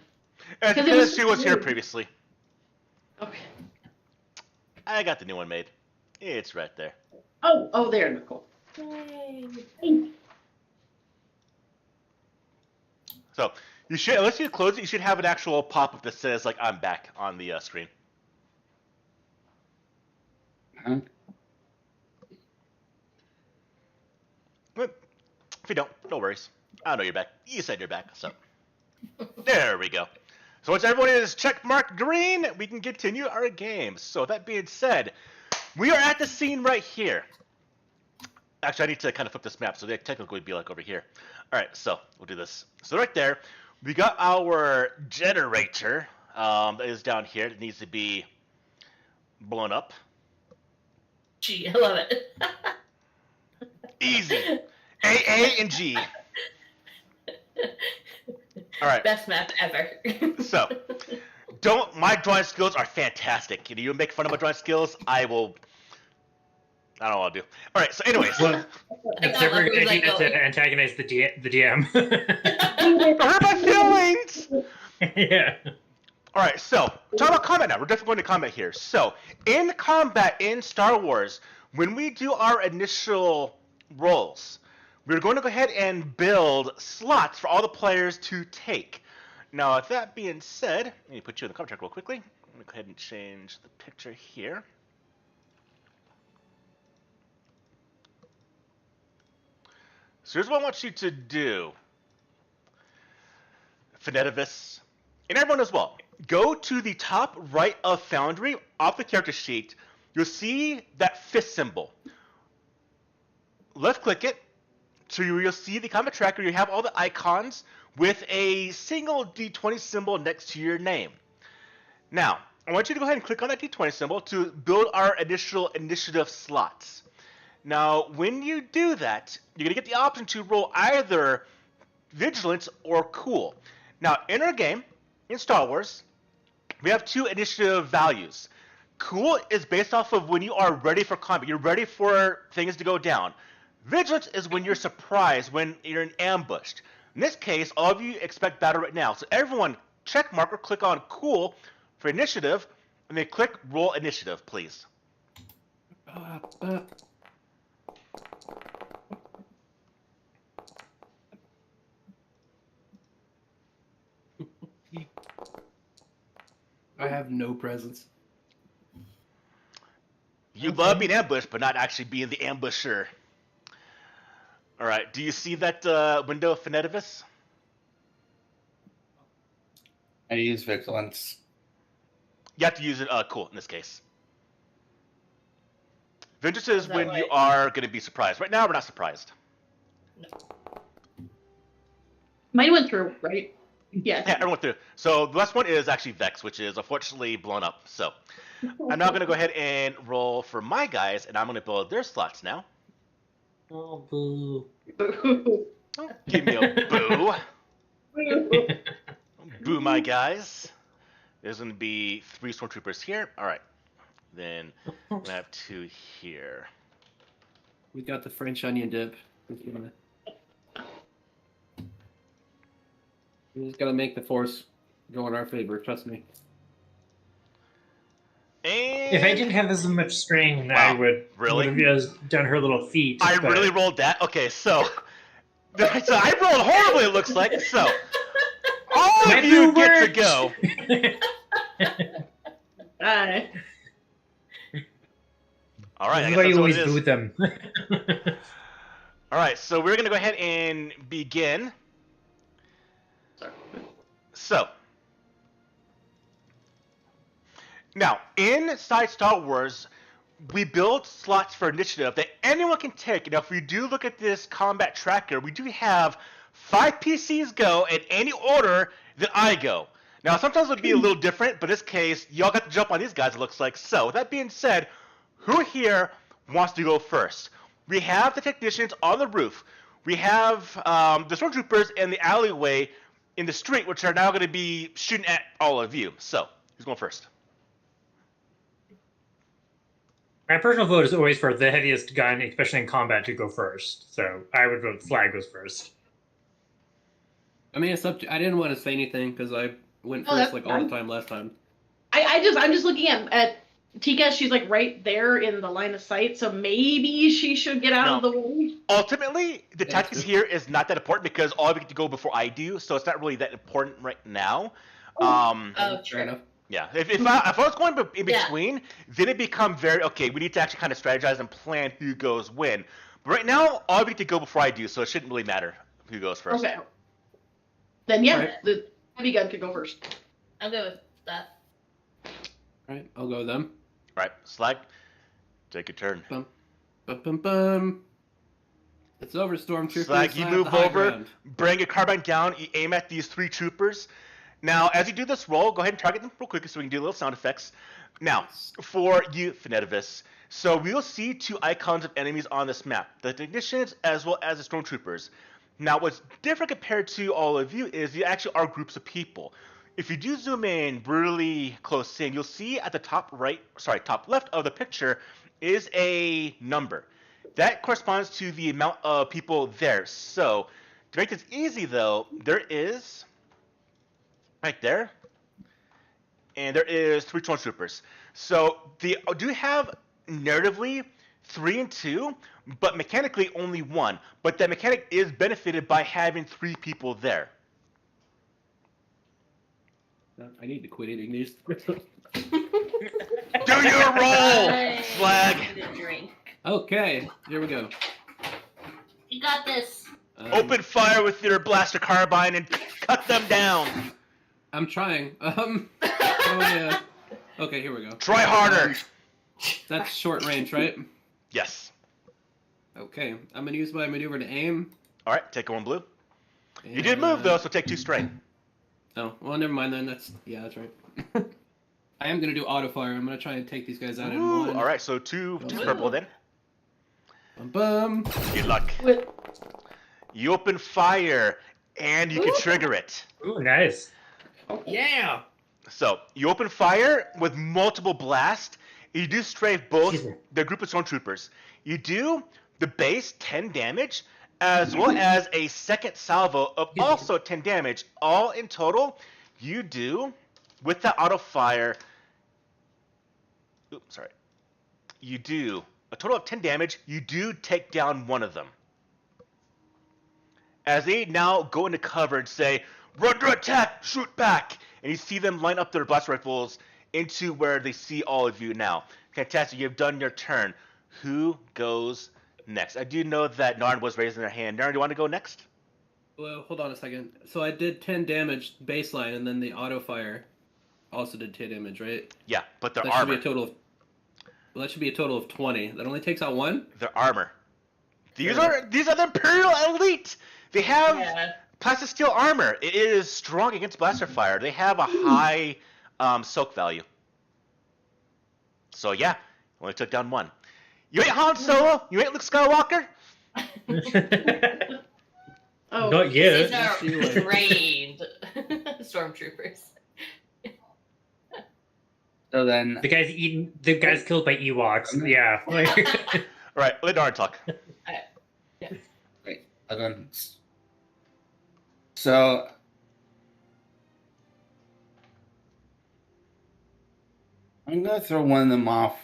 It's 'Cause it because was she was here weird. previously. Okay. I got the new one made. It's right there. Oh, there, Nicole. Yay. So you should, unless you close it, you should have an actual pop-up that says like I'm back on the screen. Huh? But if you don't, no worries. I know you're back. You said you're back, so there we go. So once everyone is checkmarked green, we can continue our game. So that being said, we are at the scene right here. Actually, I need to kind of flip this map, so they technically would be like over here. All right, so we'll do this. So right there, we got our generator that is down here. It needs to be blown up. Gee, I love it. Easy. A, and G. All right. Best map ever. So, my drawing skills are fantastic. You make fun of my drawing skills, I don't know what I'll do. All right, so anyways. Well, it's never a Where's good that idea going? to antagonize the DM. Don't hurt my feelings! Yeah. All right, so talk about combat now. We're definitely going to combat here. So, in combat in Star Wars, when we do our initial rolls, we're going to go ahead and build slots for all the players to take. Now, with that being said, let me put you in the combat track real quickly. Let me go ahead and change the picture here. So here's what I want you to do. Finetivis, and everyone as well. Go to the top right of Foundry, off the character sheet. You'll see that fist symbol. Left click it, so you'll see the combat tracker. You have all the icons with a single D20 symbol next to your name. Now, I want you to go ahead and click on that D20 symbol to build our initial initiative slots. Now, when you do that, you're going to get the option to roll either Vigilance or Cool. Now, in our game, in Star Wars, we have two initiative values. Cool is based off of when you are ready for combat. You're ready for things to go down. Vigilance is when you're surprised, when you're ambushed. In this case, all of you expect battle right now. So everyone, check mark or click on Cool for initiative, and then click Roll Initiative, please. I have no presence. You love being ambushed, but not actually being the ambusher. All right. Do you see that window, Finetivis? I use vigilance. You have to use it cool in this case. Vengeance is that when way? you are going to be surprised. Right now, we're not surprised. Mine went through, right? Yes. Yeah, everyone through. So the last one is actually Vex, which is unfortunately blown up. So I'm now going to go ahead and roll for my guys, and I'm going to build their slots now. Oh, boo. Oh, give me a boo. Boo, my guys. There's going to be 3 stormtroopers here. All right. Then I'm going to have 2 here. We got the French onion dip. If you wanna- We just gotta make the force go in our favor. Trust me. And If I didn't have as much strain, Wow, I would really? would have done her little feat. I but- really rolled that. Okay, so I rolled horribly. It looks like so. All My of you boo get to worked. go. Bye. All right, I This is guess why that's you what always it is. boo them. All right, so we're gonna go ahead and begin. Sorry. So now inside Star Wars, we build slots for initiative that anyone can take. Now, if we do look at this combat tracker, we do have 5 PCs go in any order that I go. Now, sometimes it would be a little different, but in this case, y'all got to jump on these guys, it looks like. So, with that being said, who here wants to go first? We have the technicians on the roof. We have the stormtroopers in the alleyway in the street, which are now going to be shooting at all of you. So, who's going first? My personal vote is always for the heaviest gun, especially in combat, to go first. So I would vote Slag goes first. I mean, it's up to, I didn't want to say anything because I went Oh, first that's like all the fine. time last time. I'm just looking at Tika. She's like right there in the line of sight, so maybe she should get out of the way. Ultimately, the Yeah, tactics it's here is not that important because all of you get to go before I do, so it's not really that important right now. Oh, Fair true. enough. Yeah, if I was going in Yeah. between, then it become very okay. We need to actually kind of strategize and plan who goes when. But right now, all of you get to go before I do, so it shouldn't really matter who goes first. Okay. Then yeah, Alright. the heavy gun could go first. I'll go with that. All right, I'll go with them. All right, Slag, take your turn. Bum, bum, bum. It's over, Stormtroopers. Slag, you I have move the high over, ground. bring your carbine down, you aim at these 3 troopers. Now, as you do this roll, go ahead and target them real quick so we can do little sound effects. Now, for you, Finetivis, so we'll see 2 icons of enemies on this map, the technicians as well as the stormtroopers. Now, what's different compared to all of you is you actually are groups of people. If you do zoom in really close in, you'll see at the top left of the picture is a number. That corresponds to the amount of people there. So, to make this easy though, there is right there, and there is 3 stormtroopers. So they do have narratively 3 and 2, but mechanically only 1. But that mechanic is benefited by having 3 people there. I need to quit eating these. Do your roll, I Slag. need a drink. Okay, here we go. You got this. Open fire with your blaster carbine and cut them down. I'm trying. Oh yeah. Okay, here we go. Try harder. That's short range, right? Yes. Okay, I'm gonna use my maneuver to aim. All right, take 1 blue. You did move though, so take 2 strain. Oh, well, never mind then. That's right. I am gonna do auto fire. I'm gonna try and take these guys out in Ooh, one. all right, so 2 Ooh. purple then. Bum. Good luck. With You open fire, and you can trigger it. Ooh, nice. Yeah. So, you open fire with multiple blasts. You do strafe both Excuse me. the group of stormtroopers. You do the base 10 damage, as well as a second salvo of Excuse me. also 10 damage. All in total, you do, with the auto fire, oops, sorry. You do a total of 10 damage. You do take down 1 of them. As they now go into cover and say, "We're under attack, shoot back!" And you see them line up their blast rifles into where they see all of you now. Fantastic, you've done your turn. Who goes next? I do know that Narn was raising their hand. Narn, do you want to go next? Well, hold on a second. So I did 10 damage baseline, and then the auto fire also did 10 damage, right? Yeah, but their That should be armor. a total of. Well, that should be a total of 20. That only takes out 1. Their armor. These Yeah. are the Imperial Elite. They have Yeah. plastic steel armor. It is strong against blaster fire. They have a high soak value. So yeah, only took down 1. You ain't Han Solo. You ain't Luke Skywalker. oh, Not yet. These are See you later. trained stormtroopers. So then, The guy's killed by Ewoks. Yeah. All right, let Narn talk. again, so I'm gonna throw one of them off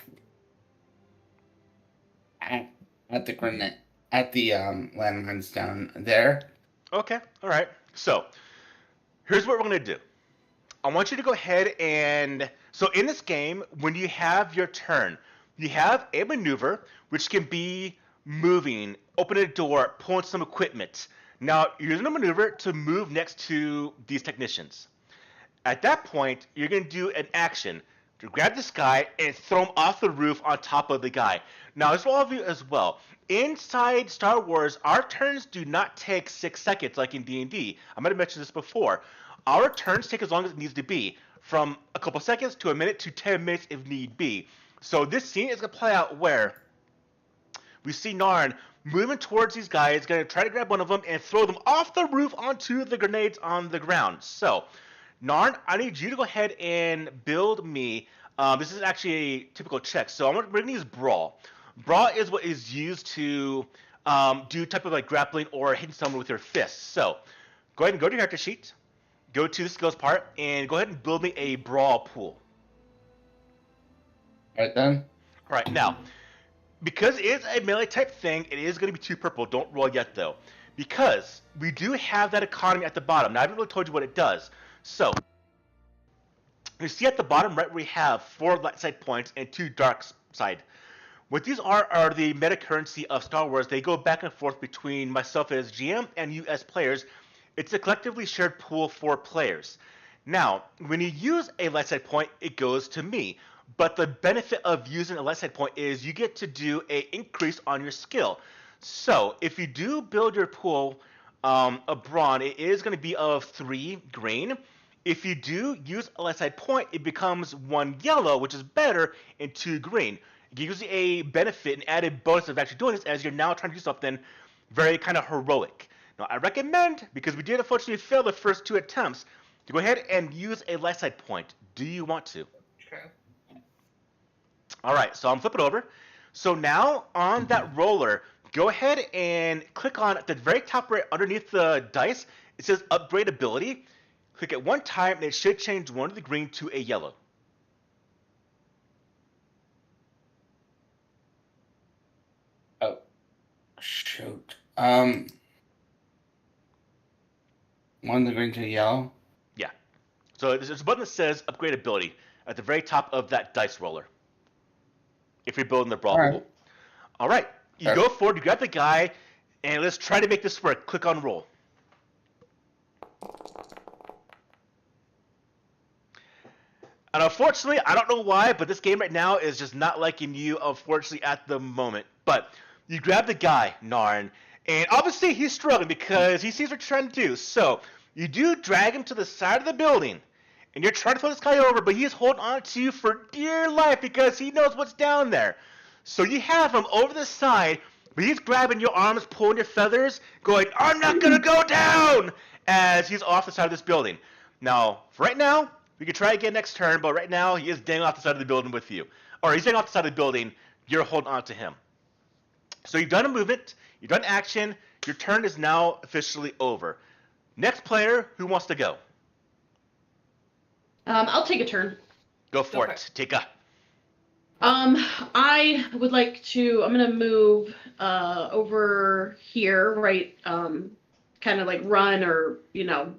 at the grenade at the landmines down there. Okay, all right. So here's what we're gonna do. I want you to go ahead and so in this game, when you have your turn, you have a maneuver which can be moving, opening a door, pulling some equipment. Now you're using a maneuver to move next to these technicians. At that point, you're gonna do an action to grab this guy and throw him off the roof on top of the guy. Now, as for all of you as well, inside Star Wars, our turns do not take 6 seconds like in D&D. I might have mentioned this before. Our turns take as long as it needs to be, from a couple seconds to a minute to 10 minutes if need be. So this scene is going to play out where we see Narn moving towards these guys, going to try to grab one of them and throw them off the roof onto the grenades on the ground. So, Narn, I need you to go ahead and build me. This is actually a typical check. So we're going to use Brawl. Brawl is what is used to do type of like grappling or hitting someone with your fists. So go ahead and go to your character sheet. Go to the skills part and go ahead and build me a Brawl pool. Right then. All right, now, because it is a melee type thing, it is going to be 2 purple. Don't roll yet, though. Because we do have that economy at the bottom. Now, I haven't really told you what it does. So, you see at the bottom right, we have 4 light side points and 2 dark side. What these are the meta currency of Star Wars. They go back and forth between myself as GM and you as players. It's a collectively shared pool for players. Now, when you use a light side point, it goes to me. But the benefit of using a light side point is you get to do an increase on your skill. So, if you do build your pool of brawn, it is going to be of 3 green. If you do use a light side point, it becomes 1 yellow, which is better, and 2 green. It gives you a benefit, an added bonus of actually doing this, as you're now trying to do something very kind of heroic. Now, I recommend, because we did unfortunately fail the first 2 attempts, to go ahead and use a light side point. Do you want to? True. All right, so I'm flipping over. So now on that roller, go ahead and click on at the very top right underneath the dice. It says upgrade ability. Click it 1 time, and it should change one of the green to a yellow. Oh, shoot. One of the green to yellow. Yeah. So there's a button that says upgrade ability at the very top of that dice roller. If you're building the brawl All right. pool. All right. You go forward, you grab the guy, and let's try to make this work. Click on roll. And unfortunately, I don't know why, but this game right now is just not liking you, unfortunately, at the moment. But you grab the guy, Narn, and obviously he's struggling because he sees what you're trying to do. So you do drag him to the side of the building, and you're trying to throw this guy over, but he's holding on to you for dear life because he knows what's down there. So you have him over the side, but he's grabbing your arms, pulling your feathers, going, "I'm not going to go down!" as he's off the side of this building. Now, for right now, we can try again next turn, but right now he is dangling off the side of the building with you. Or he's dangling off the side of the building, you're holding on to him. So you've done a movement, you've done action, your turn is now officially over. Next player, who wants to go? I'll take a turn. Go for it. Take a. I would like to. I'm gonna move over here, right? Kind of like run or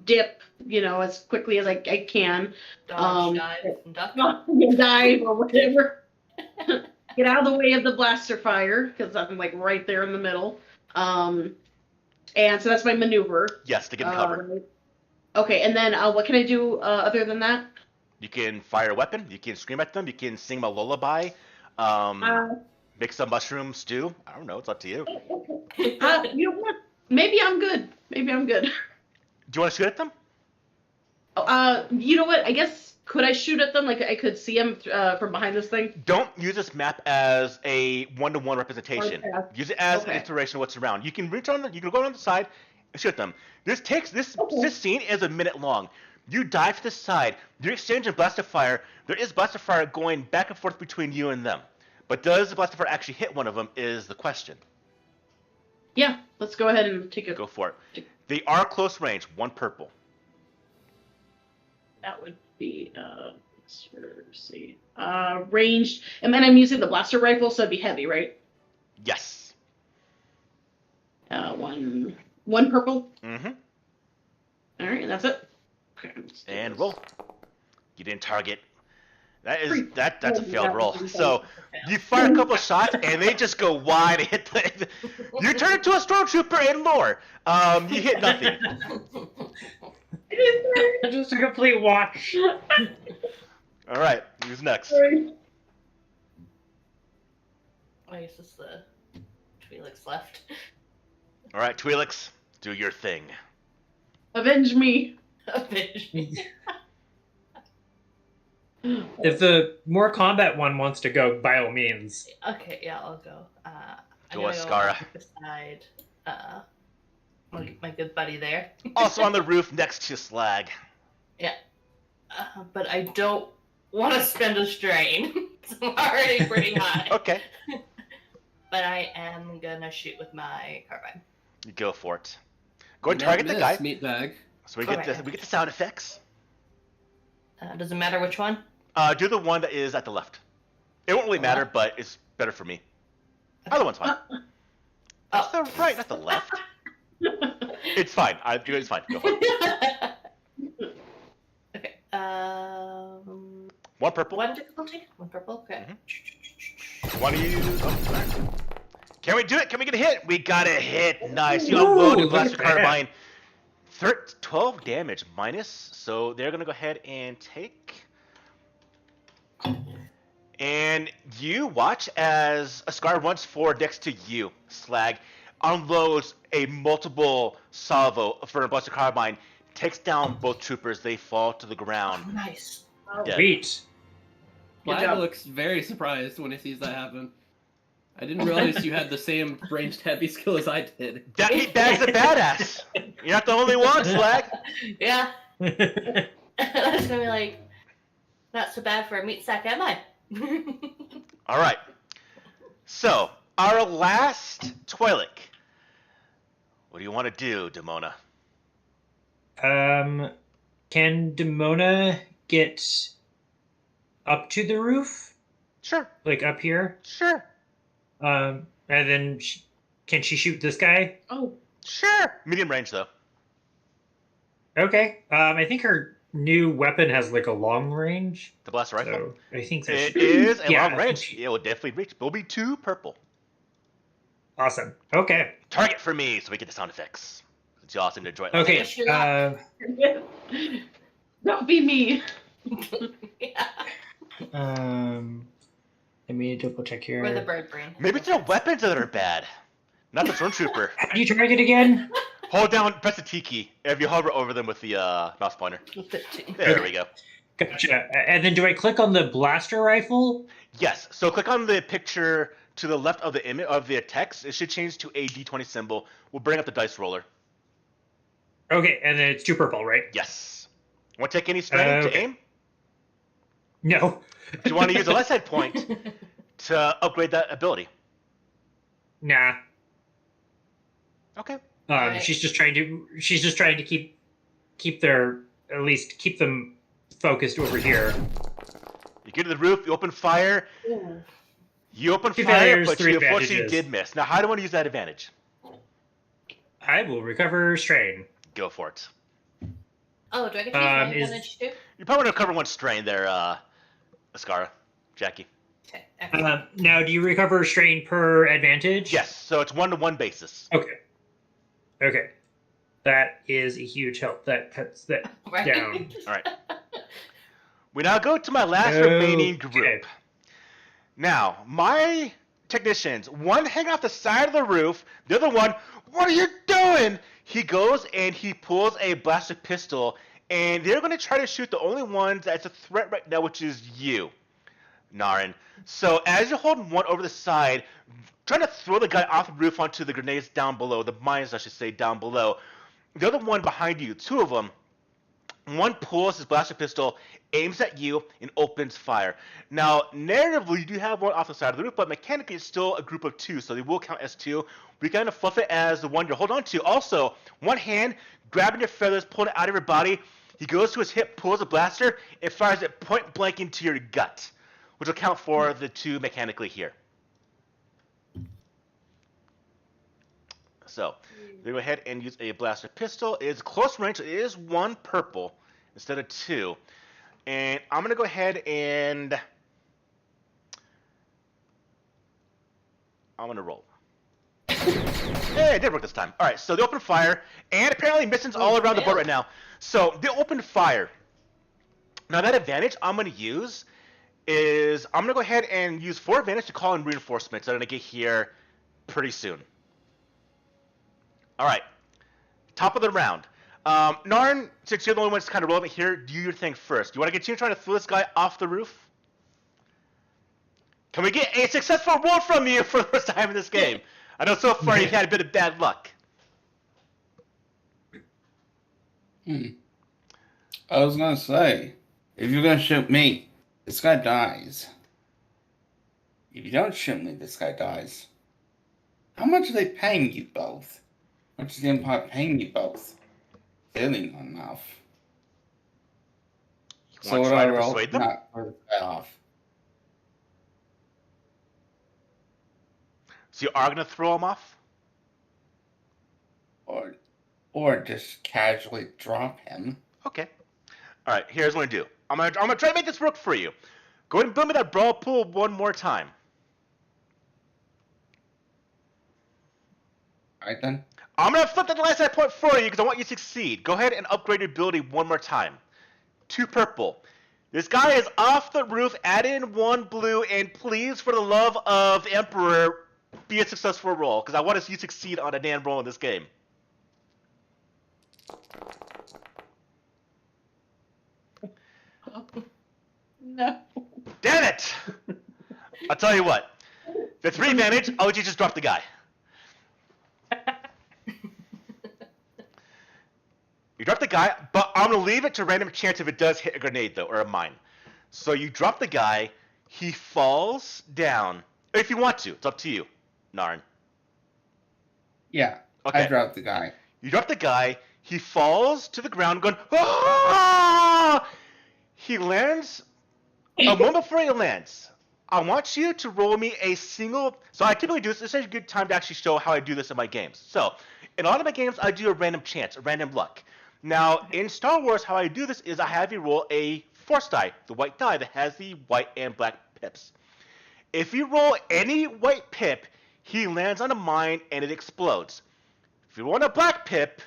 dip, as quickly as I can. Dodge, dive, and duck. Dive or whatever. Get out of the way of the blaster fire because I'm like right there in the middle. And so that's my maneuver. Yes, to get in cover. Okay, and then what can I do other than that? You can fire a weapon. You can scream at them. You can sing a lullaby. Make some mushroom stew. I don't know. It's up to you. You know what? Maybe I'm good. Do you want to shoot at them? You know what? I guess could I shoot at them? Like I could see them from behind this thing. Don't use this map as a one-to-one representation. Okay. Use it as an inspiration of what's around. You can reach on them. You can go around the side and shoot them. This scene is a minute long. You dive to the side. You're exchanging blaster fire. There is blaster fire going back and forth between you and them. But does the blaster fire actually hit one of them is the question. Yeah, let's go ahead and take a. Go for it. They are close range. 1 purple. That would be Let's see. Ranged. And then I'm using the blaster rifle, so it'd be heavy, right? Yes. One purple. Mm-hmm. All right, that's it. Okay, And roll. You didn't target. That's a Oh, failed yeah, roll. that's a So you fire a couple of shots and they just go wide and hit the. You turn into a stormtrooper and more. You hit nothing. Just a complete wash. All right, who's next? I guess it's the Twi'leks left. All right, Twi'leks, do your thing. Avenge me. Avenge me. If the more combat one wants to go, by all means. Okay, yeah, I'll go. Go I'm gonna Ascara. go beside my good buddy there. Also on the roof next to Slag. But I don't want to spend a strain. So I'm already pretty high. Okay, But I am gonna shoot with my carbine. you go for it. Go and You target don't the miss, guy. Meatbag. So we get Alright. the sound effects. Doesn't matter which one. Do the one that is at the left. It won't really matter, but it's better for me. Other one's fine. That's the right, not the left. It's fine. It's fine. Go for it. Okay. One purple. One difficulty. One purple. Okay. One of you. Oh, right. Can we do it? Can we get a hit? We got a hit. Nice. You Ooh, unloaded look blaster at that. carbine. 12 damage minus. So they're gonna go ahead and take. And you watch as Ascar runs forward next to you, Slag, unloads a multiple salvo for a blaster carbine, takes down both troopers. They fall to the ground. Oh, nice. Dead. Sweet. Good Flag job. looks very surprised when he sees that happen. I didn't realize you had the same ranged heavy skill as I did. That meatbag's a badass. You're not the only one, Slag. Yeah. That's gonna be like, not so bad for a meat sack, am I? All right. So, our last Twi'lek. What do you want to do, Demona? Can Demona get up to the roof? Sure, Like up here? sure, And then can she shoot this guy? Oh, sure. Medium range, though. Okay. I think her new weapon has like a long range. The blaster rifle. So I think that It is a Yeah, I long think range. she- It will definitely reach. It will be 2 purple. Awesome. Okay. Target for me, so we get the sound effects. Since y'all seem to enjoy it. Okay. Shoot up. don't be me. Yeah. Let me double check here. Or the bird brain. Maybe it's the weapons that are bad, not the stormtrooper. How do you target again? Hold down, press the T key. If you hover over them with the mouse pointer. 15. There we go. Gotcha. And then do I click on the blaster rifle? Yes. So click on the picture to the left of the image of the text. It should change to a D20 symbol. We'll bring up the dice roller. Okay, and then it's 2 purple, right? Yes. Want to take any strain to Okay. aim? No. Do you want to use a less head point to upgrade that ability? Nah. Okay. Alright. She's just trying to keep them focused over here. You get to the roof. You open fire. Ooh. You open 2 fire, failures, but 3 you unfortunately advantages. did miss. Now, how do I want to use that advantage? I will recover strain. Go for it. Oh, do I get to use my Is- advantage too? You probably want to cover 1 strain there, Ascara, Jackie. Okay. Excellent. Now, do you recover strain per advantage? Yes. So it's 1-to-1 basis. Okay. Okay. That is a huge help. That cuts that Right. down. All right. We now go to my last remaining Okay. group. Now, my technicians, one hanging off the side of the roof, the other one, what are you doing? He goes and he pulls a blaster pistol, and they're going to try to shoot the only one that's a threat right now, which is you, Naren. So as you're holding one over the side, trying to throw the guy off the roof onto the grenades down below, the mines, I should say, down below. The other one behind you, 2 of them, one pulls his blaster pistol, aims at you, and opens fire. Now, narratively, you do have one off the side of the roof, but mechanically, it's still a group of 2, so they will count as 2. We kind of fluff it as the one you're holding on to. Also, one hand grabbing your feathers, pulling it out of your body. He goes to his hip, pulls a blaster, and fires it point blank into your gut, which will count for the 2 mechanically here. So, they go ahead and use a blaster pistol. It is close range. It is 1 purple instead of 2. And I'm going to go ahead and I'm going to roll. Hey, it did work this time. All right, so they open fire, and apparently missions all around the board right now. So they open fire. Now that advantage I'm going to use is I'm going to go ahead and use 4 advantage to call in reinforcements that are going to get here pretty soon. All right, top of the round. Narn, since you're the only one that's kind of relevant here, do your thing first. Do you want to continue trying to throw this guy off the roof? Can we get a successful roll from you for the first time in this game? I know so far you've had a bit of bad luck. I was gonna say, if you're gonna shoot me, this guy dies. If you don't shoot me, this guy dies. How much are they paying you both? How much is the Empire paying you both? Clearly not enough. You So want what to try I to roll? persuade them? Not for the guy off. So you are going to throw him off? Or just casually drop him. Okay. All right, here's what I'm going to do. I'm gonna try to make this work for you. Go ahead and build me that brawl pool one more time. Alright then. I'm going to flip that last side point for you because I want you to succeed. Go ahead and upgrade your ability one more time. 2 purple. This guy is off the roof. Add in 1 blue, and please, for the love of the Emperor, be a successful roll because I want to see you succeed on a damn roll in this game. No. Damn it! I'll tell you what. The 3 advantage, I'll let you just drop the guy. You drop the guy, but I'm going to leave it to random chance if it does hit a grenade, though, or a mine. So you drop the guy, he falls down. If you want to, it's up to you, Narn. Yeah, Okay. I dropped the guy. You drop the guy, he falls to the ground going, ah! He lands, a moment before he lands, I want you to roll me a single, so I typically do this, this is a good time to actually show how I do this in my games. So, in a lot of my games, I do a random chance, a random luck. Now, in Star Wars, how I do this is I have you roll a force die, the white die that has the white and black pips. If you roll any white pip, he lands on a mine and it explodes. If you roll a black pip,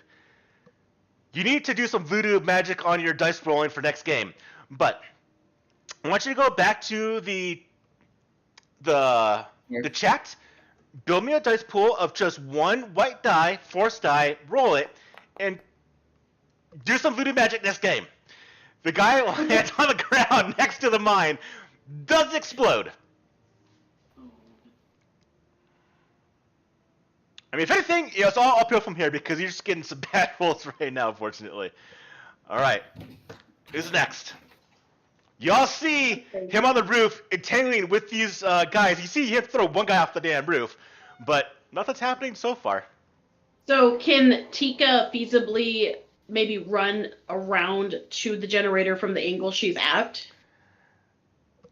you need to do some voodoo magic on your dice rolling for next game. But I want you to go back to the chat, build me a dice pool of just 1 white die, force die, roll it, and do some voodoo magic next game. The guy lands on the ground next to the mine, does explode. I mean, if anything, it's all uphill from here because you're just getting some bad rolls right now, unfortunately. All right, who's next? Y'all see him on the roof entangling with these guys. You see him throw 1 guy off the damn roof, but nothing's happening so far. So can Tika feasibly maybe run around to the generator from the angle she's at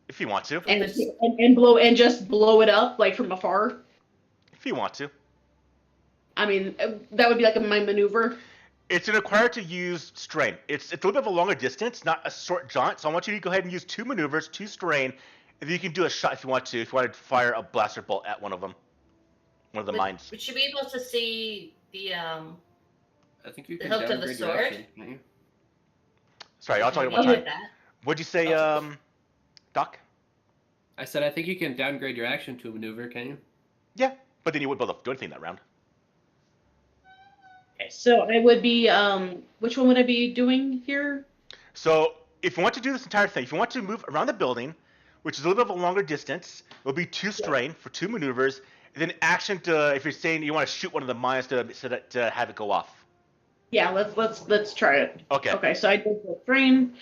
If you want to. and just blow it up like from afar? If you want to. I mean, that would be like my maneuver. It's required to use strain. It's a little bit of a longer distance, not a short jaunt. So I want you to go ahead and use 2 maneuvers, 2 strain, and then you can do a shot if you want to. If you want to fire a blaster bolt at one of them, one of the mines. Would you be able to see the I think you The can hilt of the downgrade your sword? action, can't you? Sorry, I'll tell you maybe one like time. that? What'd you say, Doc? I said I think you can downgrade your action to a maneuver, can you? Yeah, but then you wouldn't be able to do anything that round. Okay, so I would be, which one would I be doing here? So if you want to do this entire thing, if you want to move around the building, which is a little bit of a longer distance, it'll be 2 strain for 2 maneuvers, and then action to, if you're saying you want to shoot one of the mines to have it go off. Yeah, let's try it. Okay. Okay, so I did the strain.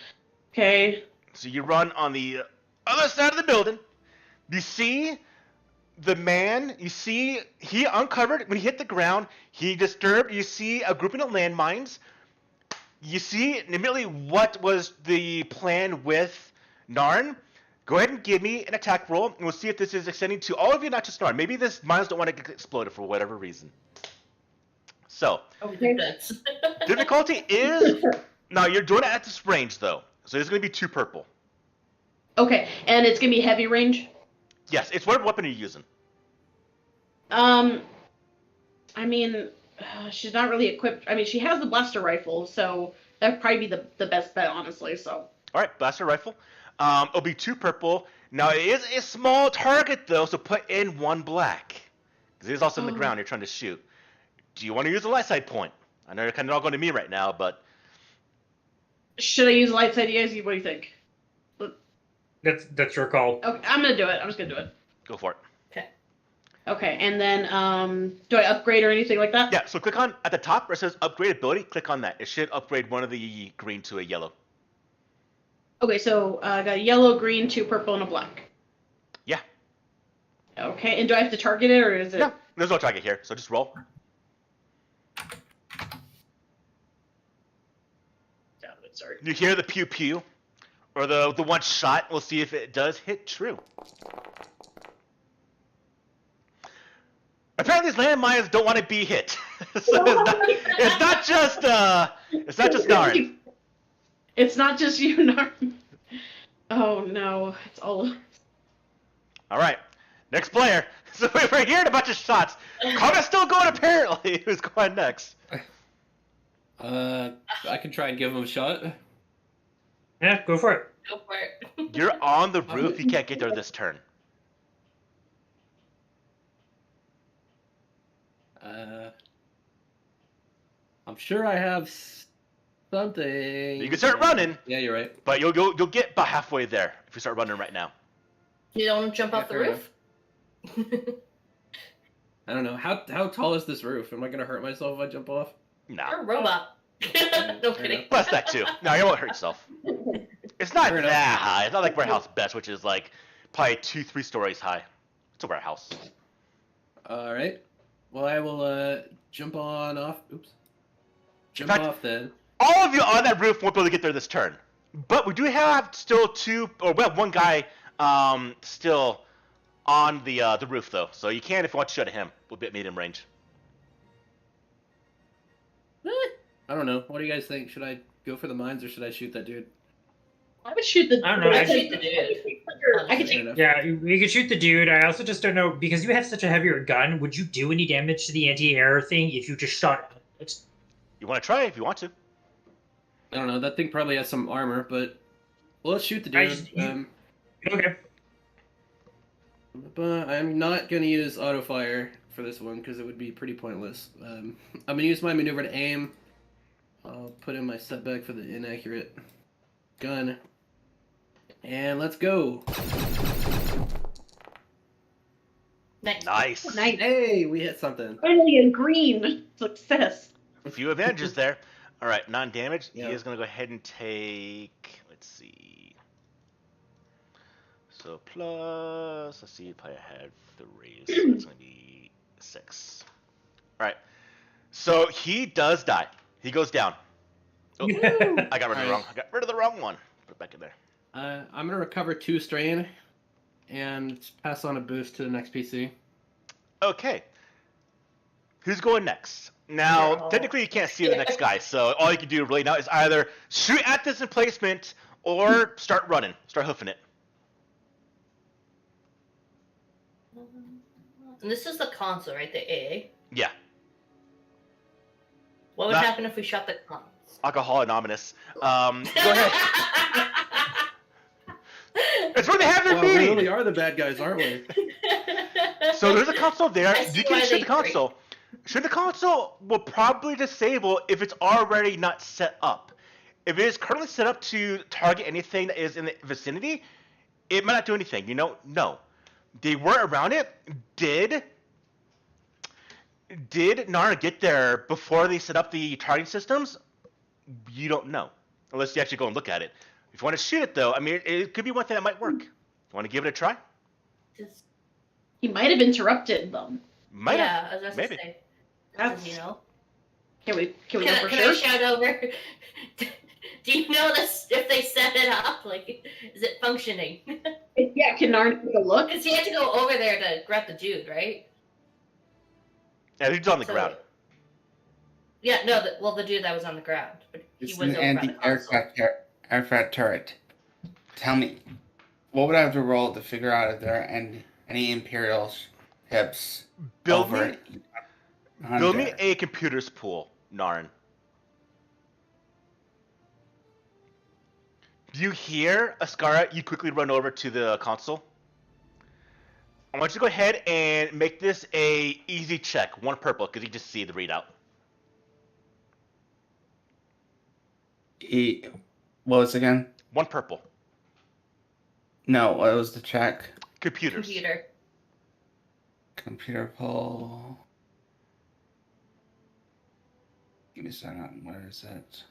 Okay. So you run on the other side of the building. You see the man, you see he uncovered, when he hit the ground, he disturbed, you see a grouping of landmines. you see immediately what was the plan with Narn. Go ahead and give me an attack roll, and we'll see if this is extending to all of you, not just Narn. Maybe this mines don't want to get exploded for whatever reason. So, That's difficulty is... Now, you're doing it at this range, though. So it's going to be 2 purple. Okay, and it's gonna be heavy range. Yes, it's whatever weapon you're using. I mean, she's not really equipped. I mean, she has the blaster rifle, so that'd probably be the best bet, honestly. So. All right, blaster rifle. It'll be 2 purple. Now, it is a small target, though, so put in 1 black. Because it is also in the ground you're trying to shoot. Do you want to use a light side point? I know you're kind of all going to me right now, but... Should I use light side? You guys, what do you think? That's your call. Okay, I'm gonna do it. I'm just gonna do it. Go for it. Okay, and then do I upgrade or anything like that? Yeah, so click on, at the top where it says upgrade ability, click on that. It should upgrade one of the green to a yellow. Okay, so I got a yellow, green, 2 purple, and a black. Yeah. Okay, and do I have to target it, or is it? No, there's no target here, so just roll. Sorry. You hear the pew pew, or the one shot. We'll see if it does hit true. Apparently, these landmines don't want to be hit. So it's not just Narn. It's not just you, Narn. Oh no, it's all. All right, next player. So we're hearing a bunch of shots. Connor's still going apparently. Who's going next? I can try and give him a shot. Yeah, go for it. Go for it. You're on the roof. You can't get there this turn. I'm sure I have something. You can start running, Yeah, you're right. but you'll get about halfway there if you start running right now. You don't jump off the fair roof? I don't know. How tall is this roof? Am I gonna hurt myself if I jump off? No. You're a robot. No kidding. Plus that too. No, you won't hurt yourself. It's not Fair that enough. high. It's not like Warehouse Best, which is like probably 2-3 stories high. It's a warehouse. All right. Well, I will jump on off. Oops. Jump fact- off then. All of you on that roof won't be able to get there this turn. But we do have still one guy still on the roof though. So you can, if you want to shoot at him, we'll be at medium range. I don't know. What do you guys think? Should I go for the mines or should I shoot that dude? I would shoot the. I don't know, I I could shoot the dude. I could Fair take. enough. Yeah, you could shoot the dude. I also just don't know, because you have such a heavier gun, would you do any damage to the anti-air thing if you just shot it? You want to try if you want to. I don't know. That thing probably has some armor, but well, let's shoot the I dude. just- Okay. But I'm not gonna use auto fire for this one because it would be pretty pointless. I'm gonna use my maneuver to aim. I'll put in my setback for the inaccurate gun. And let's go. Nice. Nice. Nice. Hey, we hit something. Finally in green. Success. A few advantages there. All right, non-damage. Yeah. He is going to go ahead and take. Let's see. So plus. Let's see. Probably had 3, so it's going to be 6. All right. So he does die. He goes down. Oh, I got rid of the wrong. I got rid of the wrong one. Put it back in there. I'm gonna recover 2 strain and pass on a boost to the next PC. Okay. Who's going next? Now, No. technically, you can't see the next guy, so all you can do really now is either shoot at this emplacement or start running, start hoofing it. And this is the console, right? The AA. Yeah. What would Not- happen if we shot the console? Alcohol Anonymous. Go ahead. It's where they have their Well, we meeting. really are the bad guys, aren't we? So there's a console there. I You see can why shoot they the console. Shoot the console will probably disable if it's already not set up. If it is currently set up to target anything that is in the vicinity, it might not do anything. You know, no. They were around it. Did Nara get there before they set up the targeting systems? You don't know, unless you actually go and look at it. If you want to shoot it, though, I mean, it could be one thing that might work. You want to give it a try? He might have interrupted them. Might yeah, have. I was about Maybe. to say. That's- You know. Can we know for Can sure? I shout over? Do you know this? If they set it up, like, is it functioning? Yeah, can Narn take a look? Because he had to go over there to grab the dude, right? Yeah, he's on the So- ground. Yeah, no, the dude that was on the ground, but he It's was an over by the console. anti-aircraft turret. Tell me, what would I have to roll to figure out if there are any Imperial ships Build over me, build me under? a computers pool, Narn. Do you hear Ascara? You quickly run over to the console. I want you to go ahead and make this a easy check. 1 purple, because you just see the readout. What was it again? 1 purple. No, what was the check? Computers. Computer poll. Give me a second. Where is it?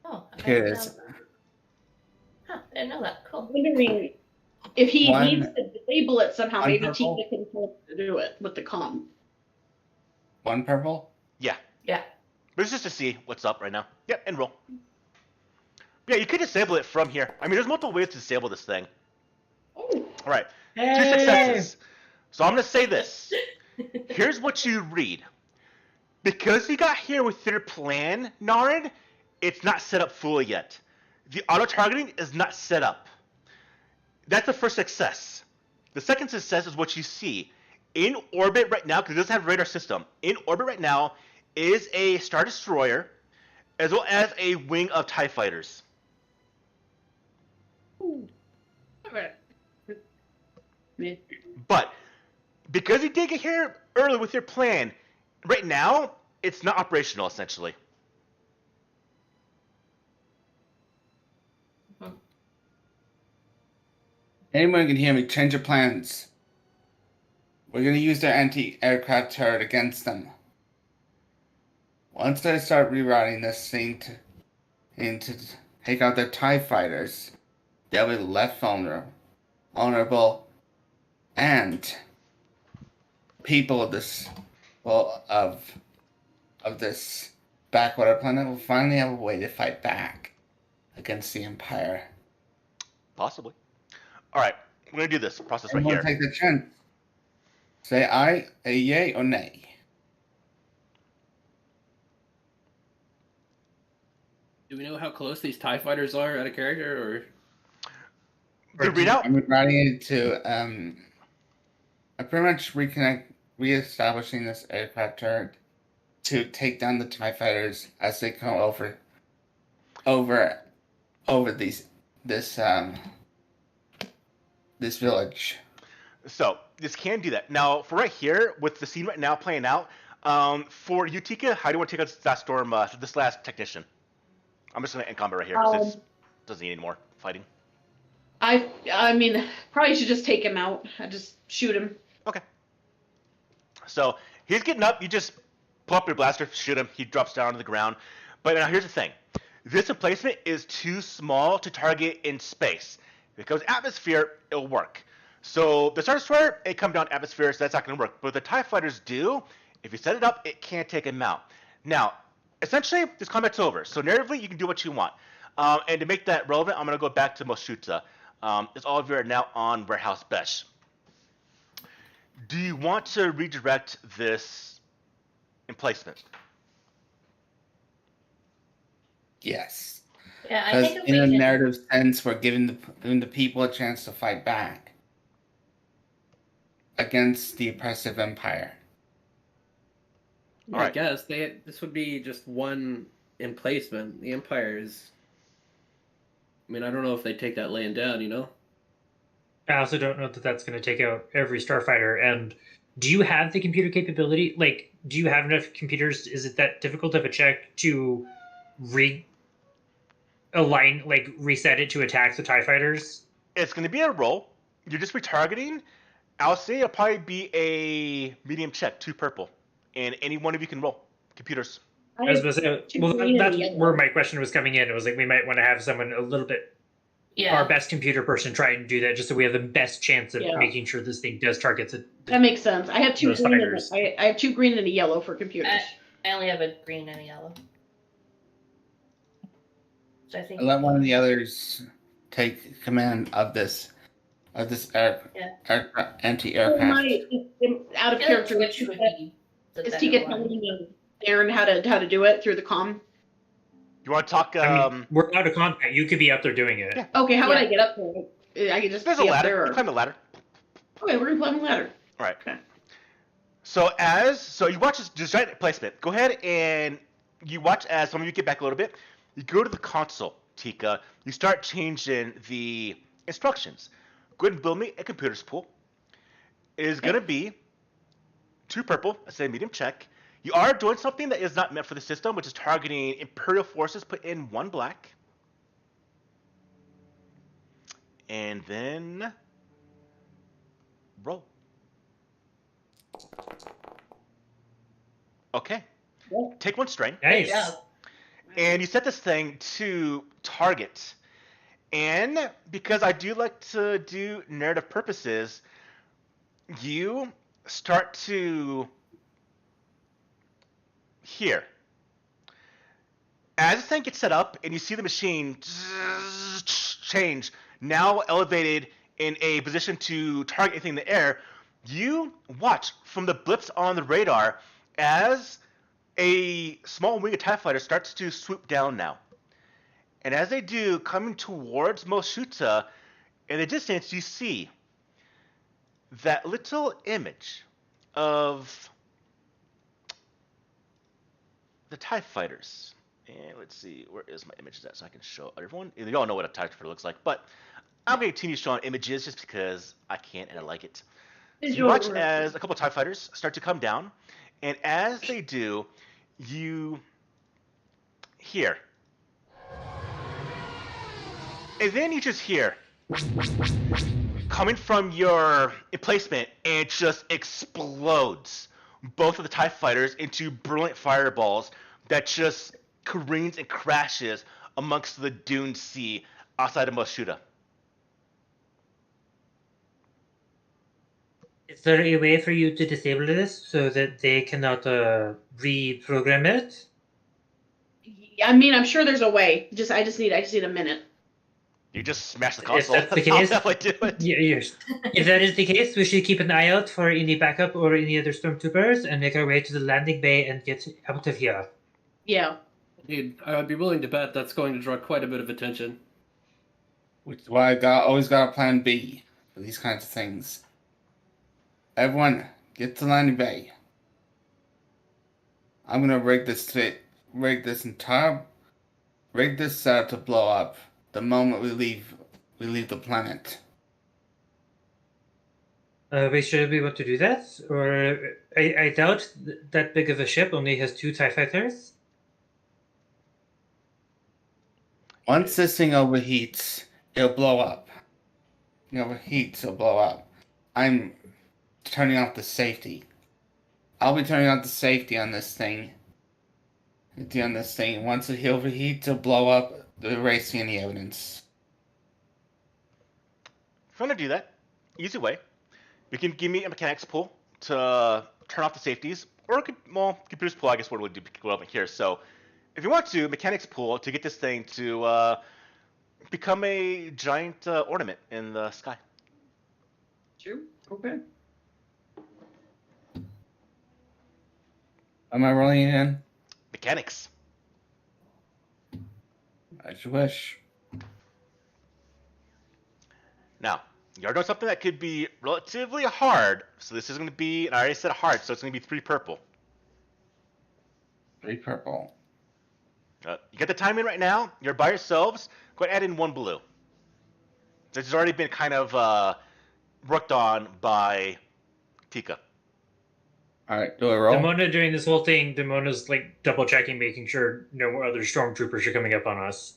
Oh, I Here it didn't is. know. Huh, I didn't know that. Cool. Wondering if he One- needs to disable it somehow. one Maybe purple? Tika can help to do it with the comm. 1 purple? Yeah. Yeah. But it's just to see what's up right now. Yep, and roll. Yeah, you could disable it from here. I mean, there's multiple ways to disable this thing. Oh, All right, 2 Hey! successes. So I'm going to say this. Here's what you read. Because you got here with your plan, Narin, it's not set up fully yet. The auto-targeting is not set up. That's the first success. The second success is what you see. In orbit right now, because it doesn't have a radar system, in orbit right now is a Star Destroyer, as well as a wing of TIE Fighters. all right. Yeah. But because you did get here early with your plan, right now it's not operational essentially. Anyone can hear me. Change your plans. We're going to use their anti-aircraft turret against them. Once they start rerouting this thing to take out their TIE fighters, they'll be left vulnerable, and people of this this backwater planet will finally have a way to fight back against the Empire. Possibly. All right, we're gonna do this process right Everyone here. take the chance. Say aye, a yay, or nay. Do we know how close these TIE fighters are out of character, or The readout. I'm writing it to I pretty much reestablishing this aircraft turret to take down the TIE fighters as they come over this village. So this can do that. Now, for right here, with the scene right now playing out, for Utica, how do you want to take out that storm? This last technician. I'm just gonna end combat right here because it doesn't need any more fighting. I mean, probably should just take him out. I just shoot him. Okay. So he's getting up. You just pull up your blaster, shoot him. He drops down to the ground. But now here's the thing: this emplacement is too small to target in space. Because atmosphere, it'll work. So the Star Destroyer, it comes down atmosphere, so that's not going to work. But the TIE Fighters do. If you set it up, it can't take them out. Now, essentially, this combat's over. So narratively, you can do what you want. And to make that relevant, I'm going to go back to Moshuta. It's all of you are now on Warehouse Besh. Do you want to redirect this emplacement? Yes. Yeah, I Because think if in a we can. narrative sense, we're giving the people a chance to fight back against the oppressive empire. All I right. guess this would be just one emplacement. The Empire is. I mean, I don't know if they take that laying down. You know. I also don't know that that's going to take out every starfighter. And do you have the computer capability? Like, do you have enough computers? Is it that difficult of a check to reset it to attack the TIE fighters? It's going to be a roll. You're just retargeting. I'll say it'll probably be a medium check, 2 purple. And any one of you can roll. Computers. I was going to say, two well, green and that's a yellow. where my question was coming in. It was like, we might want to have someone a little bit, Yeah. our best computer person, try and do that just so we have the best chance of Yeah. making sure this thing does target the That makes sense. I have two Those green. fighters. I have 2 green and a yellow for computers. I only have a green and a yellow. So I think Let one of the others take command of this anti-aircraft. Out of I feel like character. Twitch would be the Is better Tika one. telling Aaron how to do it through the comm? You want to talk? I mean, we're out of contact. You could be up there doing it. Yeah. Okay, how would Yeah. I get up there? I could just there's a be up ladder. there. You climb the ladder. Okay, we're gonna climb the ladder. All right. Okay. So you watch this giant placement. Go ahead and you watch as some of you get back a little bit. You go to the console, Tika. You start changing the instructions. Go ahead and build me a computers pool. It is gonna be 2 purple. I say medium check. You are doing something that is not meant for the system, which is targeting Imperial forces. Put in 1 black. And then roll. Okay. Yeah. Take 1 strain. Nice. Good job. And you set this thing to target. And because I do like to do narrative purposes, you start to here. As this thing gets set up and you see the machine change, now elevated in a position to target anything in the air, you watch from the blips on the radar as a small wing of TIE fighter starts to swoop down now. And as they do, coming towards Moshuta, in the distance you see that little image of the TIE fighters. And let's see, where is my images at so I can show everyone? You all know what a TIE fighter looks like, but I'm going to continue showing images just because I can and I like it. You watch as a couple of TIE fighters start to come down, and as they do, you hear. And then you just hear coming from your emplacement, and it just explodes both of the TIE fighters into brilliant fireballs that just careens and crashes amongst the dune sea outside of Moshuta. Is there a way for you to disable this so that they cannot reprogram it? I mean, I'm sure there's a way. I just need a minute. You just smash the If console. that's the I'll case- definitely do it. Yeah, yes. If that is the case, we should keep an eye out for any backup or any other stormtroopers and make our way to the landing bay and get out of here. Yeah. Dude, I would be willing to bet that's going to draw quite a bit of attention. Which is why always got a plan B for these kinds of things. Everyone, get to landing bay. I'm gonna rig this to blow up the moment we leave the planet. Are we sure we want to do that? Or I doubt that big of a ship only has 2 TIE fighters. Once this thing overheats, it'll blow up. It'll blow up. I'm turning off the safety. I'll be turning off the safety on this thing. Once it overheats, it'll blow up, erasing any evidence. If you want to do that, easy way. You can give me a mechanics pool to turn off the safeties, or computers pool, I guess, what would be relevant here. So, if you want to, mechanics pool to get this thing to become a giant ornament in the sky. Sure. Okay. Am I rolling again? Mechanics. As you wish. Now, you're doing something that could be relatively hard. So this is going to be, and I already said hard, so it's going to be 3 purple. 3 purple. You get the time in right now. You're by yourselves. Go ahead and add in 1 blue. This has already been kind of worked on by Tika. Alright, do I roll? Demona during this whole thing, Demona's like double checking, making sure no other stormtroopers are coming up on us.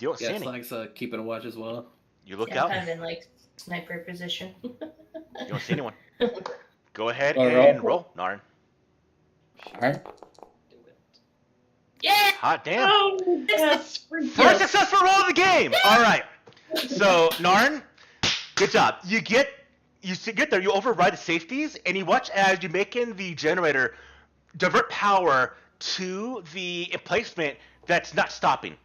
You don't see Yeah, any. Slag's keeping a watch as well. You look Yeah, out. kind of in like sniper position. You don't see anyone. Go ahead Do I and roll? roll, Narn. Alright. Yeah. Hot damn. Oh, yes. First successful roll of the game. All right. So Narn, good job. You get there. You override the safeties, and you watch as you make in the generator divert power to the emplacement that's not stopping.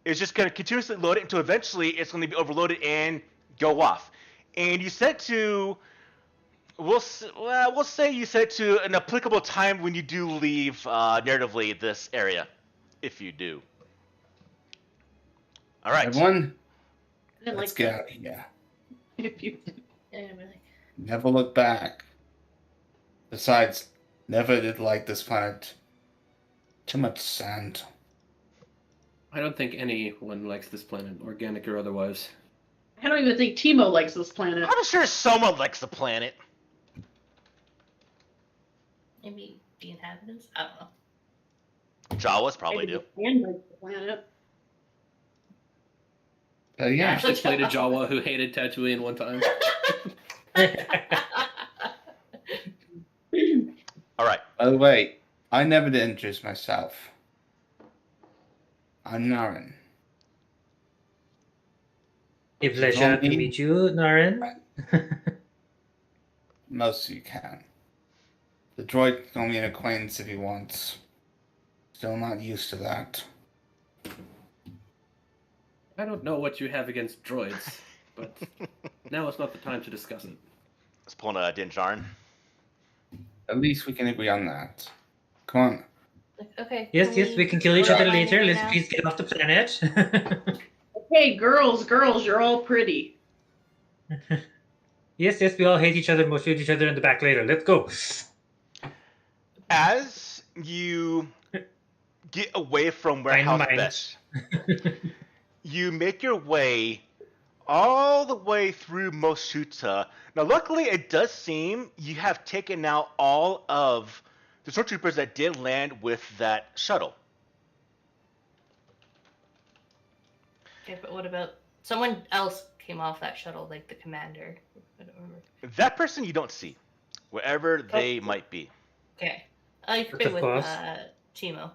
It's just going to continuously load it until eventually it's going to be overloaded and go off. And you set to, we'll say you set to an applicable time when you do leave narratively this area, if you do. All right. Everyone, I didn't let's like get that. out of here. If you And I'm like, Never look back. Besides, never did like this planet. Too much sand. I don't think anyone likes this planet, organic or otherwise. I don't even think Timo likes this planet. I'm sure someone likes the planet. maybe the inhabitants? I don't know. Jawas probably Maybe do. the fan likes the planet. But yeah, I just played a Jawa who hated Tatooine one time. All right. by the way, I never did introduce myself. I'm Naren. A pleasure to Zombie. meet you, Naren. Most of you can. The droid can only an acquaintance if he wants. Still not used to that. I don't know what you have against droids, but now is not the time to discuss it. Let's pull in a Din Djarin. At least we can agree on that. Come on. Like, okay. Yes, yes, we can kill each we're other aligning later. right Let's now. please get off the planet. Hey, girls, you're all pretty. Yes, yes, we all hate each other. We'll shoot each other in the back later. Let's go. As you get away from Warehouse Dynamite. Best, you make your way all the way through Mos Shuta. Now, luckily, it does seem you have taken out all of the stormtroopers that did land with that shuttle. Okay, but what about someone else came off that shuttle, like the commander? I don't remember. That person you don't see, wherever they might be. Okay. You could But be of with course. Timo.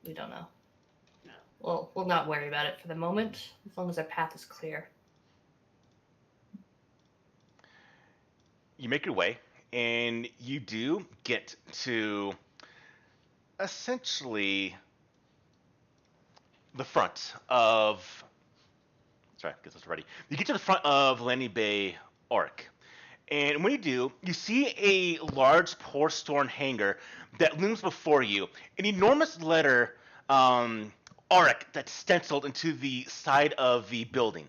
We don't know. We'll not worry about it for the moment, as long as our path is clear. You make your way, and you do get to essentially the front of. Sorry, get this ready. You get to the front of Lanny Bay Arc, and when you do, you see a large Porstone hangar that looms before you. An enormous letter Arc that's stenciled into the side of the building.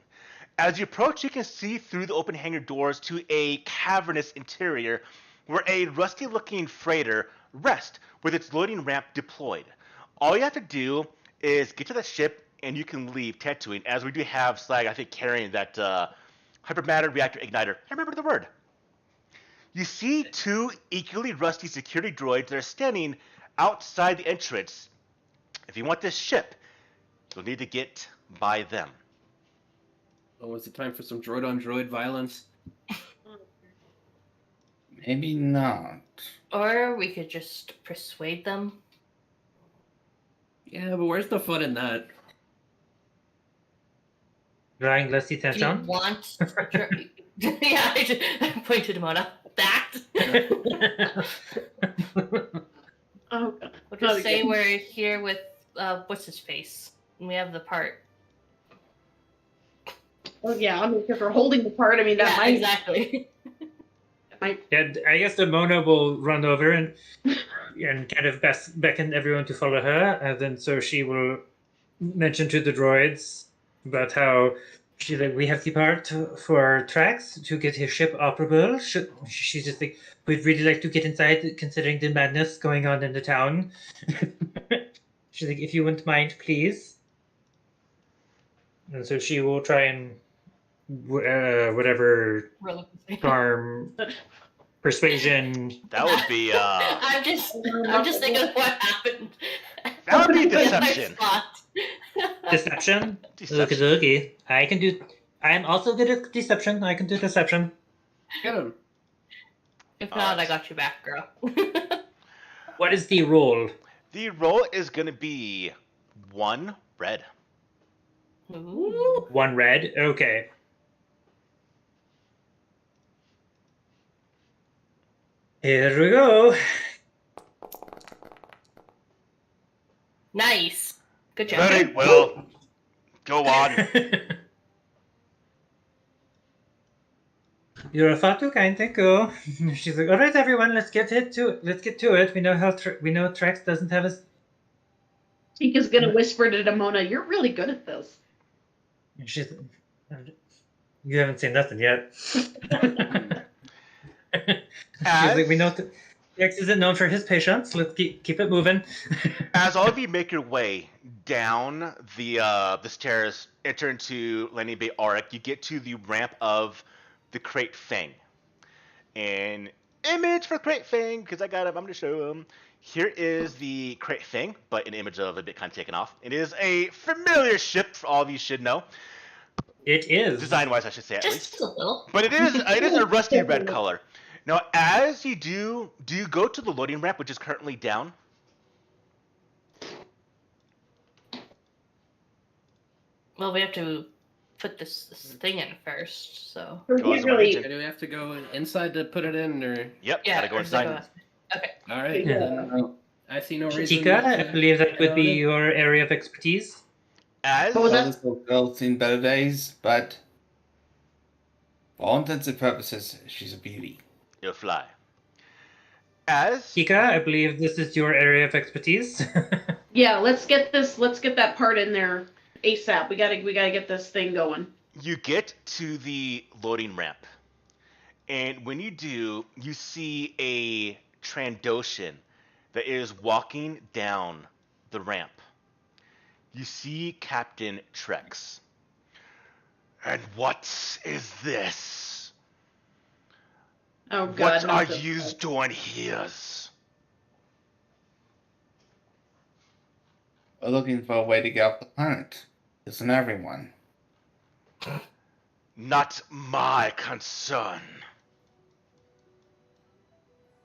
As you approach, you can see through the open hangar doors to a cavernous interior where a rusty-looking freighter rests with its loading ramp deployed. All you have to do is get to the ship and you can leave Tatooine, as we do have Slag, I think, carrying that hypermatter reactor igniter. I remember the word. You see two equally rusty security droids that are standing outside the entrance. If you want this ship, you'll need to get by them. Oh, is it time for some droid-on-droid violence? Maybe not. Or we could just persuade them. Yeah, but where's the fun in that? Drawing less Do you attention. want? Yeah, I pointed him out. That. Oh, God. We'll Not just say again. we're here with what's his face, and we have the part. Oh, yeah, I mean, if we're holding the part, I mean, that Yeah, might, exactly. that might. And I guess the Mona will run over and kind of beckon everyone to follow her, and then so she will mention to the droids about how she's like, we have the part for Trax to get his ship operable. She's just like, we'd really like to get inside, considering the madness going on in the town. She's like, if you wouldn't mind, please. And so she will try and whatever charm, persuasion. That would be I'm just thinking of what happened. that would be The other deception. spot. Deception. Deception. Okay. I can do. I am also good at deception. I can do deception. Get him. If not, I got you back, girl. What is the roll? The roll is going to be 1 red. Ooh. 1 red. Okay. Here we go. Nice. Good job. Very well. Go on. You're far too kind. Thank you. She's like, all right, everyone, let's get to it. We know we know Trex doesn't have a. Tika's gonna whisper to Demona, "You're really good at this." She's. You haven't seen nothing yet. She's like, we know Trex isn't known for his patience. Let's keep it moving. As all of you make your way down the stairs, enter into Landing Bay Auric, you get to the ramp of the Crate Fang. An image for Crate Fang, because I got him. I'm going to show him. Here is the Crate Fang, but an image of a bit kind of taken off. It is a familiar ship, for all of you should know. It is. Design-wise, I should say, at least. Just a little. But it is a rusty red color. Now, as you do you go to the loading ramp, which is currently down? Well, we have to put this thing in first, so. Go as a Really, legend. Do we have to go inside to put it in, or? Yep, Yeah, gotta go or does that inside. Okay. All right. Yeah. Then I see no reason. Tika, I to believe that get would on be it. your area of expertise. As What was that? This will go seen better days, but for all intents and purposes, she's a beauty. you'll fly. As Tika, I believe this is your area of expertise. yeah. Let's get that part in there ASAP. We gotta get this thing going. you get to the loading ramp, and when you do, you see a Trandoshan that is walking down the ramp. You see Captain Trex. And what is this? Oh God! What not are this you one. doing here? We're looking for a way to get off the planet. Isn't everyone? Not my concern.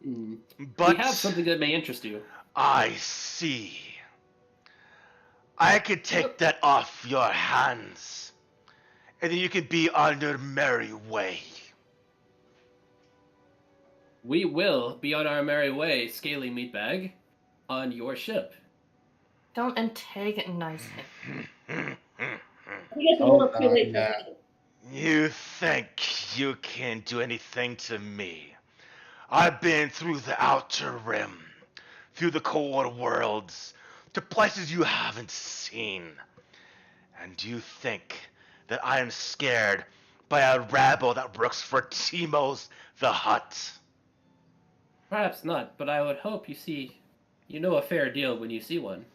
Hmm. But We have something that may interest you. I see. I could take that off your hands, and then you can be on your merry way. We will be on our merry way, Scaly Meatbag, on your ship. Don't antagonize him. I guess a Oh, little too late. yeah. You think you can do anything to me? I've been through the Outer Rim, through the cold worlds, to places you haven't seen. And you think that I am scared by a rabble that works for Timo's the Hut? Perhaps not, but I would hope you know a fair deal when you see one.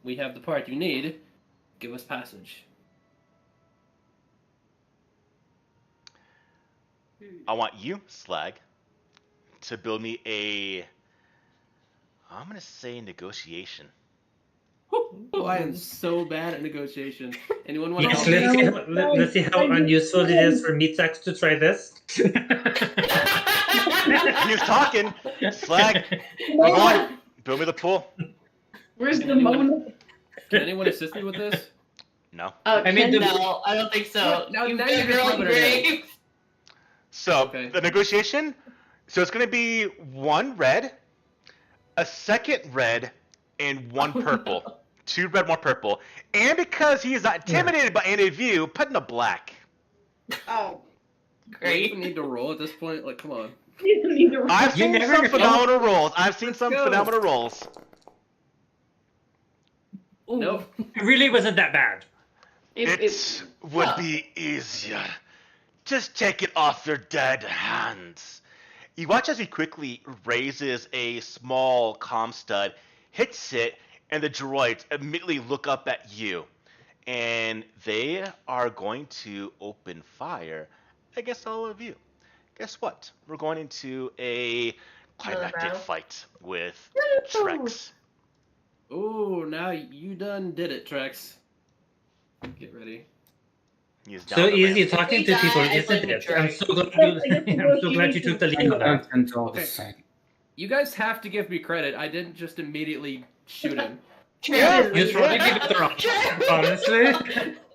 We have the part you need. Give us passage. I want you, Slag, to build me I'm gonna say negotiation. Oh, I am so bad at negotiation. Anyone want to Yes, help me? let's see how unuseful it is for meat sacks to try this. He's talking. Slag, come on, build me the pool. Where's the Anyone- Mona? Can anyone assist me with this? No. I mean, Ken- No, I don't think so. Now- You now dug you're your just own rubbing it in. grave. So Okay. the negotiation. So it's gonna be one red, a second red, and one purple. No. 2 red, 1 purple. And because he is not intimidated by any of you, put in a black. Oh, Do we Great. even need to roll at this point? Like, come on. you don't need to. I've You seen never some know. phenomenal rolls. I've seen some go. phenomenal rolls. Ooh. Nope. It really wasn't that bad. It would Huh. be easier. Just take it off your dead hands. You watch as he quickly raises a small comm stud, hits it, and the droids immediately look up at you. And they are going to open fire against all of you. Guess what? We're going into a climactic battle? fight with Woo! Trex. Ooh, now you done did it, Trex. Get ready. He's down So the easy ramp. talking to Hey, people, guys, isn't let me it? try. I'm so glad I'm so glad you took the lead on that. Don't all Okay. the same. You guys have to give me credit. I didn't just immediately shoot him. Yeah, You totally did it wrong, honestly.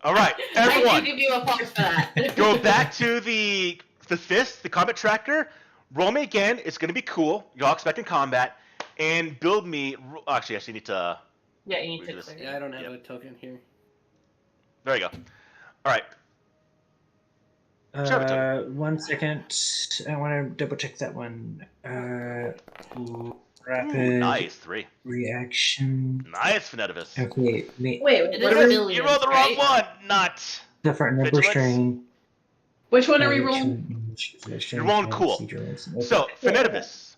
All right, I everyone. do give you a point for that. Go back to the fist, the combat tracker. Roll me again. It's gonna be cool. You're all expecting combat, and build me. Actually, I need to Yeah, you need We to do this. clear. Yeah, I don't have Yep. a token here. There you go. All right. Sure, Victor. 1 second. I want to double check that one. Rapid Ooh, nice. 3. reaction. Nice, Fenetivis. Okay, Wait, It what is are we, billions, You rolled the wrong right? one. Not. different number Vigilance? strain. which one are we rolling? You're rolling cool. So, Fenetivis,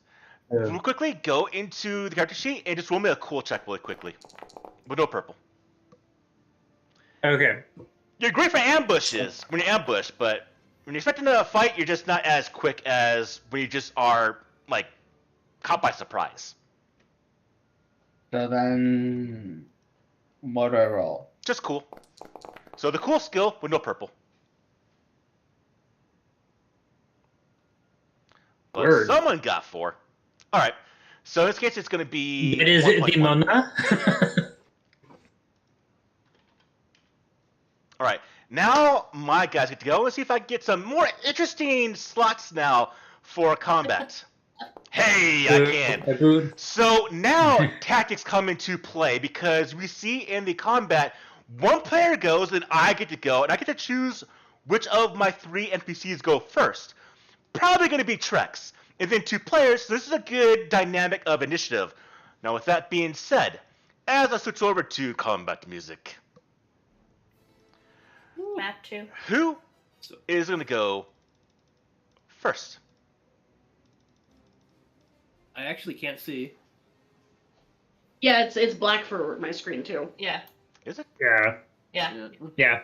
real quickly, go into the character sheet and just roll me a cool check really quickly. With no purple. Okay. You're great for ambushes when you ambush, but when you're expecting a fight, you're just not as quick as when you just are, like, caught by surprise. So then, what do I roll? Just cool. So the cool skill with no purple. But Word. someone got 4. Alright. So in this case, it's going to be It is 1.1. Mona. Alright. Now my guys get to go. Let's see if I can get some more interesting slots now for combat. Hey, I can. So now tactics come into play because we see in the combat, one player goes and I get to go, and I get to choose which of my 3 NPCs go first. Probably going to be Trex. And then 2 players, so this is a good dynamic of initiative. Now with that being said, as I switch over to combat music, Map 2. who is going to go first? I actually can't see. Yeah, it's black for my screen too. Yeah. Is it? Yeah. Yeah. Yeah.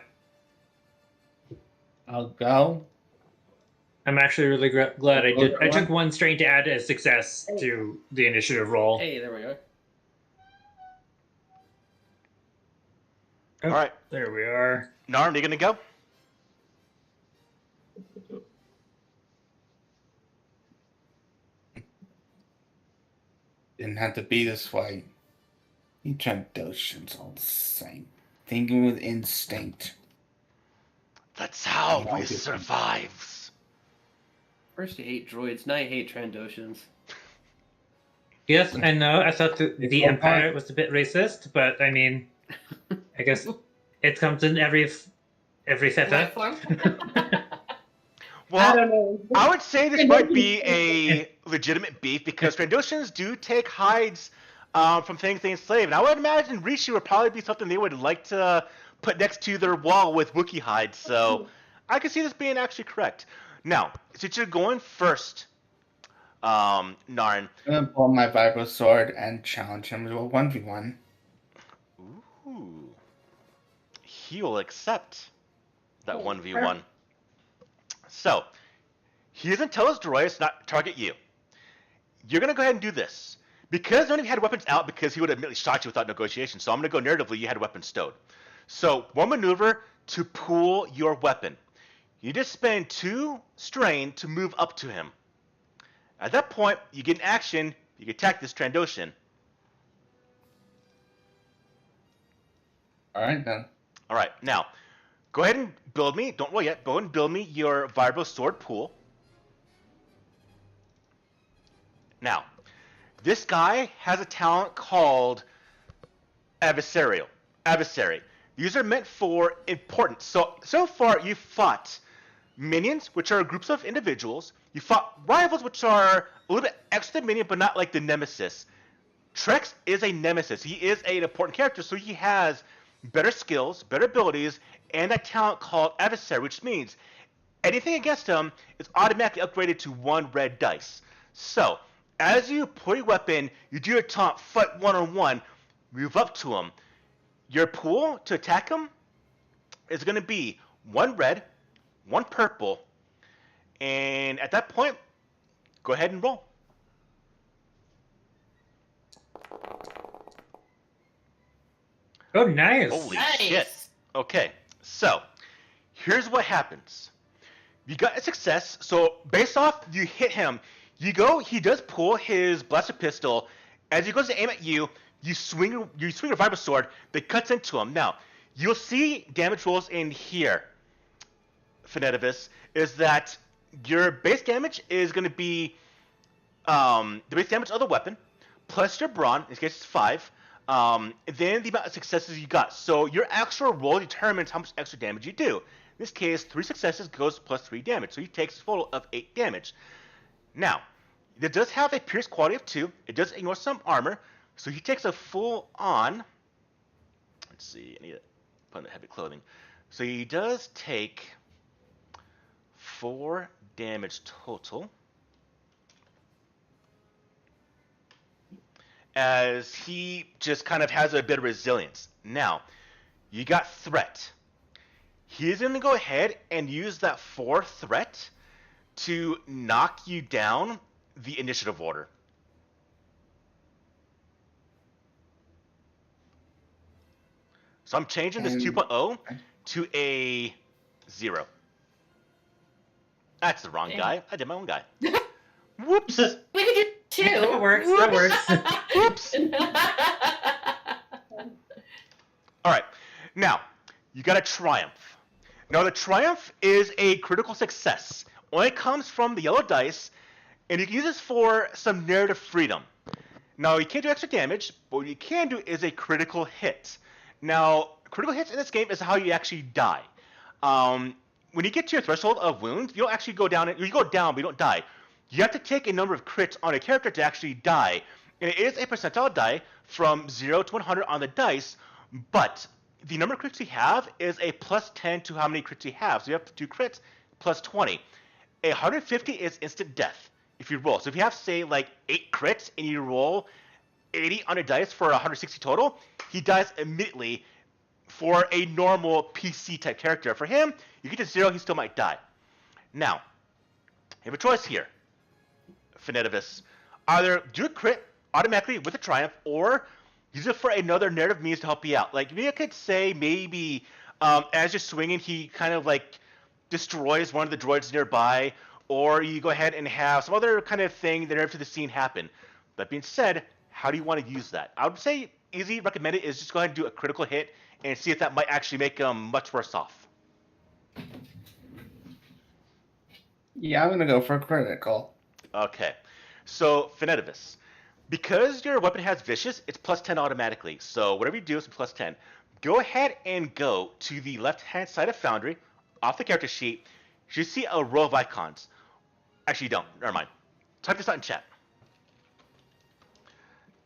I'll go. I'm actually really glad I did. I took 1 strain to add a success to the initiative roll. Hey, there we go. Oh, Alright. There we are. Narn, are you going to go? Didn't have to be this way. You Trandoshans all the same. Thinking with instinct. That's how I'll we get them. survive. First you hate droids, now you hate Trandoshans. Yes, I know. I thought the Empire was a bit racist, but I mean, I guess it comes in every fifth. Life form. I Well, don't know. I would say this might be a legitimate beef because Trandoshans do take hides from things they enslave. And I would imagine Rishi would probably be something they would like to put next to their wall with Wookiee hides. So I could see this being actually correct. Now, since you're going first, Narn, I'm gonna pull my vibro sword and challenge him to a 1v1. ooh, he will accept that Oh, 1v1. So, he doesn't tell his droids not to target you. You're going to go ahead and do this. Because none of you had weapons out, because he would have immediately shot you without negotiation, so I'm going to go narratively, you had weapons stowed. So, 1 maneuver to pull your weapon. You just spend 2 strain to move up to him. At that point, you get an action, you can attack this Trandoshan. Alright then. Alright, now, go ahead and build me, don't roll yet, go ahead and build me your Vibro Sword pool. Now, this guy has a talent called Adversarial. Adversary. These are meant for importance. So far, you've fought minions, which are groups of individuals. You fought rivals, which are a little bit extra minion, but not like the nemesis. Trex is a nemesis. He is an important character, so he has better skills, better abilities, and a talent called Adversary, which means anything against him is automatically upgraded to 1 red dice. So, as you pull your weapon, you do your taunt, fight one-on-one, move up to him. Your pool to attack him is going to be 1 red, 1 purple, and at that point, go ahead and roll. Oh, nice. Holy Nice. shit. Okay, so here's what happens. You got a success, so based off you hit him, he does pull his blaster pistol. As he goes to aim at you, you swing your vibro sword that cuts into him. Now, you'll see damage rolls in here, Fenetivis, is that your base damage is going to be the base damage of the weapon, plus your brawn, in this case it's 5, then the amount of successes you got. So your actual roll determines how much extra damage you do. In this case, 3 successes goes plus 3 damage, so he takes a total of 8 damage. Now, it does have a pierce quality of 2. It does ignore some armor, so he takes a full on. Let's see, I need to put on the heavy clothing. So he does take 4 damage total, as he just kind of has a bit of resilience. Now, you got threat. He's going to go ahead and use that 4 threat to knock you down the initiative order. So I'm changing this 2.0 to a 0. That's the wrong guy. I did my own guy. Whoops. We could do 2. That works. That works. Whoops. All right. Now, you got a triumph. Now, the triumph is a critical success. Only comes from the yellow dice, and you can use this for some narrative freedom. Now, you can't do extra damage, but what you can do is a critical hit. Now, critical hits in this game is how you actually die. When you get to your threshold of wounds, you don't actually go down. You go down, but you don't die. You have to take a number of crits on a character to actually die. And it is a percentile die from 0 to 100 on the dice, but the number of crits you have is a plus 10 to how many crits you have. So you have 2 crits plus 20. 150 is instant death if you roll. So if you have, say, like 8 crits and you roll 80 on a dice for 160 total, he dies immediately for a normal PC type character. For him, you get to 0, he still might die. Now, you have a choice here, Finetivis. Either do a crit automatically with a triumph, or use it for another narrative means to help you out. Like, you could say maybe as you're swinging, he kind of like destroys one of the droids nearby, or you go ahead and have some other kind of thing that to the scene happen. That being said, how do you want to use that? I would say easy recommended is just go ahead and do a critical hit and see if that might actually make him much worse off. Yeah, I'm gonna go for critical. Okay, so Finetivis, because your weapon has vicious, it's plus 10 automatically. So whatever you do is plus 10. Go ahead and go to the left-hand side of Foundry, off the character sheet. You should see a row of icons. Actually, you don't. Never mind. Type this out in chat.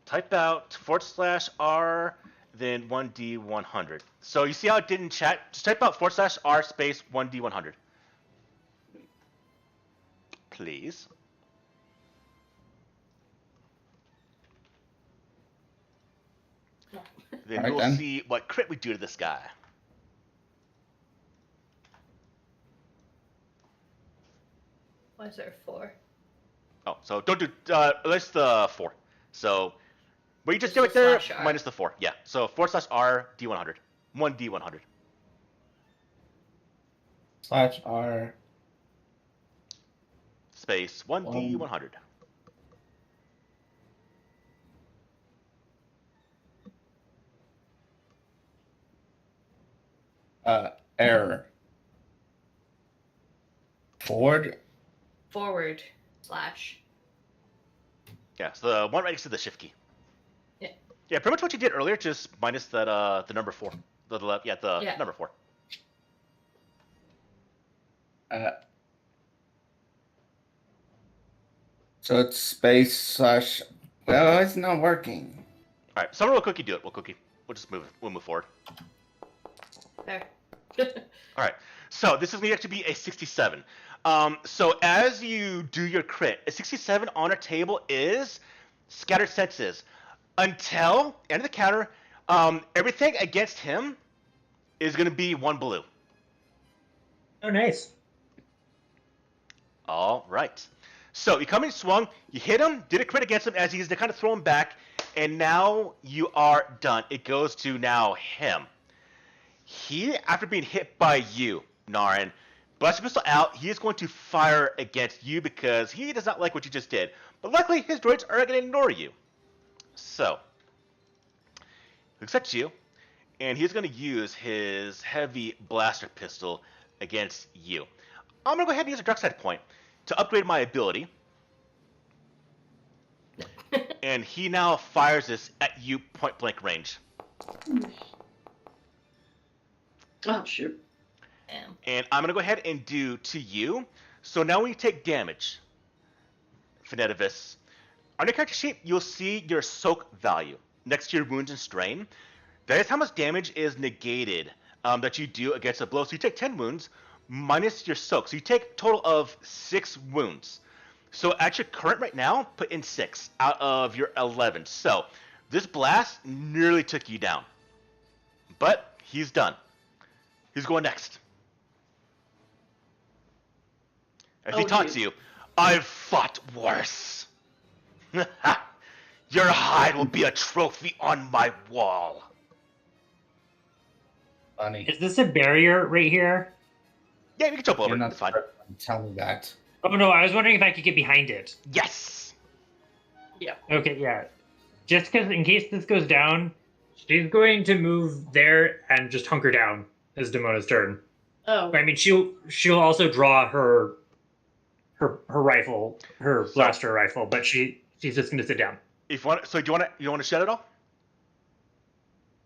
Type out /R, then 1D100. So you see how it did in chat? Just type out /R space 1D100. Please. Then Alright, we'll then. see what crit we do to this guy. Why is there 4? Oh, so don't do, at least the 4. So, what you just did Just right the there, /R. minus the 4. Yeah, so /R D100. 1D100. /R. Space 1D100. Error. Forward. Forward / Yeah, so the one right next to the shift key. Yeah. Yeah, pretty much what you did earlier, just minus that, the number 4. The left, yeah, the Yeah. number 4. So it's space / well, it's not working. All right, someone real quick, you do it. We'll cookie. We'll just move. We'll move forward. There. All right. So this is going to actually be a 67. So as you do your crit, a 67 on our table is scattered senses. Until end of the counter, everything against him is going to be 1 blue. Oh, nice. All right. So you come in swung, you hit him, did a crit against him as he's to kind of throw him back, and now you are done. It goes to now him. He, after being hit by you, Naren, busts your pistol out. He is going to fire against you because he does not like what you just did. But luckily, his droids are going to ignore you. So, he looks at you, and he's going to use his heavy blaster pistol against you. I'm going to go ahead and use a dark side point to upgrade my ability. and he now fires this at you point blank range. Oh, shoot. Damn. And I'm gonna go ahead and do to you. So now when you take damage, Finetivis, on your character sheet, you'll see your soak value next to your wounds and strain. That is how much damage is negated that you do against a blow. So you take 10 wounds minus your soak. So you take a total of 6 wounds. So at your current right now, put in 6 out of your 11. So this blast nearly took you down. But he's done. He's going next. As he taunts you, I've fought worse. Your hide will be a trophy on my wall. Funny. Is this a barrier right here? Yeah, you can jump over. You're not It's fine. tell me that. Oh no, I was wondering if I could get behind it. Yes. Okay, yeah. Just because in case this goes down, she's going to move there and just hunker down as Demona's turn. Oh. I mean, she'll also draw her rifle, her blaster rifle, but she's just going to sit down. If you want, so do you want to shed it all?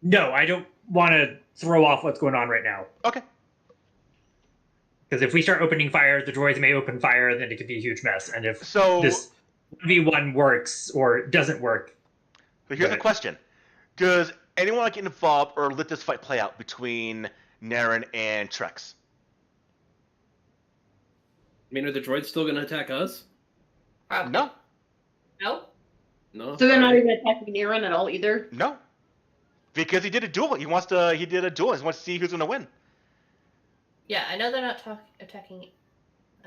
No, I don't want to throw off what's going on right now. Okay. Because if we start opening fire, the droids may open fire, then it could be a huge mess. And if So this 1v1 works or doesn't work, But here's the Right. question: does anyone want to get involved or let this fight play out between Naren and Trex? I mean, are the droids still going to attack us? Probably. No, No? No. So they're not Alright. even attacking Aaron at all either? no, because he did a duel. He did a duel. He wants to see who's gonna win. Yeah, I know they're not attacking.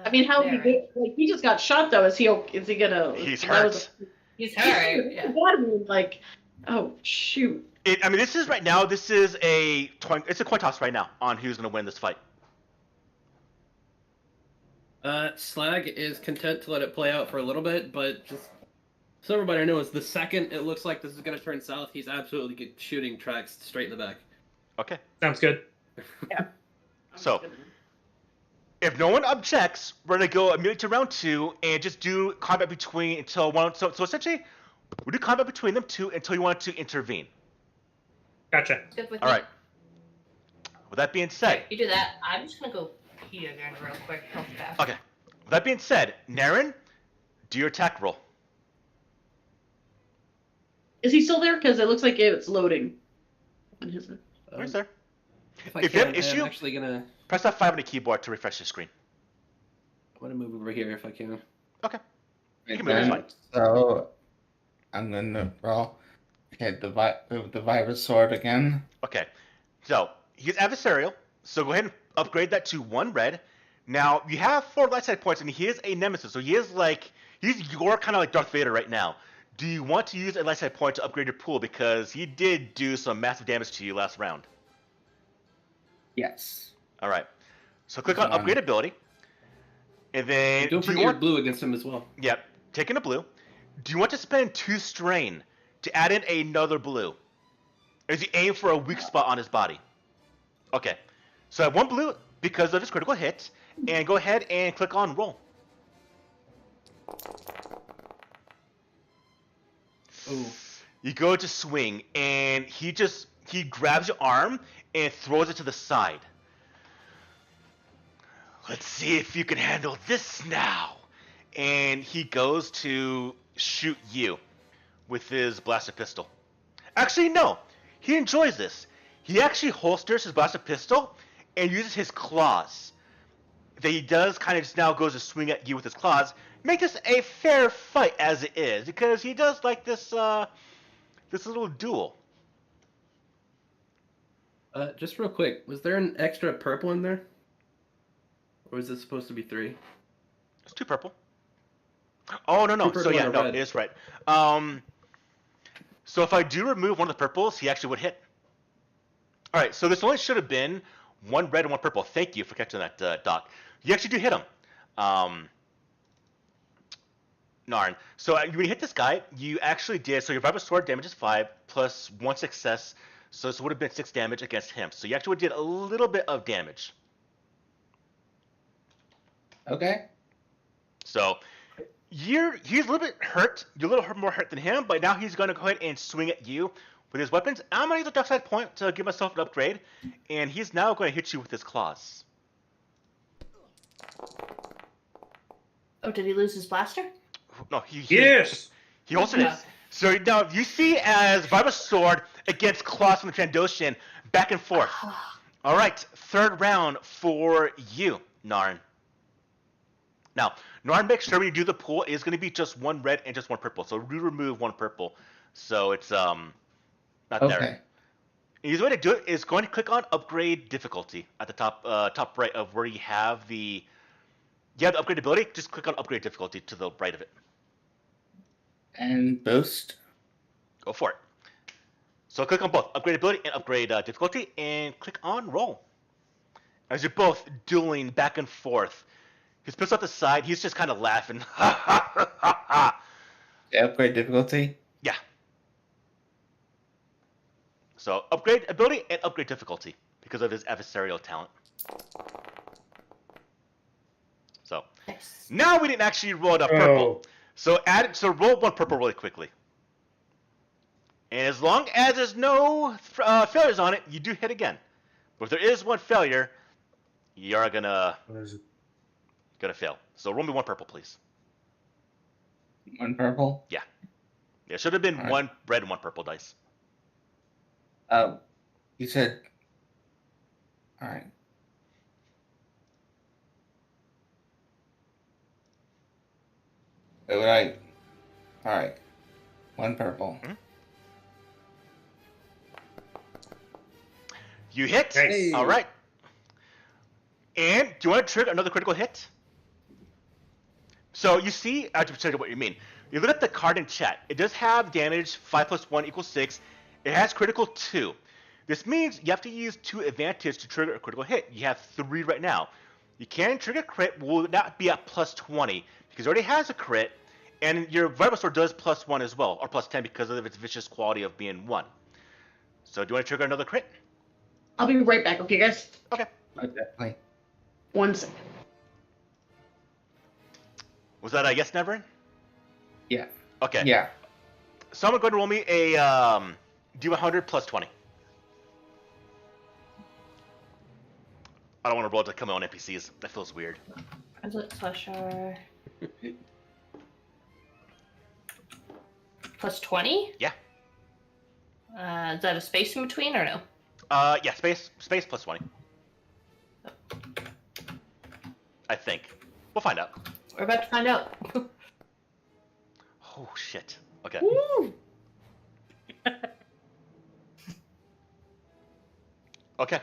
I mean, how Barry. he just got shot though. Is he gonna? He's that was hurt. He's hurt. Yeah. Like, oh shoot. I mean, this is right now. This is it's a coin toss right now on who's gonna win this fight. Slag is content to let it play out for a little bit, but just so everybody knows, the second it looks like this is going to turn south, he's absolutely shooting tracks straight in the back. Okay. sounds good. So, if no one objects, we're gonna go immediately to round 2 and just do combat between until one. So essentially, we do combat between them 2 until you want to intervene. Gotcha. Good with All me. right. With that being said, You do that. I'm just gonna go pee again real quick. Health bath. okay. With that being said, Naren, do your attack roll. Is he still there? Because it looks like it's loading. Where's there? If I If you have can, an issue- I'm actually going to... Press F5 on the keyboard to refresh the screen. I'm going to move over here if I can. Okay. You can And move, then, it's so I'm gonna roll. Hit move the virus sword again. Okay. So he's adversarial. So go ahead and upgrade that to 1 red. Now you have 4 light side points, and he is a nemesis. So he's your kind of like Darth Vader right now. Do you want to use a light side point to upgrade your pool because he did do some massive damage to you last round? Yes. All right. So click on upgrade ability, and then Don't do you forget your want? blue against him as well. Yep. Taking a blue. Do you want to spend 2 strain to add in another blue? Or is he aim for a weak spot on his body? Okay. So I have 1 blue because of his critical hit, and go ahead and click on roll. Oh, You go to swing, and he grabs your arm and throws it to the side. Let's see if you can handle this now. And he goes to shoot you with his blaster pistol. Actually, no. He enjoys this. He actually holsters his blaster pistol and uses his claws. That he does kind of just now goes to swing at you with his claws. Make this a fair fight as it is, because he does like this this little duel. just real quick, was there an extra purple in there? Or is this supposed to be 3? It's 2 purple. Oh no. 2 purple So yeah, and a no, red. it is right. So if I do remove one of the purples, he actually would hit. All right. So this only should have been 1 red and 1 purple. Thank you for catching that, Doc. You actually do hit him. Narn. So when you hit this guy, you actually did. So your Revival Sword damage is 5 plus 1 success. So this would have been 6 damage against him. So you actually did a little bit of damage. Okay. So he's a little bit hurt. You're a little more hurt than him, but now he's going to go ahead and swing at you with his weapons. I'm going to use a dark side point to give myself an upgrade, and he's now going to hit you with his claws. Oh, did he lose his blaster? No, he Yes. He also did. So now you see as Vibra's sword against claws from the Trandoshan back and forth. All right, third round for you, Narn. Now, Narn, make sure when you do the pool, it is going to be just one red and just one purple. So we remove one purple. So it's not Okay. there. The easy way to do it is going to click on upgrade difficulty at the top right of where you have the upgrade ability. Just click on upgrade difficulty to the right of it. And boost. Go for it. So click on both upgrade ability and upgrade difficulty, and click on roll. As you're both dueling back and forth, his pistol at the side, he's just kind of laughing. Ha ha ha ha ha. The upgrade difficulty. Yeah. So upgrade ability and upgrade difficulty because of his adversarial talent. So Nice. now we didn't actually roll enough purple. So roll one purple really quickly. And as long as there's no failures on it, you do hit again. But if there is one failure, you are gonna fail. So roll me one purple, please. One purple. Yeah, it should have been All right. one red and one purple dice. You said. All right. All right. All right. One purple. You hit. Nice. Hey. All right. And do you want to trigger another critical hit? So you see, I just tell you what you mean. You look at the card in chat. It does have damage 5 + 1 = 6. It has critical 2. This means you have to use 2 advantage to trigger a critical hit. You have 3 right now. You can trigger crit, will not be at +20 because it already has a crit, and your Vital Sword does +1 as well, or +10 because of its vicious quality of being 1. So do you want to trigger another crit? I'll be right back, okay, guys? Okay. Oh, definitely. 1 second. Was that a yes, Neverin? Yeah. Okay. Yeah. So I'm going to roll me a D100 +20. I don't want to roll to come on NPCs. That feels weird. Is it +R? +20? Yeah. Is that a space in between or no? Yeah, space +20. I think. We'll find out. We're about to find out. Oh, shit. Okay. Woo! Okay.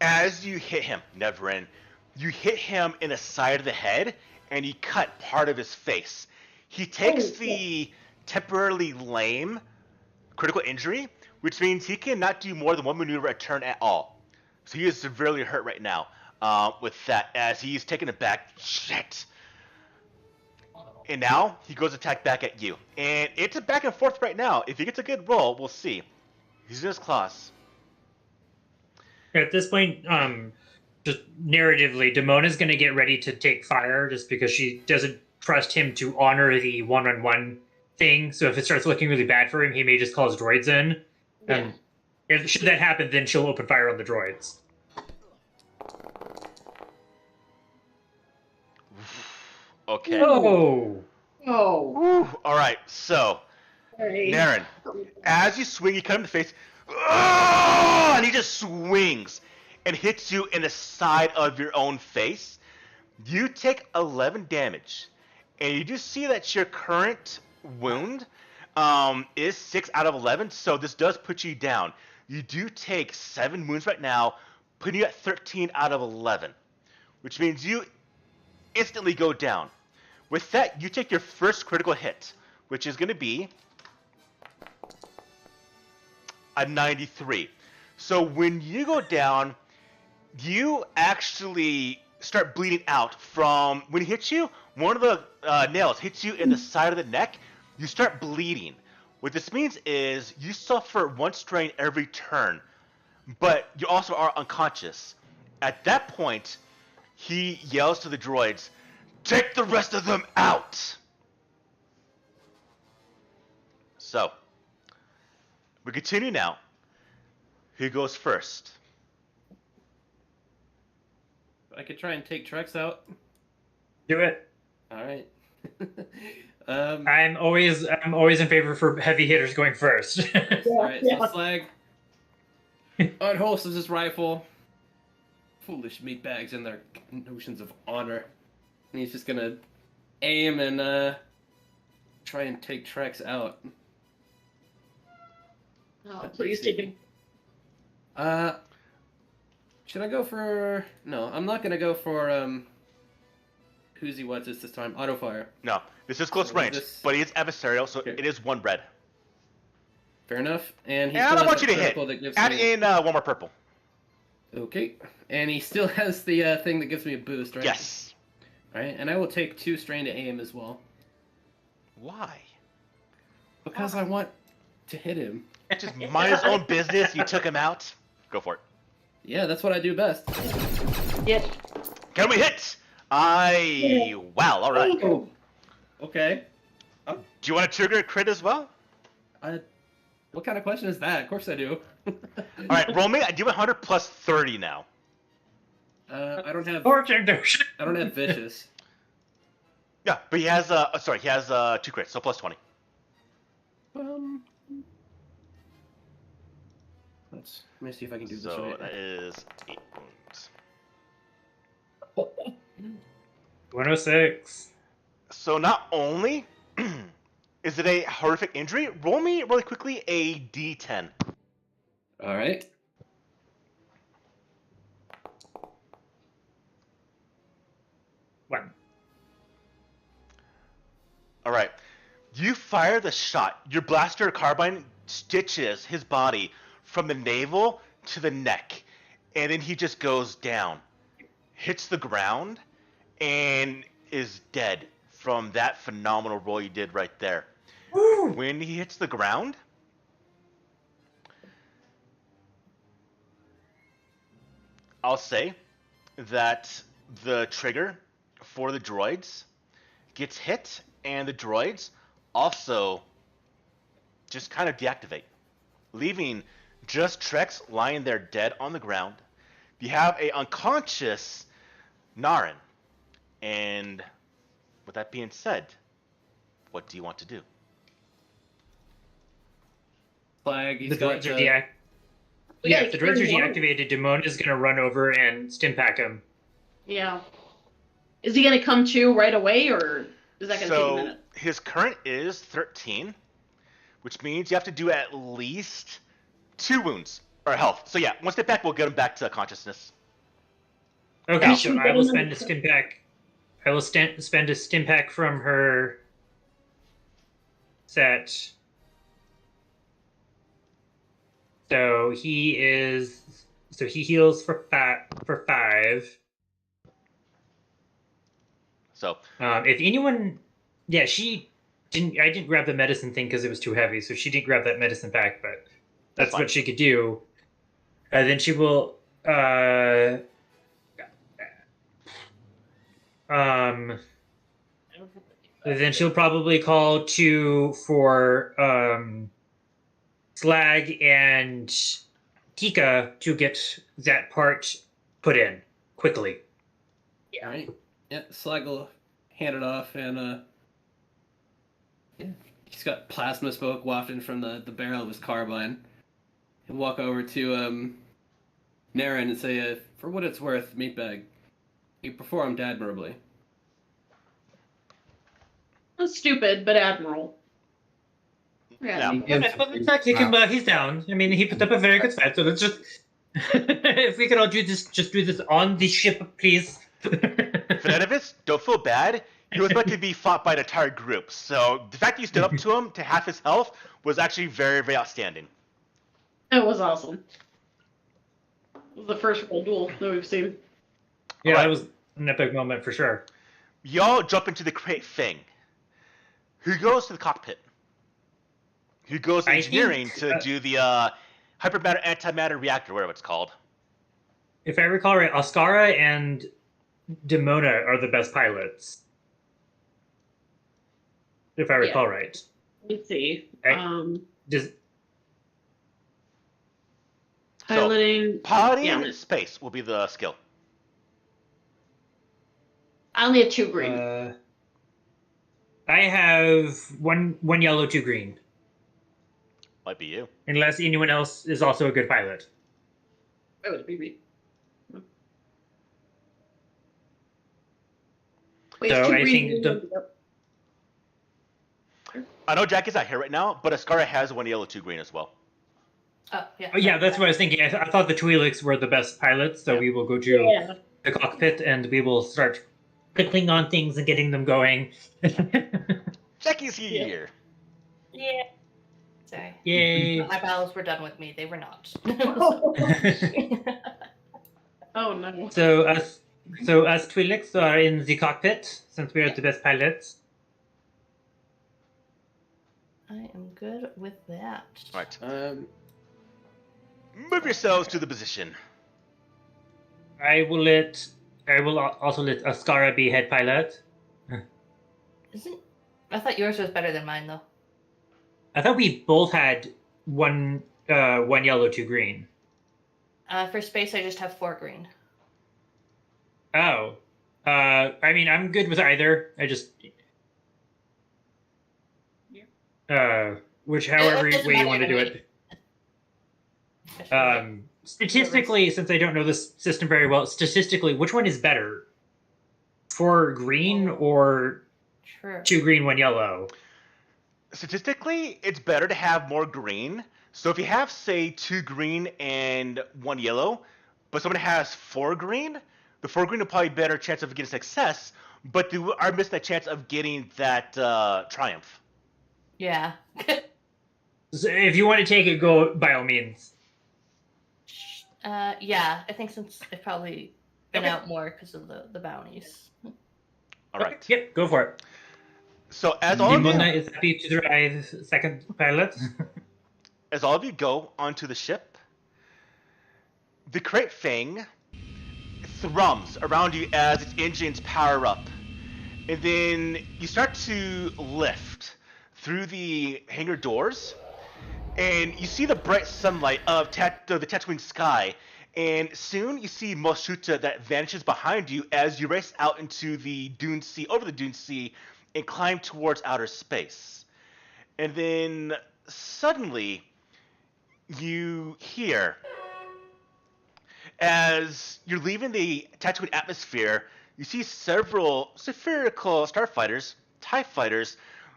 As you hit him, Neverin, you hit him in the side of the head, and you cut part of his face. He takes the temporarily lame critical injury, which means he cannot do more than 1 maneuver a turn at all. So he is severely hurt right now with that, as he's taken it back. Shit. And now he goes to attack back at you. And it's a back and forth right now. If he gets a good roll, we'll see. He's in his claws. At this point, just narratively, Damona's going to get ready to take fire just because she doesn't trust him to honor the one-on-one thing. So if it starts looking really bad for him, he may just call his droids in. And if should that happen, then she'll open fire on the droids. Okay. Oh! Oh. Whew. All right. So, Right. Naren, as you swing, you cut him in the face. Ah! And he just swings and hits you in the side of your own face. You take 11 damage. And you do see that your current wound is 6 out of 11. So this does put you down. You do take 7 wounds right now, putting you at 13 out of 11. Which means you instantly go down. With that, you take your first critical hit, which is going to be a 93. So when you go down, you actually start bleeding out from when he hits you. One of the nails hits you in the side of the neck. You start bleeding. What this means is you suffer 1 strain every turn, but you also are unconscious. At that point, he yells to the droids, Take the rest of them out! So, we continue now. Who goes first? I could try and take Trex out. Do it. All right. I'm always in favor for heavy hitters going first. All right. So Slag unholsters his rifle. Foolish meatbags and their notions of honor. And he's just gonna aim and try and take Trex out. Oh, please take him. Should I go for? No, I'm not gonna go for who's he what's this time? Auto fire. No, this is close So is range, this- but he is adversarial, so Okay. it is one red. Fair enough. And he And I still don't has want you that to hit. purple that gives Add me... in one more purple. Okay. And he still has the thing that gives me a boost, right? Yes. All right. And I will take 2 strain to aim as well Why? because I want to hit him. Just mind his own business. You took him out. Go for it. Yeah, that's what I do best. Yes. Can we hit? Wow. All right. Oh. Okay. Do you want to trigger a crit as well? What kind of question is that? Of course I do. All right. Roll me. I do 100 plus 30 now. I don't have. Fortune Dosh. I don't have vicious. Yeah, but he has he has 2 crits, so plus 20. Let me see if I can do this So right. that is 8 wounds. 106. So not only is it a horrific injury, roll me really quickly a d10. All right. One. All right. You fire the shot. Your blaster carbine stitches his body from the navel to the neck, and then he just goes down, hits the ground, and is dead from that phenomenal roll you did right there. Woo! When he hits the ground, I'll say that the trigger for the droids gets hit, and the droids also just kind of deactivate, leaving just Trex lying there dead on the ground. You have a unconscious Naren, and with that being said, what do you want to do? Flag. The He's got droids are the- deactivated. We Yeah, gotta if the droids are kill him. deactivated, Demone is going to run over and stim-pack him. Yeah. Is he gonna come to right away, or is that gonna take a So minute? his current is 13, which means you have to do at least 2 wounds or health. So yeah, one step back, we'll get him back to consciousness. Okay, Yeah. so I will spend a stim-pack. I will spend a stim-pack from her set. So he heals for 5. So If anyone, yeah, she didn't. I didn't grab the medicine thing because it was too heavy, so she didn't grab that medicine pack. But that's fine. what she could do. Then she will. Then she'll probably call for Slag and Kika to get that part put in quickly. All right. Yeah, Slag will hand it off, and yeah, he's got plasma smoke wafting from the barrel of his carbine. He'll walk over to Naren and say, "For what it's worth, Meatbag, you performed admirably." That's stupid, but admiral. Yeah. He's down. I mean, he put up a very good fight. So let's just, if we could all do this, just do this on the ship, please. Fenedivus, don't feel bad. He was about to be fought by an entire group. So the fact that you stood up to him to half his health was actually very, very outstanding. That was awesome. It was the first real duel that we've seen. Yeah, Alright. that was an epic moment for sure. Y'all jump into the crate thing. Who goes to the cockpit? Who goes to I engineering think, to do the hypermatter antimatter reactor, whatever it's called? If I recall right, Oscara and Demona are the best pilots. if I recall right. Let's see. Right. Does Piloting. Piloting Yeah. space will be the skill. I only have 2 green. I have one yellow, 2 green. Might be you. Unless anyone else is also a good pilot. That would be me. Wait, So it's 2 I green. think the- I know Jackie's not here right now, but Ascara has 1 yellow, 2 green as well. Oh, yeah. Oh, yeah, that's what I was thinking. I thought the Twi'leks were the best pilots, so Yeah. we will go to Yeah. the cockpit and we will start clicking on things and getting them going. Jackie's here. Yeah. Sorry. Yay! My battles were done with me. They were not. Oh no. So us Twi'leks are in the cockpit since we are the best pilots. I am good with that. Right. Um, Move yourselves to the position. I will also let Ascara be head pilot. Isn't? I thought yours was better than mine, though. I thought we both had one yellow, 2 green. For space, I just have 4 green. Oh. I mean, I'm good with either. I just... however doesn't way you matter want to to do me. it. Statistically, since I don't know this system very well, statistically, which one is better? 4 green or True. 2 green, 1 yellow? Statistically, it's better to have more green. So if you have, say, 2 green and 1 yellow, but someone has 4 green, the 4 green will probably be better chance of getting success, but they are missing that chance of getting that triumph. Yeah. So if you want to take it, go by all means. Yeah. I think since I've probably been Okay. out more because of the bounties. All right. Okay, yep, go for it. So as all of Dimona you, is happy to drive second pilot. go onto the ship, the Crate Fang thrums around you as its engines power up. And then you start to lift through the hangar doors, and you see the bright sunlight of the Tatooine sky. And soon you see Mos Shuta that vanishes behind you as you race out into the Dune Sea, over the Dune Sea, and climb towards outer space. And then suddenly you hear, as you're leaving the Tatooine atmosphere, you see several spherical starfighters, TIE fighters,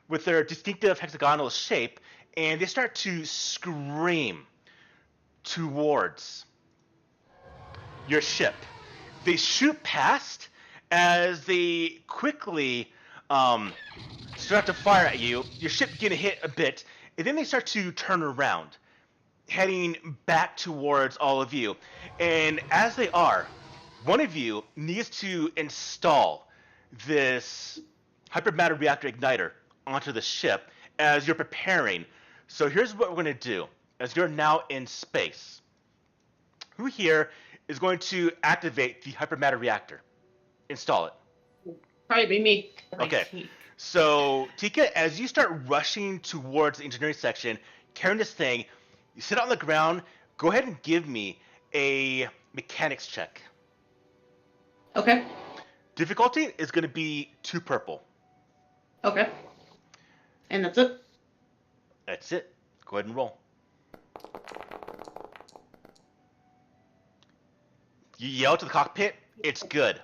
with their distinctive hexagonal shape, and they start to scream towards your ship. They shoot past as they quickly start to fire at you. Your ship begins to hit a bit, and then they start to turn around, heading back towards all of you. And as they are, one of you needs to install this hypermatter reactor igniter onto the ship as you're preparing. So here's what we're going to do. As you're now in space, who here is going to activate the hypermatter reactor? Install it. Probably be me. Okay. So, Tika, as you start rushing towards the engineering section, carrying this thing, you sit on the ground. Go ahead and give me a mechanics check. Okay. Difficulty is going to be 2 purple. Okay. And that's it. That's it. Go ahead and roll. You yell to the cockpit. It's good.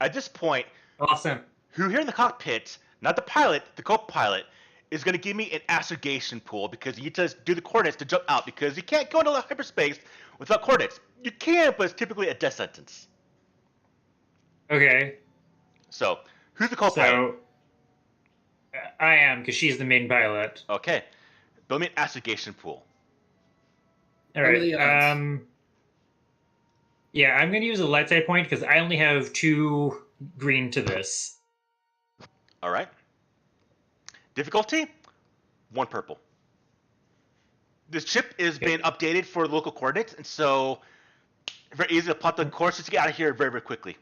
At this point, Awesome. who here in the cockpit, not the pilot, the co-pilot, is going to give me an astrogation pool because you need to do the coordinates to jump out because you can't go into hyperspace without coordinates. You can, but it's typically a death sentence. Okay. So, who's the co-pilot? So I am, because she's the main pilot. Okay. Build me an astrogation pool. All What are right. the odds? Yeah, I'm going to use a light side point because I only have 2 green to this. All right. Difficulty, 1 purple. This chip has been updated for local coordinates, and so very easy to plot the course just to get out of here very, very quickly.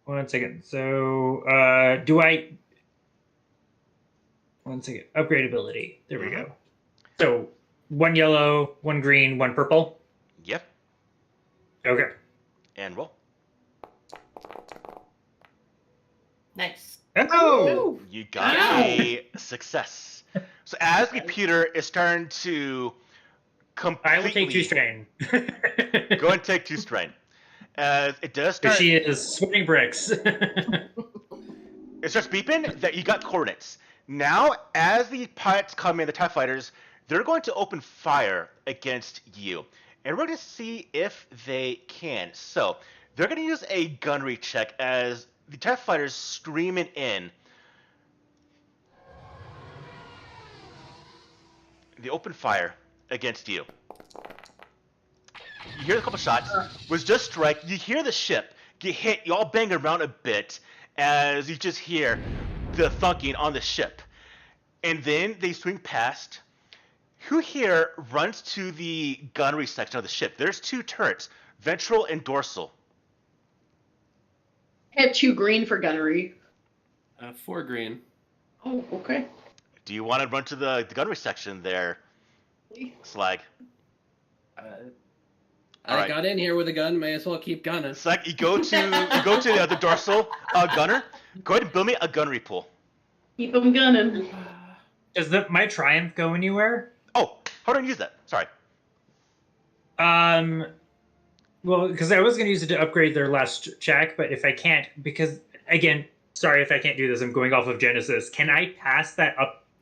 1 second. So, do I One second. Upgrade ability. There we go. So 1 yellow, 1 green, 1 purple. Yep. Okay. And roll. Nice. Oh! You got a success. So as the computer is starting to completely... I will take 2 strain. Go and take 2 strain. As it does start... She is sweating bricks. It starts beeping that you got coordinates. Now, as the pilots come in, the TIE fighters, they're going to open fire against you. And we're going to see if they can. So, they're going to use a gunnery check as the TIE fighters streaming in. They open fire against you. You hear a couple shots. Was just strike. You hear the ship get hit. You all bang around a bit as you just hear the thunking on the ship. And then they swing past. Who here runs to the gunnery section of the ship? There's 2 turrets, ventral and dorsal. I had 2 green for gunnery. 4 green. Oh, okay. Do you want to run to the gunnery section there, Slag? I Alright. got in here with a gun. May as well keep gunning. Slag, you go to the dorsal gunner. Go ahead and build me a gunnery pool. Keep them gunning. Does my Triumph go anywhere? Oh, how do I use that? Sorry. Well, because I was going to use it to upgrade their last check, but if I can't, because again, sorry if I can't do this, I'm going off of Genesis. Can I pass that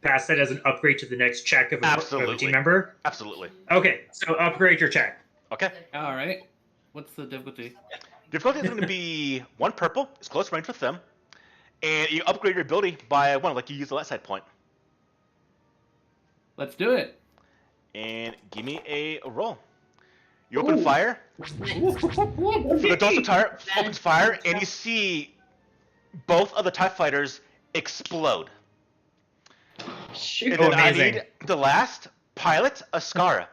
as an upgrade to the next check of a team member? Absolutely. Okay, so upgrade your check. Okay. All right. What's the difficulty? Difficulty is going to be 1 purple. It's close range with them. And you upgrade your ability by 1, like you use the last side point. Let's do it. And give me a roll. You open fire. So the dorsal turret opens fire, and you see both of the TIE fighters explode. Shoot. And then I amazing. need the last pilot, Ascara.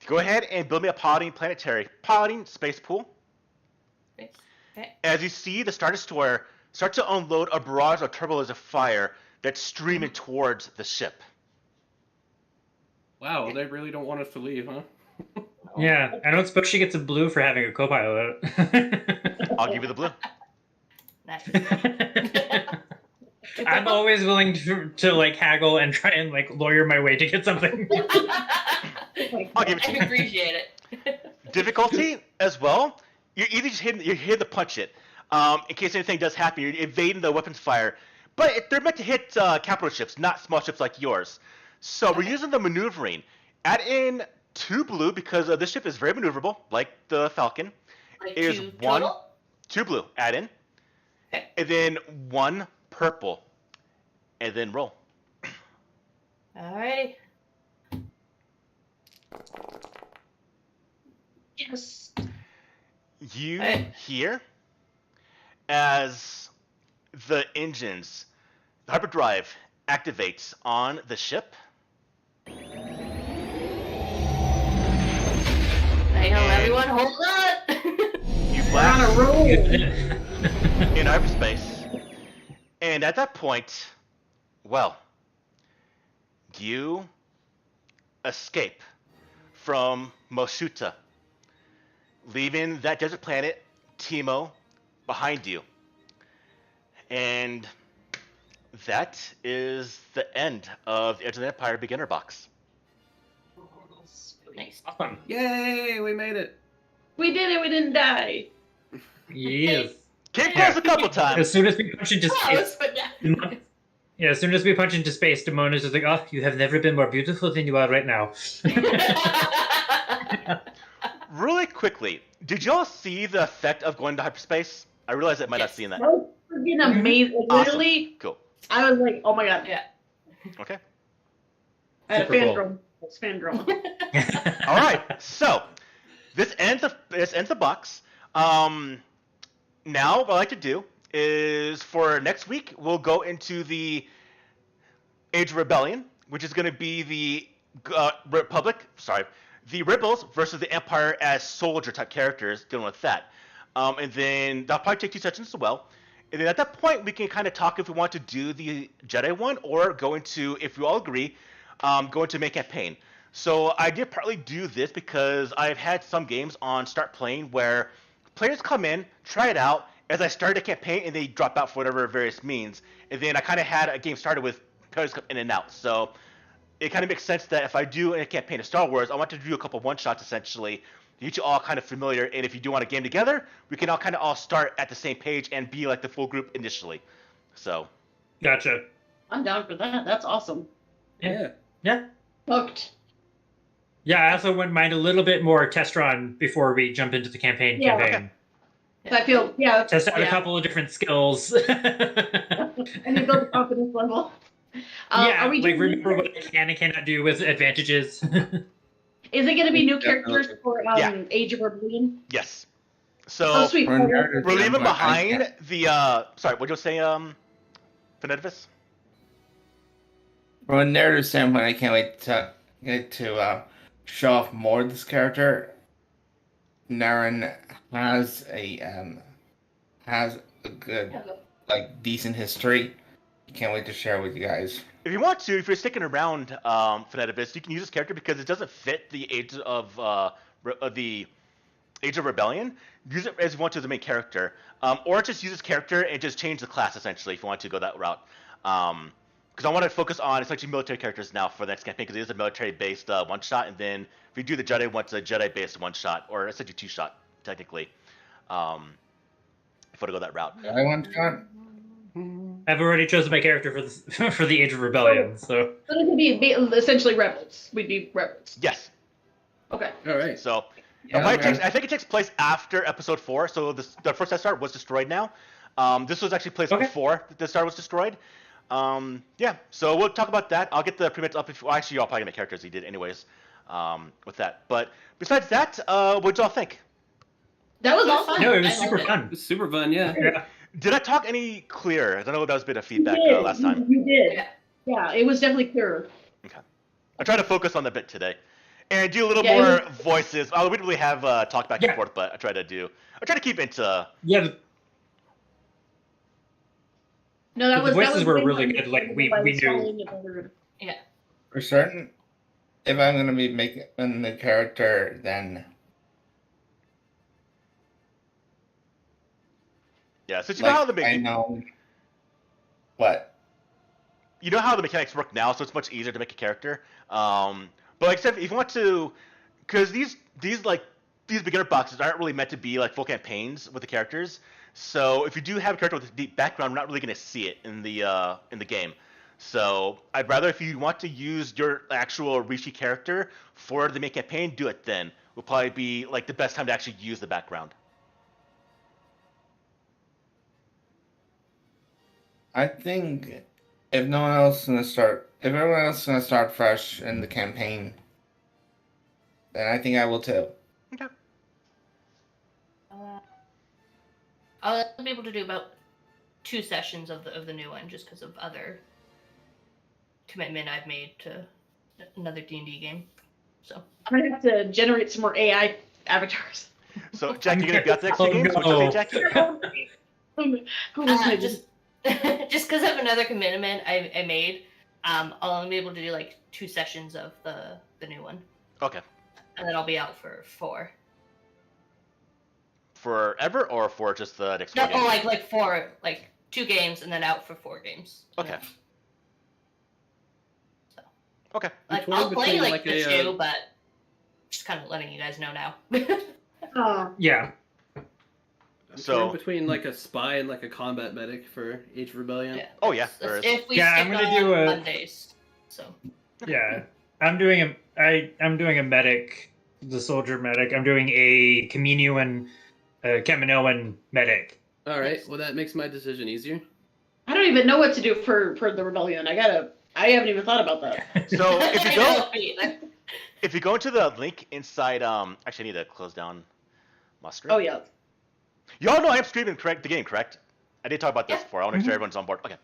Go ahead and build me a piloting space pool. Okay. As you see the Star Destroyer start to unload a barrage of turbulence of fire that's streaming towards the ship. Wow, they really don't want us to leave, huh? Yeah, I don't suppose she gets a blue for having a co-pilot. I'll give you the blue. Nice. I'm always willing to like haggle and try and like lawyer my way to get something. I'll give it to I you. appreciate it. Difficulty as well. You're either just hitting, you're here to punch it. In case anything does happen, you're evading the weapons fire. But they're meant to hit capital ships, not small ships like yours. So we're using the maneuvering. Add in 2 blue because this ship is very maneuverable, like the Falcon. Like It is 2 1, total? 2 blue. Add in, Okay. and then 1 purple, and then roll. Alrighty. Yes. You Hey. hear as the engines, the hyperdrive activates on the ship. Hang on, everyone, hold on. You We're on a blast roll. in hyperspace, and at that point, well, you escape from Moshuta, leaving that desert planet, Timo, behind you. And that is the end of the Edge of the Empire beginner box. Nice. Awesome. Yay, we made it. We did it. We didn't die. Yes. Came close a couple times. As soon as we punch into Close, space, but yeah. yeah, as soon as we punch into space, Demona's just like, "Oh, you have never been more beautiful than you are right now." Really quickly, did y'all see the effect of going to hyperspace? I realize I might not have seen that. That was freaking amazing. Awesome. Literally, Cool. I was like, oh my god. Yeah. Okay. I had a Super cool. fangirl. Fangirl. All right. So this ends the box. Now what I like to do is for next week we'll go into the Age of Rebellion, which is going to be the the Rebels versus the Empire as soldier type characters, dealing with that. And then that'll probably take 2 sessions as well. And then at that point, we can kind of talk if we want to do the Jedi one or go into, if we all agree, go into main campaign. So I did partly do this because I've had some games on Start Playing where players come in, try it out, as I started a campaign, and they drop out for whatever various means. And then I kind of had a game started with players come in and out. So it kind of makes sense that if I do a campaign of Star Wars, I want to do a couple one-shots essentially, to get you all kind of familiar. And if you do want a game together, we can all kind of all start at the same page and be like the full group initially. So. Gotcha. I'm down for that. That's awesome. Yeah. Yeah. Hooked. Yeah, I also wouldn't mind a little bit more test run before we jump into the campaign. Yeah. campaign. I feel, yeah. Test out a yeah. couple of different skills. And you build the confidence level. Yeah, are we like doing- remember what I can and cannot do with advantages. Is it going to be new Definitely. characters for Yeah. Age of Rebellion? Yes. Oh, So sweet. We're nerds. we're leaving But I behind can't- the sorry, what'd you say, Fenedvis? From a narrative standpoint, I can't wait to get to show off more of this character. Naren has a good, like, decent history. Can't wait to share with you guys. If you want to, if you're sticking around, Fenedvis, you can use this character because it doesn't fit the age of the Age of Rebellion. Use it as you want to as the main character, or just use this character and just change the class essentially if you want to go that route. Because I want to focus on essentially military characters now for the next campaign because it is a military-based one-shot, and then if you do the Jedi one, it's a Jedi-based one-shot, or essentially two-shot technically. If you want to go that route. I want to. I've already chosen my character for this, for the Age of Rebellion, so So it could be essentially rebels. We'd be rebels. Yes. Okay. All right. So Yeah, I think it takes place after Episode 4. So the first Death Star was destroyed now. This was actually placed Okay. before the Death Star was destroyed. Yeah. So we'll talk about that. I'll get the premits up. If well, actually, you're all probably gonna make characters. He did anyways. With that. But besides that, what'd y'all think? That was It was awesome. fun. no, it was I super liked it. fun. It was super fun. Yeah. Yeah. Did I talk any clearer? I know that was a bit of You feedback did. last time. You did. Yeah. Yeah, it was definitely clearer. I tried to focus on the bit today, and do a little Yeah, more voices. We didn't really have talk back and Yeah. forth, but I try to keep it to. Yeah, No, that The was voices that was were way really more good, like, we by knew. telling it over. For certain, if I'm gonna be making the character, then Yeah, since you know how the I know what. you know how the mechanics work now, so it's much easier to make a character. But like I said, if you want to, because these beginner boxes aren't really meant to be like full campaigns with the characters. So if you do have a character with a deep background, we're not really going to see it in the game. So I'd rather, if you want to use your actual Rishi character for the main campaign, do it then. Will probably be like the best time to actually use the background. I think if no one else is gonna start, if everyone else is gonna start fresh in the campaign, then I think I will too. I'll be able to do about 2 sessions of the new one just because of other commitment I've made to another D&D game. So I'm gonna have to generate some more AI avatars. So Jack, you gonna be out the next Oh, few games? What'd you say, no. Jackie? Who was I just because of another commitment I made, I'll only be able to do like 2 sessions of the new one, Okay. and then I'll be out for 4. Forever or for just the next No, one? oh, like 4, like 2 games, and then out for 4 games. Okay. Yeah. Okay. Like Which one I'll play between, like like, the a, 2, but just kind of letting you guys know now. Oh, yeah. I'm So- torn between like a spy and like a combat medic for Age of Rebellion. Yeah. Oh yeah, That's there is. if we Yeah, I'm stick gonna on do a- Mondays. So Yeah, I'm doing a medic, the soldier medic. I'm doing a Kaminoan medic. All right. Well, that makes my decision easier. I don't even know what to do for the rebellion. I haven't even thought about that. So if you I go know, Pete. if you go into the link inside actually I need to close down my screen. Oh yeah. Y'all know I am streaming the game, correct? I did talk about this Yeah. before. I want to make sure Mhm. everyone's on board. Okay.